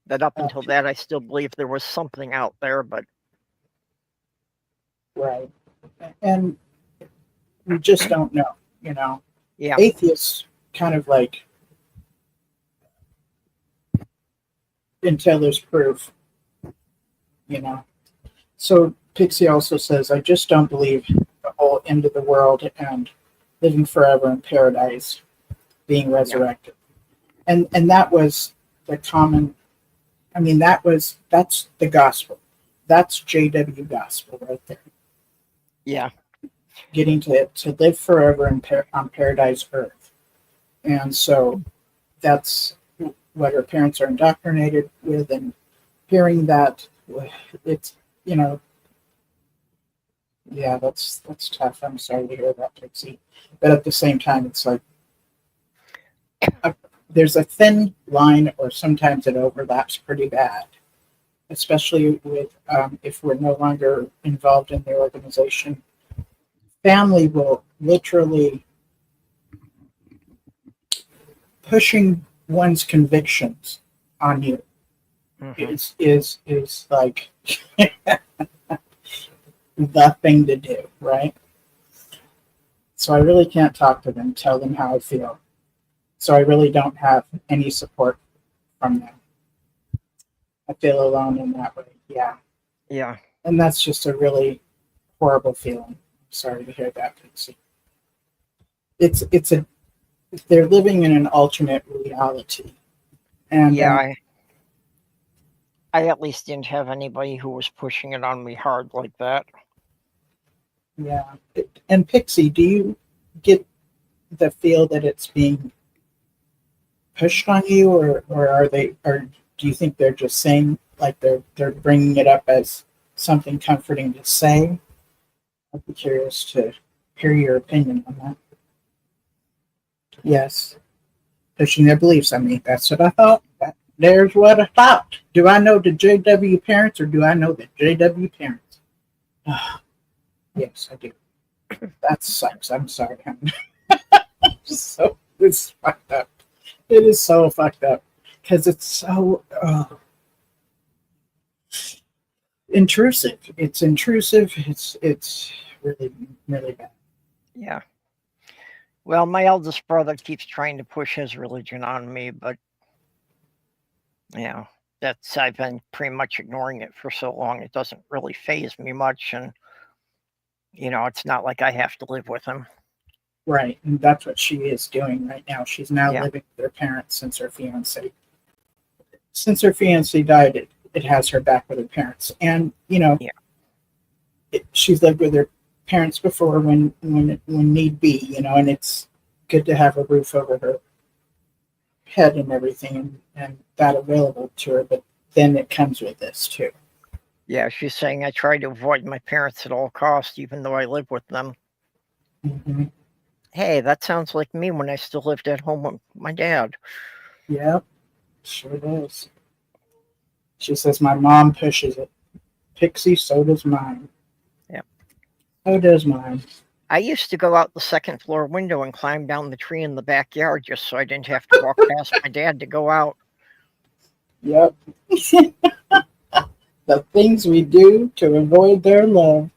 That up until that, I still believed there was something out there, but right. And we just don't know, you know. yeah, Atheists kind of like, until there's proof, you know. So Pixie also says, I just don't believe the whole end of the world and living forever in paradise being resurrected. And that was the common, I mean, that's the gospel. That's JW gospel right there. yeah, Getting to live forever on paradise earth. And so that's what her parents are indoctrinated with, and hearing that, it's, you know, yeah, that's tough. I'm sorry to hear that, Pixie. But at the same time, it's like there's a thin line, or sometimes it overlaps pretty bad, especially with if we're no longer involved in the organization. Family will literally pushing one's convictions on you is like the thing to do, right? So I really can't talk to them, tell them how I feel. So I really don't have any support from them. I feel alone in that way. Yeah. yeah, And that's just a really horrible feeling. Sorry to hear that, Pixie. It's a they're living in an alternate reality. And yeah. I at least didn't have anybody who was pushing it on me hard like that. yeah. And Pixie, do you get the feel that it's being pushed on you, or are they, or do you think they're just saying, like, they're bringing it up as something comforting to say? I'd be curious to hear your opinion on that. Yes, pushing their beliefs. I mean, that's what I thought. There's what I thought. Do I know the JW parents, or do I know the JW parents? Yes, I do. That sucks. I'm sorry. So it's fucked up. It is so fucked up because it's so intrusive. It's intrusive. It's really, really bad. Yeah. Well, my eldest brother keeps trying to push his religion on me, but I've been pretty much ignoring it for so long. It doesn't really faze me much, and it's not like I have to live with him. Right, and that's what she is doing right now. She's now Yeah. living with her parents since her fiance. Since her fiance died, it has her back with her parents, and Yeah. she's lived with her parents before when need be, and it's good to have a roof over her head and everything, and that available to her. But then it comes with this too. Yeah, she's saying I try to avoid my parents at all costs, even though I live with them. Mm-hmm. Hey, that sounds like me when I still lived at home with my dad. Yep, sure does. She says my mom pushes it. Pixie, so does mine. Yep. So does mine. I used to go out the second floor window and climb down the tree in the backyard just so I didn't have to walk past my dad to go out. Yep. The things we do to avoid their love.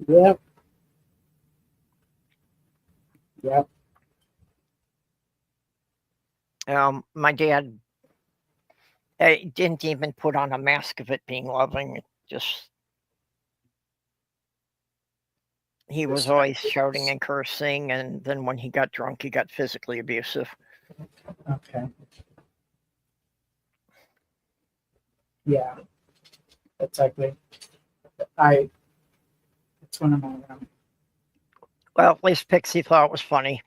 Yep. Yep. My dad didn't even put on a mask of it being loving. It just, he was always shouting and cursing, and then when he got drunk, he got physically abusive. Okay. Yeah, that's ugly. It's one of my, Well, at least Pixie thought it was funny.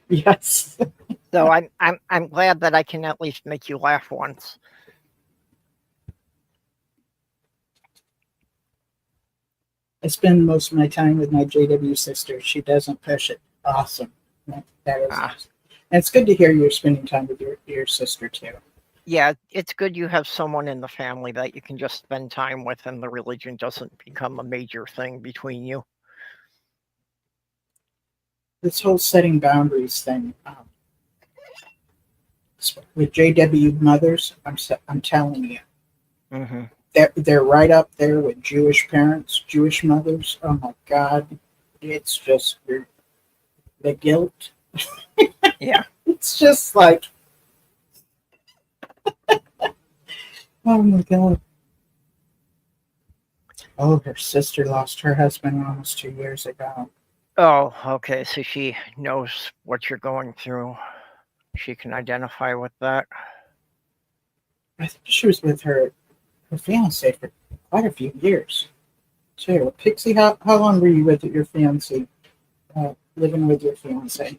yes. So I'm glad that I can at least make you laugh once. I spend most of my time with my JW sister. She doesn't push it. Awesome. That is Ah. awesome. And it's good to hear you're spending time with your sister too. Yeah, it's good you have someone in the family that you can just spend time with and the religion doesn't become a major thing between you. This whole setting boundaries thing with JW mothers, I'm telling you, Mm-hmm. they're right up there with Jewish parents, Jewish mothers. Oh my God, it's just the guilt. Yeah. It's just like, oh my God. Oh, her sister lost her husband almost 2 years ago. Oh, okay. So she knows what you're going through. She can identify with that. I think she was with her fiance for quite a few years, too. Pixie, how long were you with your fiance, living with your fiance?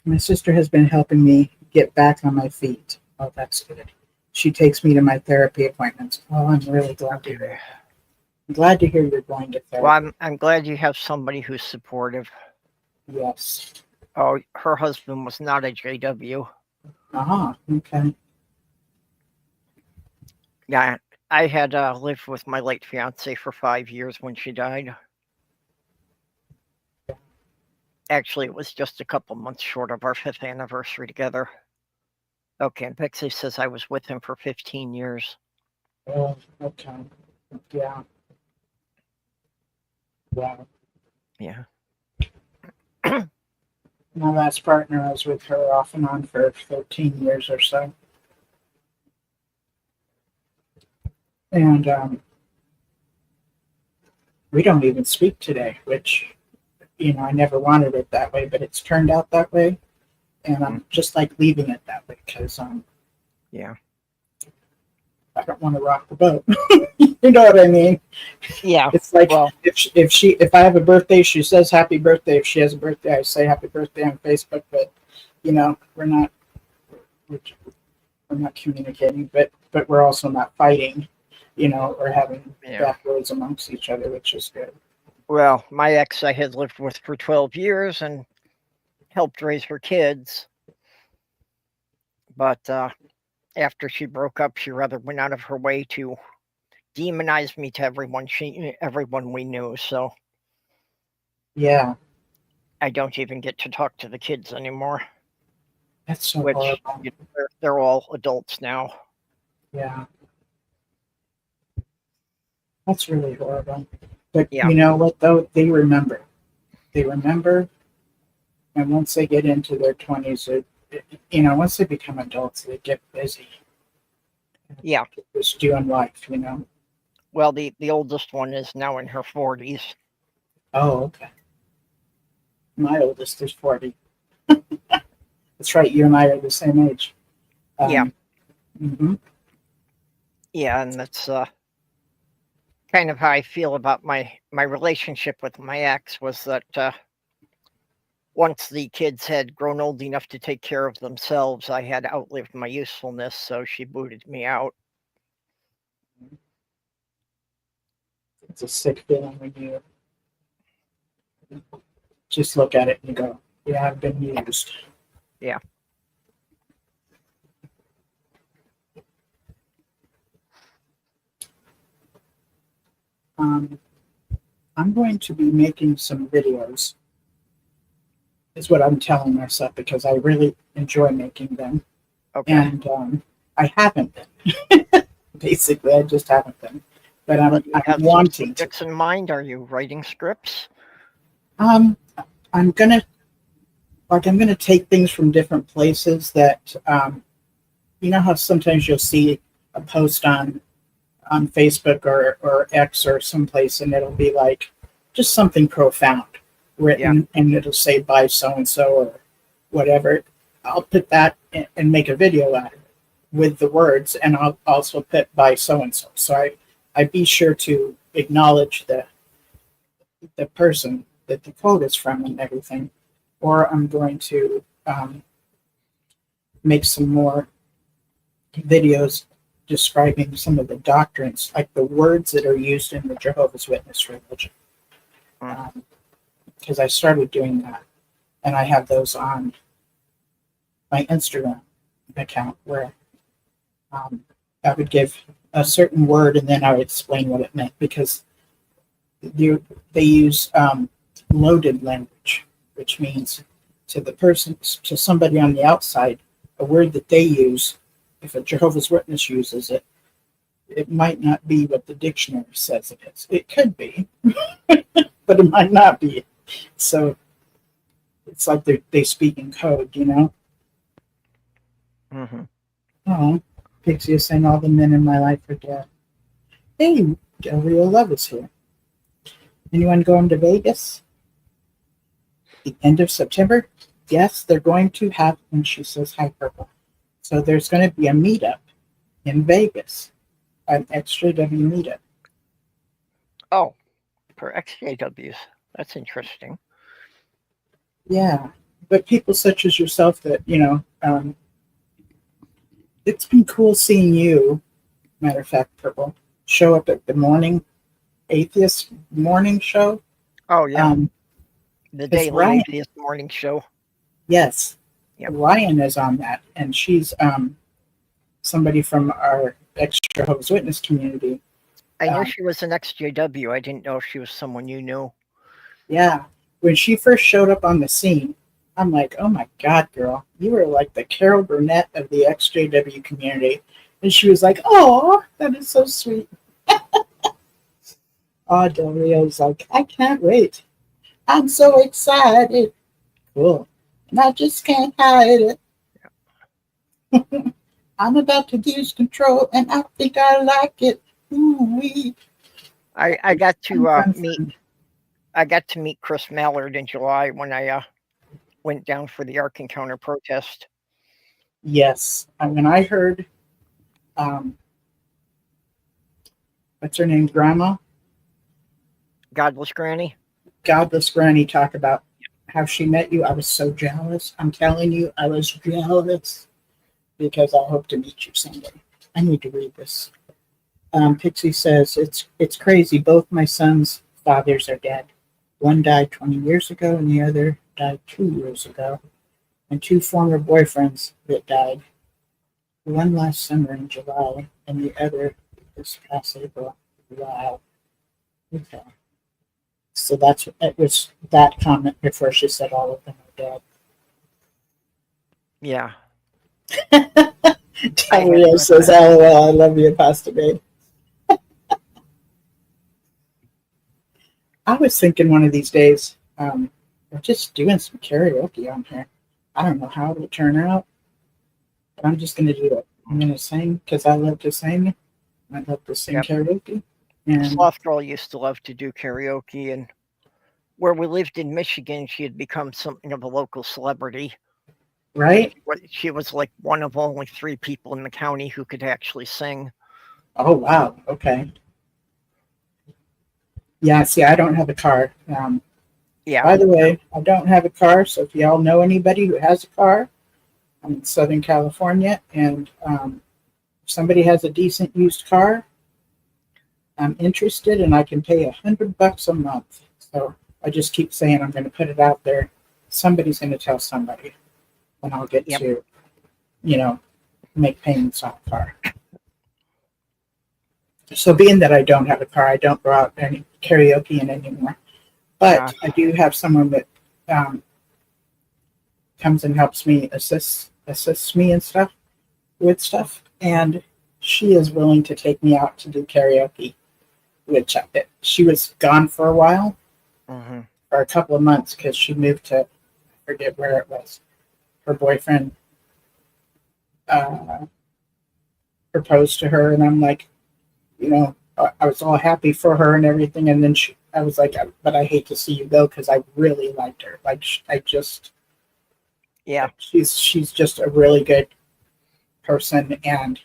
My sister has been helping me get back on my feet. Oh, that's good. She takes me to my therapy appointments. Oh, I'm really glad to hear. I'm glad to hear you're going to therapy. Well, I'm glad you have somebody who's supportive. Yes. Oh, her husband was not a JW. Okay. Yeah, I had lived with my late fiance for 5 years when she died. Actually, it was just a couple months short of our 5th anniversary together. Okay, and Pixie says I was with him for 15 years. Oh, okay. Yeah. Wow. Yeah. My last partner, I was with her off and on for 13 years or so. And we don't even speak today, which, I never wanted it that way, but it's turned out that way. And I'm just like leaving it that way because Yeah. I don't want to rock the boat. You know what I mean? Yeah. It's like, Well, if I have a birthday, she says happy birthday. If she has a birthday, I say happy birthday on Facebook. But we're not communicating. But we're also not fighting, or having bad words amongst each other, which is good. Well, my ex I had lived with for 12 years and helped raise her kids. But after she broke up, she rather went out of her way to demonize me to everyone we knew. So Yeah, I don't even get to talk to the kids anymore. that's so Which horrible. they're all adults now. Yeah, that's really horrible. But Yeah. you know what, though? They remember. And once they get into their 20s, once they become adults, they get busy. Yeah. Just doing life, Well, the oldest one is now in her 40s. Oh, okay. My oldest is 40. That's right. You and I are the same age. Yeah. Mm-hmm. Yeah, and that's kind of how I feel about my relationship with my ex was that once the kids had grown old enough to take care of themselves, I had outlived my usefulness, so she booted me out. It's a sick feeling when you just look at it and go, yeah, I've been used. Yeah. I'm going to be making some videos, is what I'm telling myself, because I really enjoy making them. Okay. And I haven't been. Basically, I just haven't been. But I'm wanting to. Subjects in mind? Are you writing scripts? I'm gonna take things from different places that how sometimes you'll see a post on Facebook or X or someplace, and it'll be like just something profound written, and it'll say by so and so or whatever. I'll put that and make a video out of it. with the words, and I'll also put by so and so. So I be sure to acknowledge the person that the quote is from and everything, or I'm going to make some more videos describing some of the doctrines, like the words that are used in the Jehovah's Witness religion. Because I started doing that, and I have those on my Instagram account where I would give a certain word and then I would explain what it meant, because they use loaded language, which means to the person, to somebody on the outside, a word that they use, if a Jehovah's Witness uses it, it might not be what the dictionary says it is. It could be, but it might not be. So it's like they speak in code, you know? Mm-hmm. Oh, Pixie is saying all the men in my life are dead. Hey, Del Rio Love is here. Anyone going to Vegas? The end of September? Yes, they're going to have, and she says hi, Purple. So there's going to be a meetup in Vegas, an XJW meetup. Oh, for XJWs. That's interesting. Yeah, but people such as yourself that, you know, it's been cool seeing you, matter of fact, Purple, show up at the morning atheist morning show. Oh, yeah. The it's Daily Ryan. Atheist Morning Show. Yes. Yep. Ryan is on that, and she's somebody from our Jehovah's Witness community. I knew she was an XJW. I didn't know if she was someone you knew. Yeah. When she first showed up on the scene, I'm like, oh my God, girl, you were like the Carol Burnett of the XJW community. And she was like, oh, that is so sweet. Oh, Del Rio's like, I can't wait. I'm so excited. Cool. And I just can't hide it. I'm about to lose control, and I think I like it. Ooh-wee. I got to meet Chris Mallard in July when I went down for the Ark Encounter protest. Yes. And when I heard, what's her name, Grandma? Godless Granny? Godless Granny talk about how she met you. I was so jealous. I'm telling you, I was jealous because I hope to meet you someday. I need to read this. Pixie says, it's crazy. Both my sons' fathers are dead. One died 20 years ago and the other died 2 years ago. And 2 former boyfriends that died. One last summer in July and the other this past April. Wow. Okay. So it was that comment before she said all of them are dead. Yeah. Del Rio says, LOL, I love you, Pasta Babe. I was thinking one of these days, we're just doing some karaoke on here. I don't know how it'll turn out, but I'm just going to do it. I'm going to sing because I love to sing. I love to sing karaoke. And Sloth Girl used to love to do karaoke, and where we lived in Michigan, she had become something of a local celebrity. Right? She was like one of only 3 people in the county who could actually sing. Oh, wow. Okay. Yeah, see, I don't have a car. Yeah. By the way, I don't have a car, so if y'all know anybody who has a car, I'm in Southern California, and if somebody has a decent used car, I'm interested, and I can pay $100 a month. So I just keep saying I'm going to put it out there. Somebody's going to tell somebody, and I'll get to, make payments on a car. So being that I don't have a car, I don't go out any karaoke anymore. But I do have someone that comes and helps me, assists me and stuff with stuff, and she is willing to take me out to do karaoke. Which she was gone for a while, for a couple of months, because she moved to, I forget where it was. Her boyfriend proposed to her, and I'm like, I was all happy for her and everything, and then I was like, but I hate to see you go because I really liked her. Like, she's just a really good person, and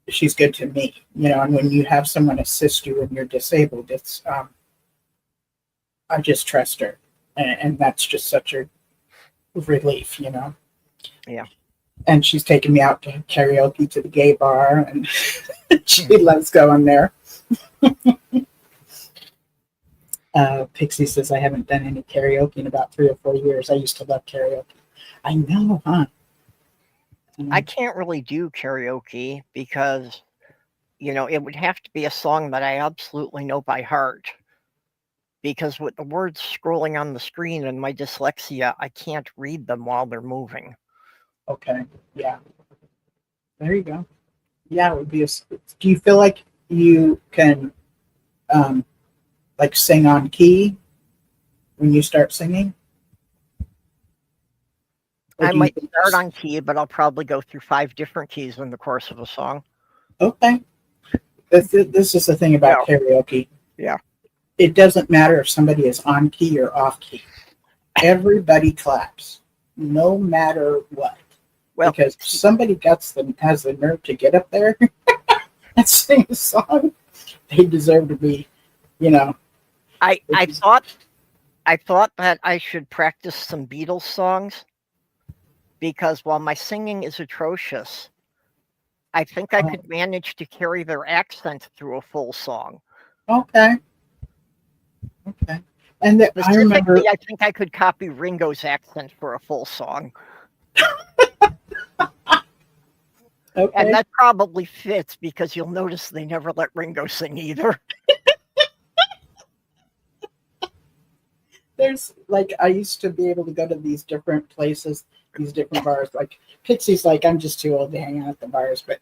she's good to me, and when you have someone assist you when you're disabled, it's I just trust her, and that's just such a relief. Yeah. And she's taken me out to karaoke to the gay bar, and she loves going there. Pixie says, I haven't done any karaoke in about 3 or 4 years. I used to love karaoke. I know, huh? I can't really do karaoke because, it would have to be a song that I absolutely know by heart. Because with the words scrolling on the screen and my dyslexia, I can't read them while they're moving. Okay, yeah. There you go. Yeah, it would be do you feel like you can like sing on key when you start singing? Or I do you might think start on key, but I'll probably go through 5 different keys in the course of a song. Okay. This is the thing about karaoke. Yeah. It doesn't matter if somebody is on key or off key. Everybody claps, no matter what. Well, because if somebody has the nerve to get up there and sing a song, they deserve to be, I thought that I should practice some Beatles songs because while my singing is atrocious, I think I could manage to carry their accent through a full song. Okay. And I remember, I think I could copy Ringo's accent for a full song. okay. And that probably fits because you'll notice they never let Ringo sing either. There's I used to be able to go to these different places, these different bars. Like Pixie's I'm just too old to hang out at the bars. But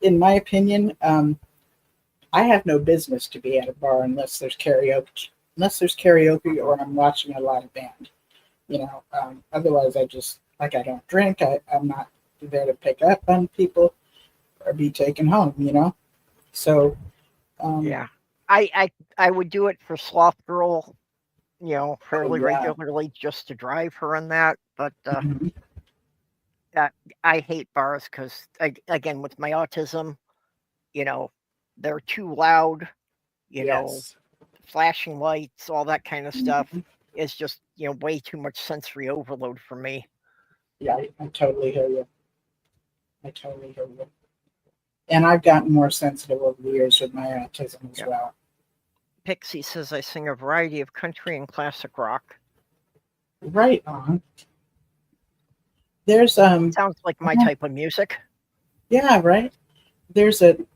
in my opinion, I have no business to be at a bar unless there's karaoke. Or I'm watching a live band. Otherwise I just I don't drink. I'm not there to pick up on people or be taken home. So yeah, I would do it for Sloth Girl, fairly regularly just to drive her in that. But I hate bars because, again, with my autism, they're too loud. Flashing lights, all that kind of stuff is just way too much sensory overload for me. Yeah, I totally hear you. And I've gotten more sensitive over the years with my autism as well. Pixie says I sing a variety of country and classic rock. Right on. There's sounds like my type of music. Yeah, right. There's an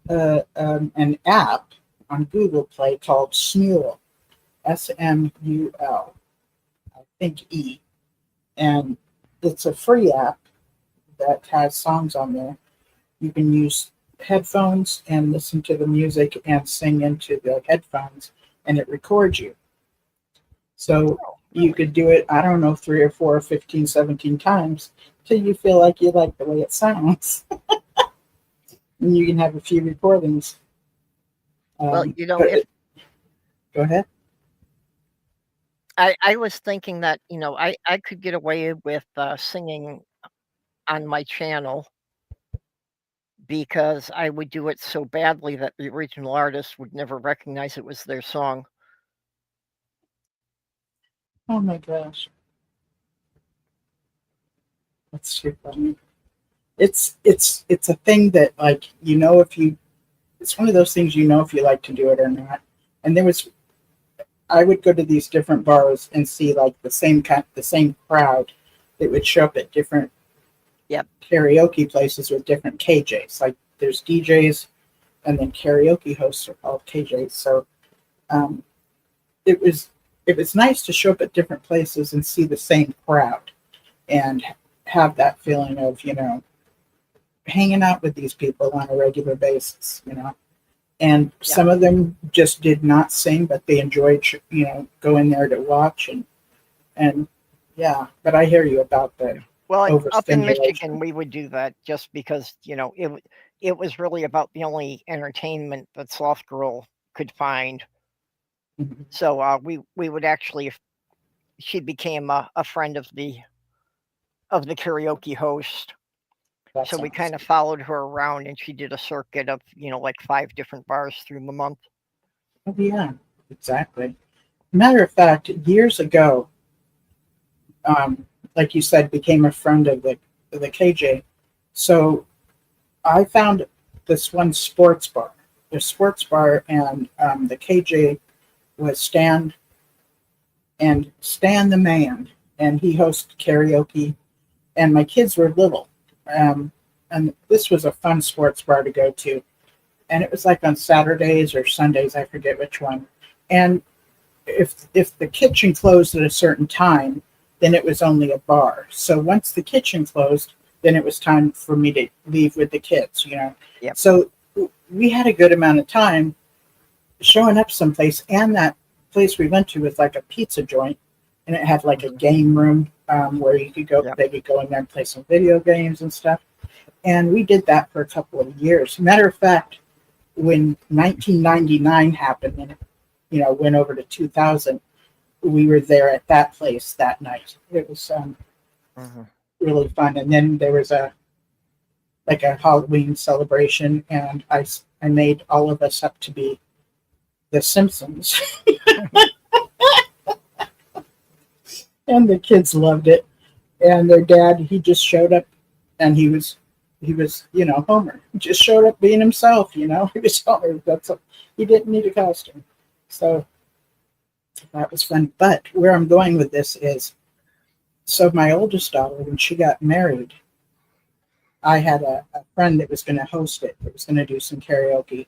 app on Google Play called Smule, SMUL, I think E, and it's a free app that has songs on there. You can use headphones and listen to the music and sing into the headphones, and it records you. So you could do it, I don't know, 3 or 4 or 15, 17 times till you feel like you like the way it sounds. And you can have a few recordings. Well, go ahead. I was thinking that, I could get away with singing on my channel because I would do it so badly that the original artist would never recognize it was their song. Oh my gosh. That's too funny. It's a thing that it's one of those things if you like to do it or not. And I would go to these different bars and see the same crowd that would show up at different karaoke places with different KJs. Like there's DJs and then karaoke hosts are called KJs. So it was nice to show up at different places and see the same crowd and have that feeling of, hanging out with these people on a regular basis, and some of them just did not sing, but they enjoyed, going there to watch and but I hear you about that. Well, up in Michigan, we would do that just because, it was really about the only entertainment that Sloth Girl could find. Mm-hmm. So we would actually, she became a friend of the karaoke host. That So we sounds- kind of followed her around, and she did a circuit of, like 5 different bars through the month. Oh, yeah, exactly. Matter of fact, years ago, like you said, became a friend of the KJ. So I found this one sports bar, the sports bar, and the KJ was Stan the man, and he hosted karaoke, and my kids were little, and this was a fun sports bar to go to, and it was like on Saturdays or Sundays, I forget which one, and if the kitchen closed at a certain time, then it was only a bar. So once the kitchen closed, then it was time for me to leave with the kids, Yep. So we had a good amount of time showing up someplace, and that place we went to was like a pizza joint, and it had like a game room where you could go. Yep. They could go in there and play some video games and stuff. And we did that for a couple of years. Matter of fact, when 1999 happened, and went over to 2000, we were there at that place that night. It was really fun. And then there was a Halloween celebration, and I made all of us up to be the Simpsons. And the kids loved it. And their dad, he just showed up, and he was Homer. He just showed up being himself, he was Homer. He didn't need a costume. So that was fun. But where I'm going with this is, so my oldest daughter, when she got married, I had a friend that was going to host it, that was going to do some karaoke,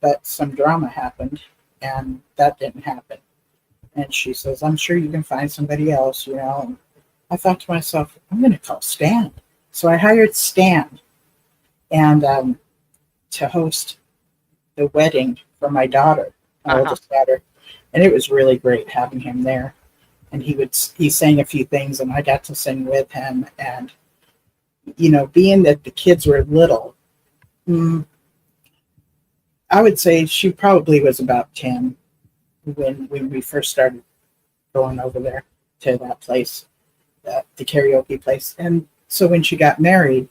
but some drama happened, and that didn't happen. And she says, I'm sure you can find somebody else, And I thought to myself, I'm going to call Stan. So I hired Stan and to host the wedding for my daughter, my oldest daughter. And it was really great having him there. And he sang a few things, and I got to sing with him. And, being that the kids were little, I would say she probably was about 10 when we first started going over there to that place, the karaoke place. And so when she got married,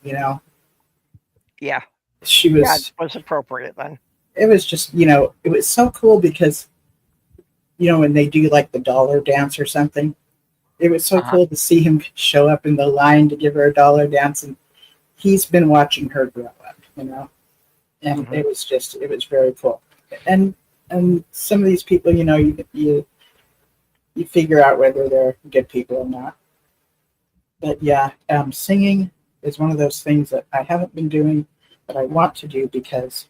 Yeah. she Yeah, was, it was appropriate then. it was just, it was so cool because, when they do like the dollar dance or something, it was so cool to see him show up in the line to give her a dollar dance. And he's been watching her grow up, and it was very cool. And some of these people, you figure out whether they're good people or not. But yeah, singing is one of those things that I haven't been doing, but I want to do because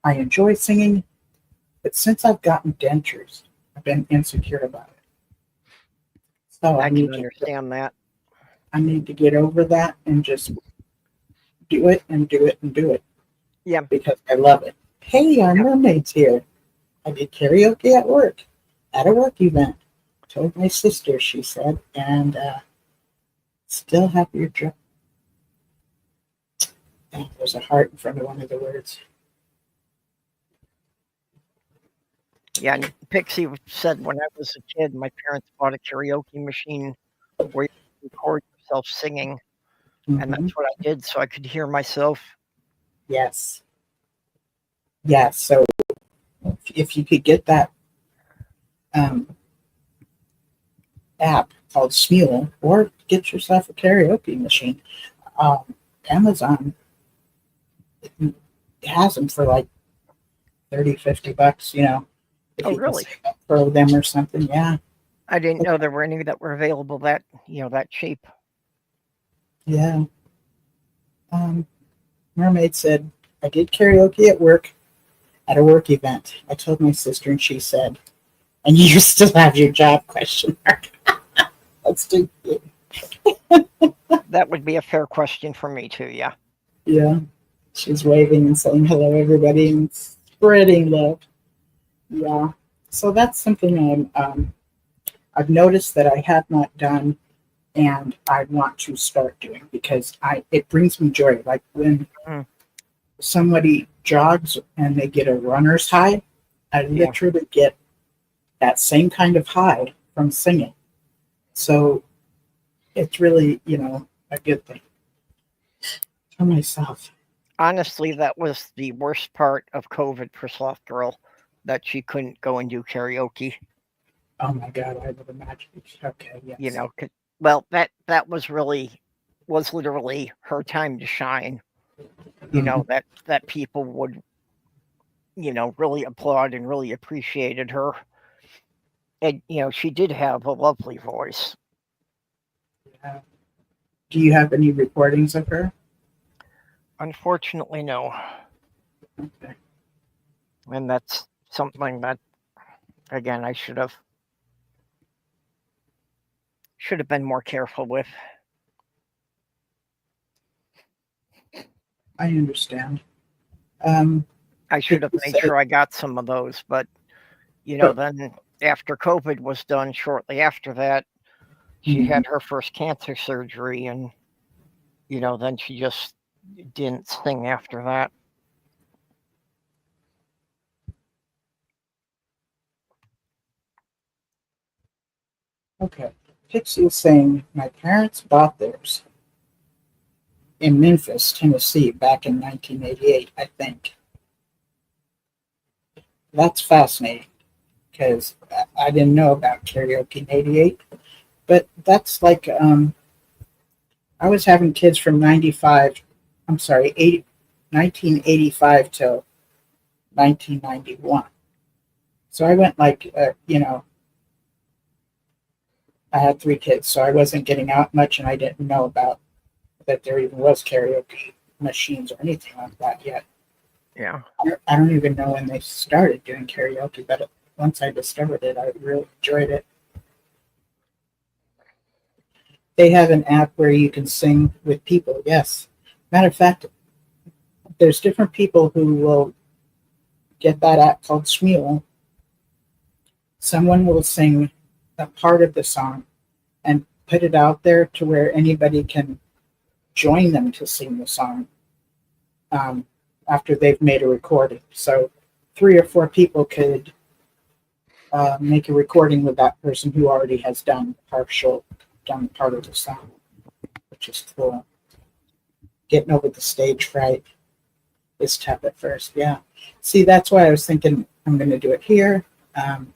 I enjoy singing. But since I've gotten dentures, I've been insecure about it. So I can understand that. I need to get over that and just do it and do it and do it. Yeah. Because I love it. Hey, our mermaid's here. I did karaoke at work, at a work event. Told my sister, she said, and still happier. There's a heart in front of one of the words. Yeah, and Pixie said when I was a kid, my parents bought a karaoke machine where you could record yourself singing, and that's what I did so I could hear myself. Yes. Yeah, so if you could get that app called Smule, or get yourself a karaoke machine, Amazon has them for like $30-$50, if Oh, you can really? save up for them or something. Yeah. I didn't know there were any that were available that cheap. Yeah. Mermaid said, I did karaoke at work, at a work event. I told my sister, and she said, and you still have your job, question mark. That's too cute. That would be a fair question for me too, yeah. Yeah. She's waving and saying hello, everybody, and spreading love. Yeah. So that's something I've noticed that I have not done, and I want to start doing because it brings me joy. Like when somebody jogs and they get a runner's high, I literally get that same kind of high from singing. So it's really, a good thing. for myself. Honestly, that was the worst part of COVID for Sloth Girl, that she couldn't go and do karaoke. Oh my God, I would imagine. Okay, yes. You know, well, that was literally her time to shine. You know, that people would, you know, really applaud and really appreciated her. And you know, she did have a lovely voice. Yeah. Do you have any recordings of her? Unfortunately, no. Okay. And that's something that, again, I should have been more careful with. I understand. I should have made sure I got some of those, but you know, then after COVID was done, shortly after that, she had her first cancer surgery, and you know, then she just didn't sing after that. Okay. Pixie is saying my parents bought theirs in Memphis, Tennessee, back in 1988, I think. That's fascinating because I didn't know about karaoke in '88, but that's like I was having kids from 1985 till 1991. So I went like, I had 3 kids, so I wasn't getting out much, and I didn't know about that there even was karaoke machines or anything like that yet. Yeah. I don't even know when they started doing karaoke, but once I discovered it, I really enjoyed it. They have an app where you can sing with people. Yes. Matter of fact, there's different people who will get that app called Smule. Someone will sing a part of the song and put it out there to where anybody can join them to sing the song after they've made a recording. So 3 or 4 people could make a recording with that person who already has done part of the song, which is cool. Getting over the stage fright is tough at first. Yeah. See, that's why I was thinking I'm going to do it here. I'm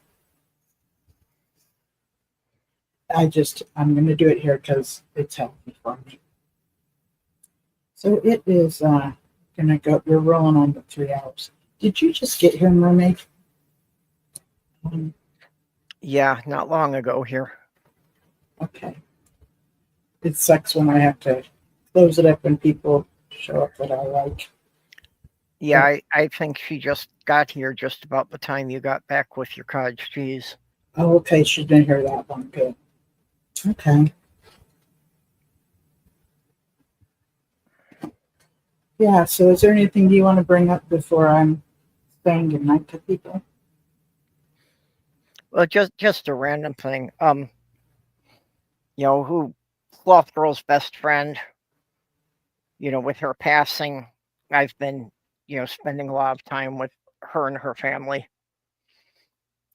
going to do it here because it's healthy for me. So it is going to go, we're rolling on the 3 hours. Did you just get here, Mermaid? Yeah, not long ago here. Okay. It sucks when I have to close it up when people show up that I like. Yeah, I think she just got here just about the time you got back with your cottage cheese. Oh, okay. She didn't hear that one. Good. Okay. Yeah, so is there anything you want to bring up before I'm saying goodnight to people? Well, just a random thing. You know, who Sloth Girl's best friend, you know, with her passing, I've been, you know, spending a lot of time with her and her family.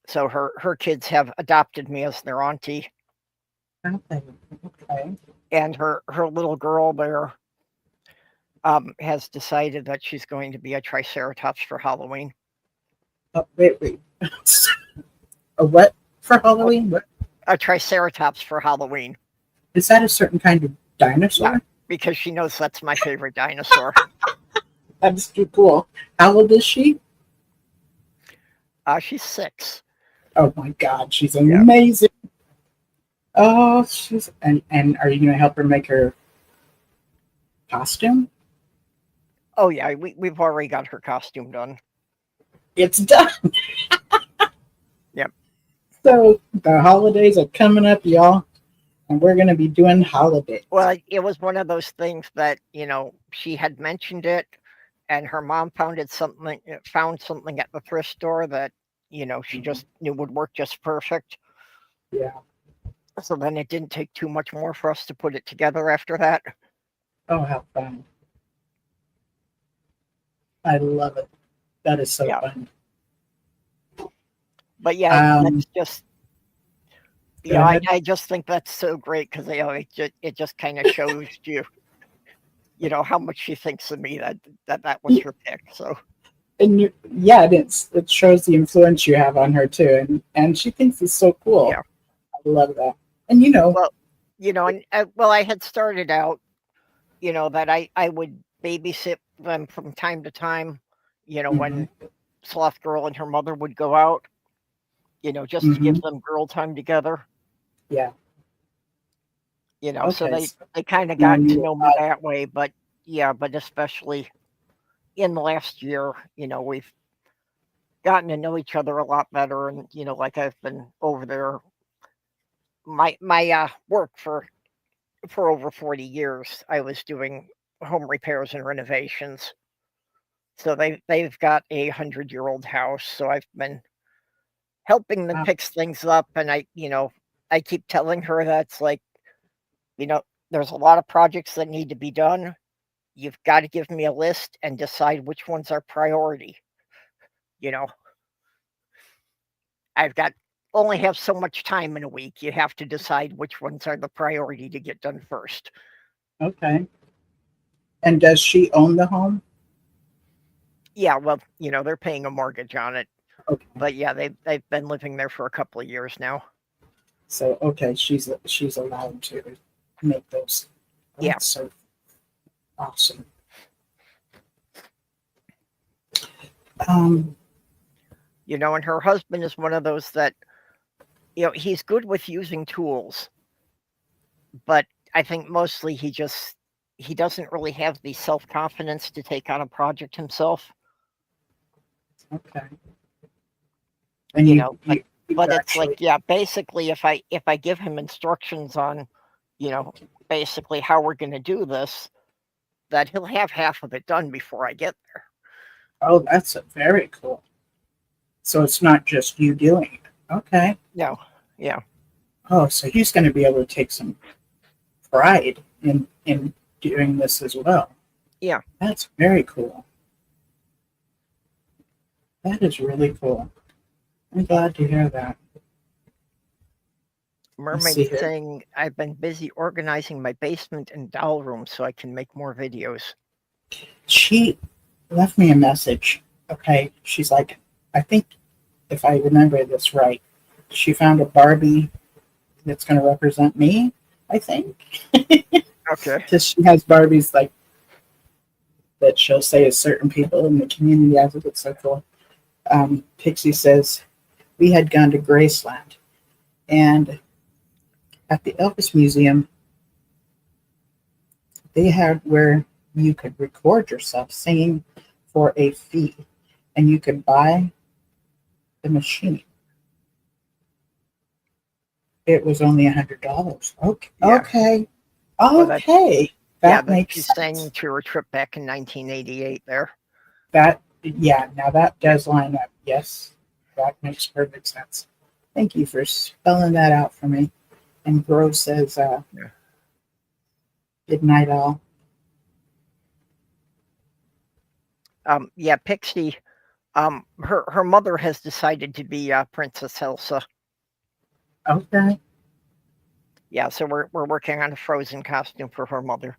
So her kids have adopted me as their auntie. Okay. And her little girl there has decided that she's going to be a Triceratops for Halloween. Oh, wait. A what for Halloween? What? A Triceratops for Halloween. Is that a certain kind of dinosaur? Yeah, because she knows that's my favorite dinosaur. That's too cool. How old is she? She's 6. Oh my God, she's amazing. Yeah. Oh, she's and are you going to help her make her costume? Oh yeah, we've already got her costume done. It's done. Yep. So the holidays are coming up, y'all, and we're going to be doing holidays. Well, it was one of those things that, you know, she had mentioned it, and her mom found something at the thrift store that, you know, she just knew would work just perfect. Yeah. So then it didn't take too much more for us to put it together after that. Oh, how fun. I love it. That is so fun. But yeah, that's just, you know, I just think that's so great because it just kind of shows you. you know, how much she thinks of me, that was her pick. So And yeah, it shows the influence you have on her too, and she thinks it's so cool. Yeah. I love that. And you know, well, you know, and well, I had started out, you know, that I would babysit them from time to time, you know, when Sloth Girl and her mother would go out, you know, just to give them girl time together, yeah. you know, so Okay. they kind of Now got to you know me that way. But yeah, but especially in the last year, you know, we've gotten to know each other a lot better. And, you know, like I've been over there, my work for over 40 years, I was doing home repairs and renovations. So they've got 100-year-old house. So I've been helping them wow. fix things up. And you know, I keep telling her that's like, you know, there's a lot of projects that need to be done. You've got to give me a list and decide which ones are priority. You know, I've got only have so much time in a week. You have to decide which ones are the priority to get done first. Okay. And does she own the home? Yeah, well, you know, they're paying a mortgage on it. Okay. But yeah, they've been living there for a couple of years now. So okay, she's allowed to make those. Yeah. That's so awesome. You know, and her husband is one of those that, you know, he's good with using tools, but I think mostly he doesn't really have the self-confidence to take on a project himself. Okay. And You you, know, you, but it's actually, like, yeah, basically if I give him instructions on, you know, basically how we're going to do this, that he'll have half of it done before I get there. oh, that's very cool. So it's not just you doing it. Okay. No, yeah. Oh, so he's going to be able to take some pride in doing this as well. Yeah. That's very cool. That is really cool. I'm glad to hear that. Mermaid see here. saying I've been busy organizing my basement and doll room so I can make more videos. She left me a message. Okay. She's like, I think if I remember this right, she found a Barbie that's going to represent me, I think. Okay. Because she has Barbies like that she'll say is certain people in the community. I think it's so cool. Pixie says, we had gone to Graceland, and at the Elvis Museum, they had where you could record yourself singing for a fee, and you could buy the machine. It was only $100. Okay. Yeah. Okay. Well, Okay. That makes she's sense. saying to her trip back in 1988 there. Yeah, now that does line up. Yes, that makes perfect sense. Thank you for spelling that out for me. And Grove says, good night, all. Yeah, Pixie, her mother has decided to be Princess Elsa. Okay. Yeah, so we're working on a Frozen costume for her mother.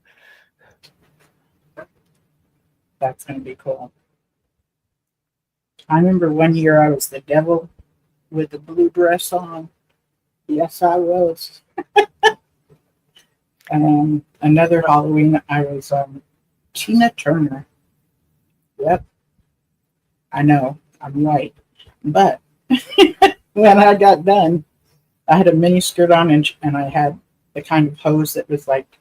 That's going to be cool. I remember one year I was the devil with the blue dress on. Yes, I was. Another Halloween, I was Tina Turner. Yep. I know, I'm right. But when I got done, I had a mini skirt on and I had the kind of hose that was like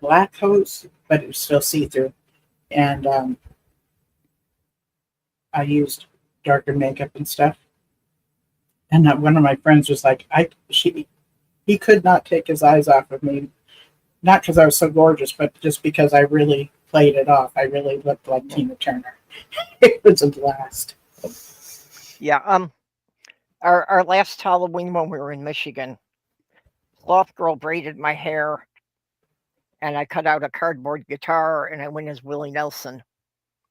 black hose, but it was still see-through. And I used darker makeup and stuff. And one of my friends was like, he could not take his eyes off of me. Not because I was so gorgeous, but just because I really played it off. I really looked like Tina Turner. It was a blast. Yeah, our last Halloween when we were in Michigan, Sloth Girl braided my hair and I cut out a cardboard guitar and I went as Willie Nelson.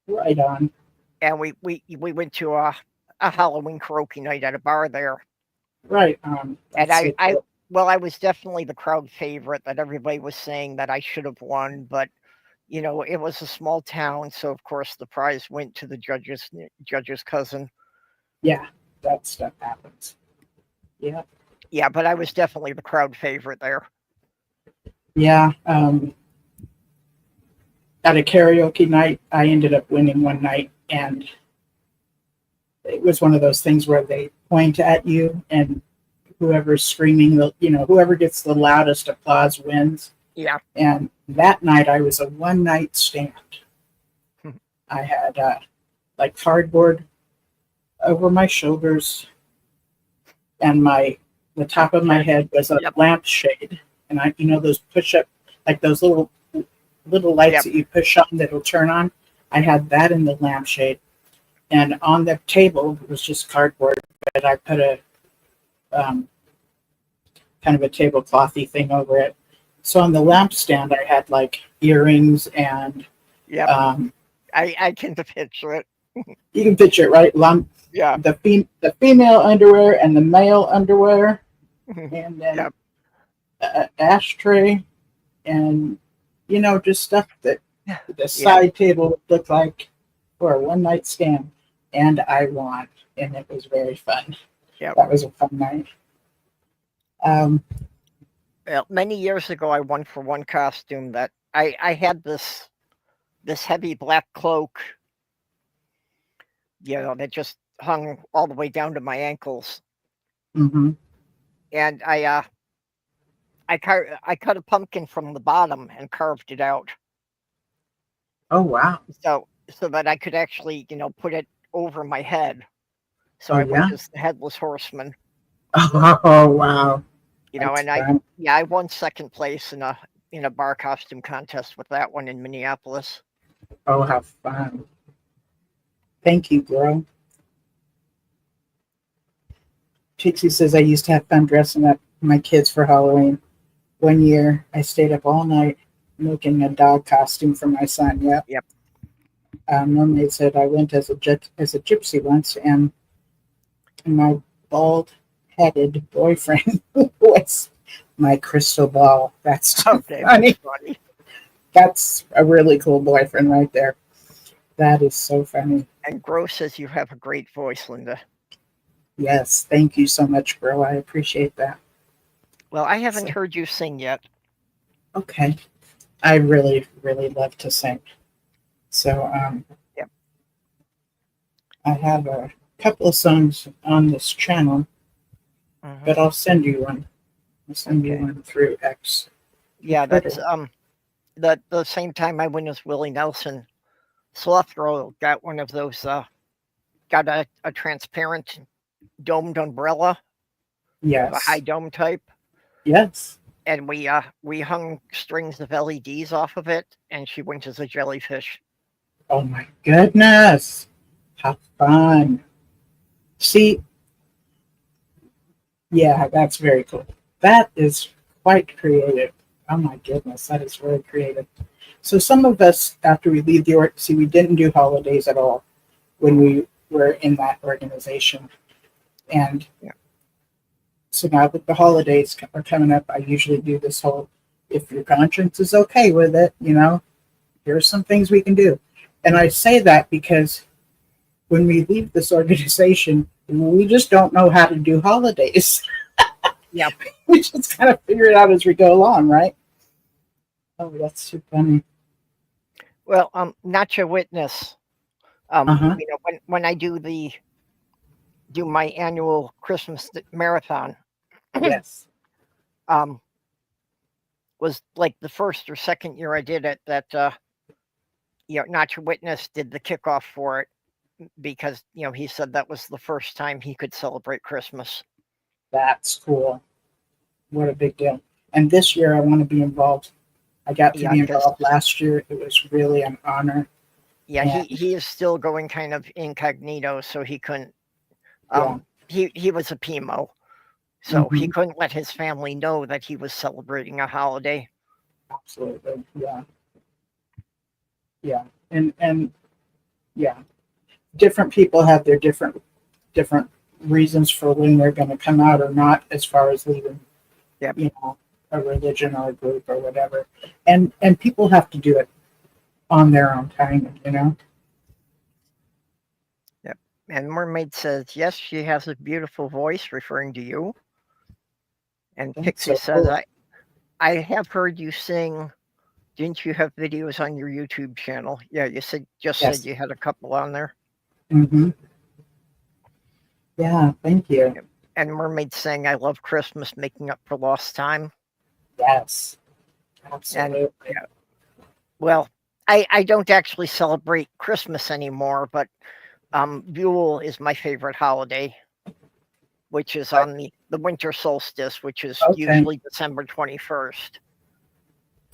Right on. And we went to a Halloween karaoke night at a bar there. Right on. And That's so cool. well, I was definitely the crowd favorite that everybody was saying that I should have won, but it was a small town, so of course the prize went to the judge's cousin. Yeah, that stuff happens. Yeah. Yeah, but I was definitely the crowd favorite there. Yeah. At a karaoke night, I ended up winning one night, and it was one of those things where they point at you, and whoever's screaming, whoever gets the loudest applause wins. Yeah. And that night, I was a one night stand. I had like cardboard over my shoulders, and the top of my head was a Yep. lampshade, and those push up, like those little lights Yep. that you push on that'll turn on. I had that in the lampshade, and on the table was just cardboard, but I put a kind of a tableclothy thing over it. So on the lampstand, I had like earrings and Yeah. I can picture it. you can picture it, right? Yeah. The female underwear and the male underwear, and then Yep. an ashtray, and just stuff that the side table would look like for a one night stand. And I won, and it was very fun. Yep. That was a fun night. Well, many years ago, I won for one costume that I had this heavy black cloak, that just hung all the way down to my ankles, Mm-hmm. and I cut a pumpkin from the bottom and carved it out, Oh wow! so that I could actually put it over my head, so Oh, I yeah? was just the headless horseman, Oh wow! That's and fun. I won second place in a bar costume contest with that one in Minneapolis. Oh, how fun! Thank you, girl. Trixie says I used to have fun dressing up my kids for Halloween. One year, I stayed up all night making a dog costume for my son. Yep. Yep. Mermaid said I went as a gypsy once, and my bald-headed boyfriend was my crystal ball. That's Okay, funny. that's funny. That's a really cool boyfriend right there. That is so funny. And Gross says you have a great voice, Linda. Yes, thank you so much, bro. I appreciate that. Well, I haven't So- heard you sing yet. Okay. I really, really love to sing. So Yep. I have a couple of songs on this channel, Mhm. but I'll send you one. I'll send you Okay. one through X. Yeah, that's the same time I went as Willie Nelson. Sloth Girl got one of those got a transparent domed umbrella, a Yes. high dome type, Yes. and we hung strings of LEDs off of it, and she went as a jellyfish. Oh my goodness. How fun. See, yeah, that's very cool. That is quite creative. Oh my goodness, that is very creative. So some of us, after we leave the we didn't do holidays at all when we were in that organization. And Yeah. so now that the holidays are coming up, I usually do this whole, if your conscience is okay with it, here's some things we can do. And I say that because when we leave this organization, we just don't know how to do holidays. Yeah. We just kind of figure it out as we go along, right? Oh, that's too funny. Well, not your witness. Uh-huh. When I do my annual Christmas marathon, Yes. was like the first or second year I did it that Not Your Witness did the kickoff for it because he said that was the first time he could celebrate Christmas. That's cool. What a big deal. And this year I want to be involved. I got to Yeah, be 'cause- involved last year. It was really an honor. Yeah, Yeah. he is still going kind of incognito, so he couldn't. Yeah. He was a PMO, so he Mhm. couldn't let his family know that he was celebrating a holiday. Absolutely. Yeah. Yeah. And yeah. Different people have their different reasons for when they're going to come out or not as far as leaving Yep. you know, a religion or a group or whatever. And people have to do it on their own time, you know. And Mermaid says, yes, she has a beautiful voice, referring to you. And That's Pixie so says, cool. I have heard you sing. Didn't you have videos on your YouTube channel? Yeah, you said Yes. said you had a couple on there. Mm-hmm. Yeah, thank you. And Mermaid saying, I love Christmas, making up for lost time. Yes, absolutely. Yeah. Well, I don't actually celebrate Christmas anymore, but Yule is my favorite holiday, which is on the winter solstice, which is Okay. usually December 21st.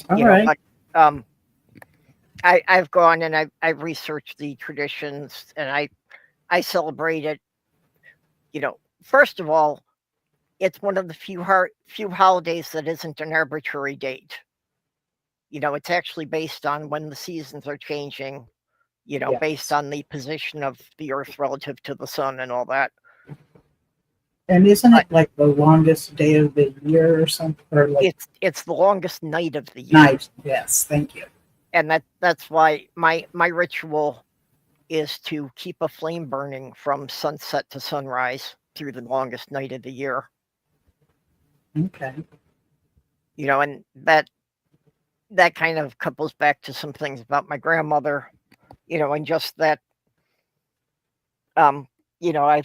All You know, right. but I've gone and I've researched the traditions, and I celebrate it. You know, first of all, it's one of the few holidays that isn't an arbitrary date. You know, it's actually based on when the seasons are changing, you know, based Yes. on the position of the Earth relative to the sun and all that. And isn't But it like the longest day of the year or something? Or like it's the longest night of the year. night? Yes, thank you. And that's why my ritual is to keep a flame burning from sunset to sunrise through the longest night of the year. Okay. You know, and that kind of couples back to some things about my grandmother, you know, and just that, you know,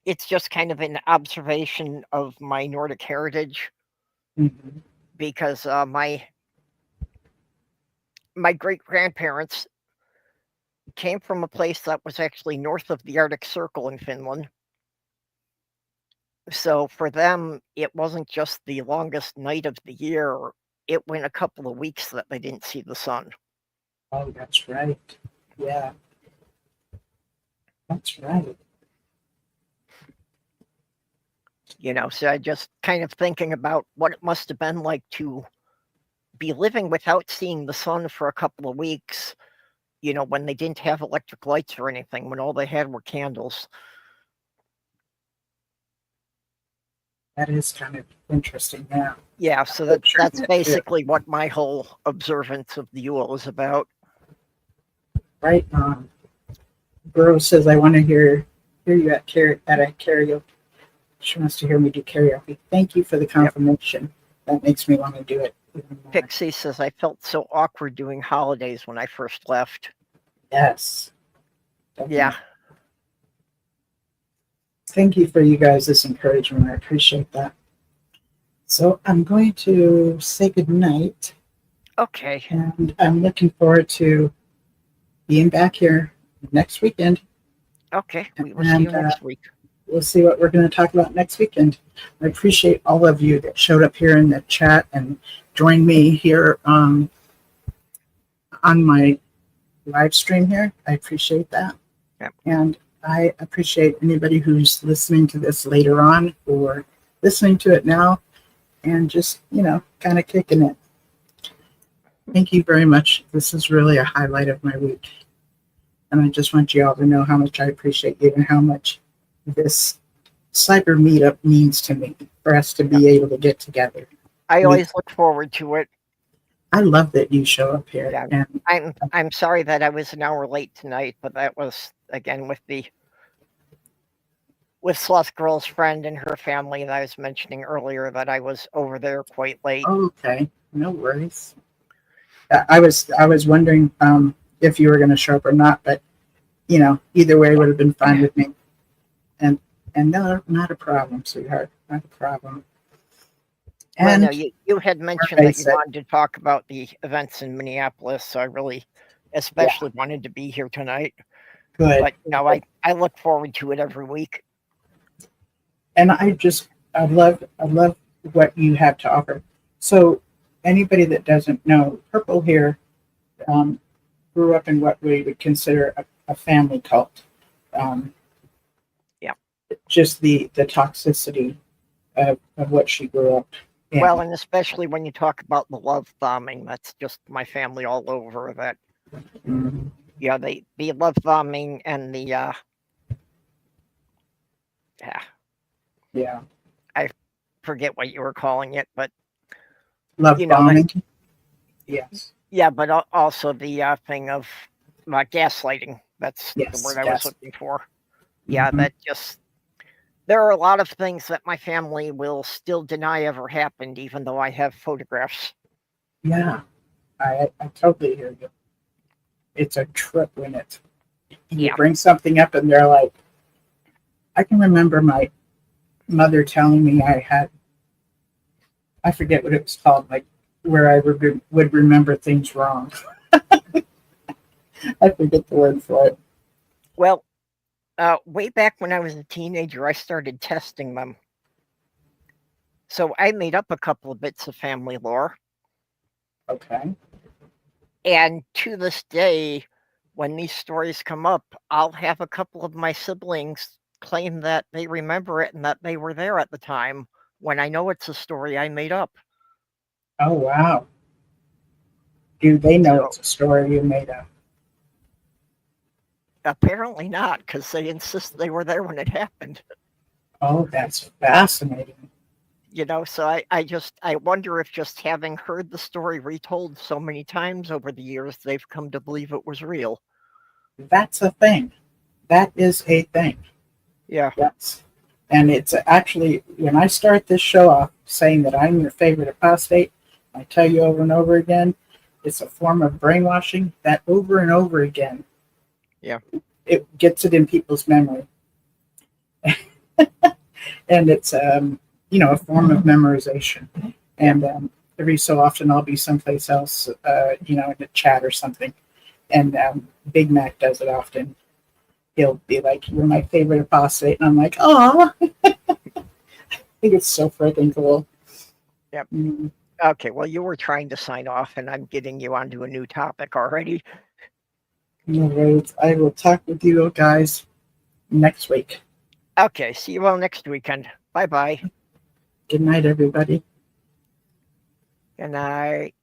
it's just kind of an observation of my Nordic heritage, Mm-hmm. because my great grandparents came from a place that was actually north of the Arctic Circle in Finland. So for them, it wasn't just the longest night of the year. It went a couple of weeks that they didn't see the sun. Oh, that's right. Yeah, that's right. You know, so I just kind of thinking about what it must have been like to be living without seeing the sun for a couple of weeks, you know, when they didn't have electric lights or anything, when all they had were candles. That is kind of interesting. Yeah. Yeah, so that's basically what my whole observance of the Yule is about. Right on. Burrow says, I want to hear you at a karaoke. She wants to hear me do karaoke. Thank you for the confirmation. That makes me want to do it even more. Pixie says, I felt so awkward doing holidays when I first left. Yes. Definitely. Yeah. Thank you for you guys' this encouragement. I appreciate that. So I'm going to say goodnight. Okay. And I'm looking forward to being back here next weekend. Okay. We will see you next week. We'll see what we're going to talk about next weekend. I appreciate all of you that showed up here in the chat and joined me here on my live stream here. I appreciate that. Yep. And I appreciate anybody who's listening to this later on or listening to it now and just, you know, kind of kicking it. Thank you very much. This is really a highlight of my week. And I just want you all to know how much I appreciate you and how much this cyber meetup means to me for us to be able to get together. I always look forward to it. I love that you show up here. Yeah. And I'm sorry that I was an hour late tonight, but that was again with Sloth Girl's friend and her family that I was mentioning earlier, that I was over there quite late. Okay, no worries. I was wondering if you were going to show up or not, but you know, either way would have been fine with me. And no, not a problem, sweetheart. Not a problem. And well, no, you had mentioned that you wanted to talk about the events in Minneapolis, so I really especially wanted to be here tonight. Good. But you know, I look forward to it every week. And I love what you have to offer. So anybody that doesn't know, Purple here grew up in what we would consider a family cult. Just the toxicity of what she grew up in. Well, and especially when you talk about the love bombing, that's just my family all over. That yeah, the love bombing and the forget what you were calling it, but Love you know, bombing. Yes. yeah, but also the thing of gaslighting. That's the Yes. word I was Yes. looking for. Yeah, Mhm. that just there are a lot of things that my family will still deny ever happened, even though I have photographs. Yeah. I totally hear you. It's a trip when you Yeah. bring something up and they're like, I can remember my mother telling me I forget what it was called, like where I would remember things wrong. I forget the word for it. Well, way back when I was a teenager, I started testing them. So I made up a couple of bits of family lore. Okay. And to this day, when these stories come up, I'll have a couple of my siblings claim that they remember it and that they were there at the time when I know it's a story I made up. Oh, wow. Do they know So it's a story you made up? apparently not, because they insist they were there when it happened. Oh, that's fascinating. So I wonder if just having heard the story retold so many times over the years, they've come to believe it was real. That's a thing. That is a thing. Yeah. Yes. And it's actually, when I start this show off saying that I'm your favorite apostate, I tell you over and over again, it's a form of brainwashing that over and over again, Yeah. it gets it in people's memory. And it's, a form of memorization. And every so often I'll be someplace else, in a chat or something. And Big Mac does it often. He'll be like, "You're my favorite apostate." And I'm like, "Oh." I think it's so freaking cool. Yep. Mm. Okay, well, you were trying to sign off, and I'm getting you onto a new topic already. All right. I will talk with you guys next week. Okay, see you all next weekend. Bye-bye. Good night, everybody. Good night.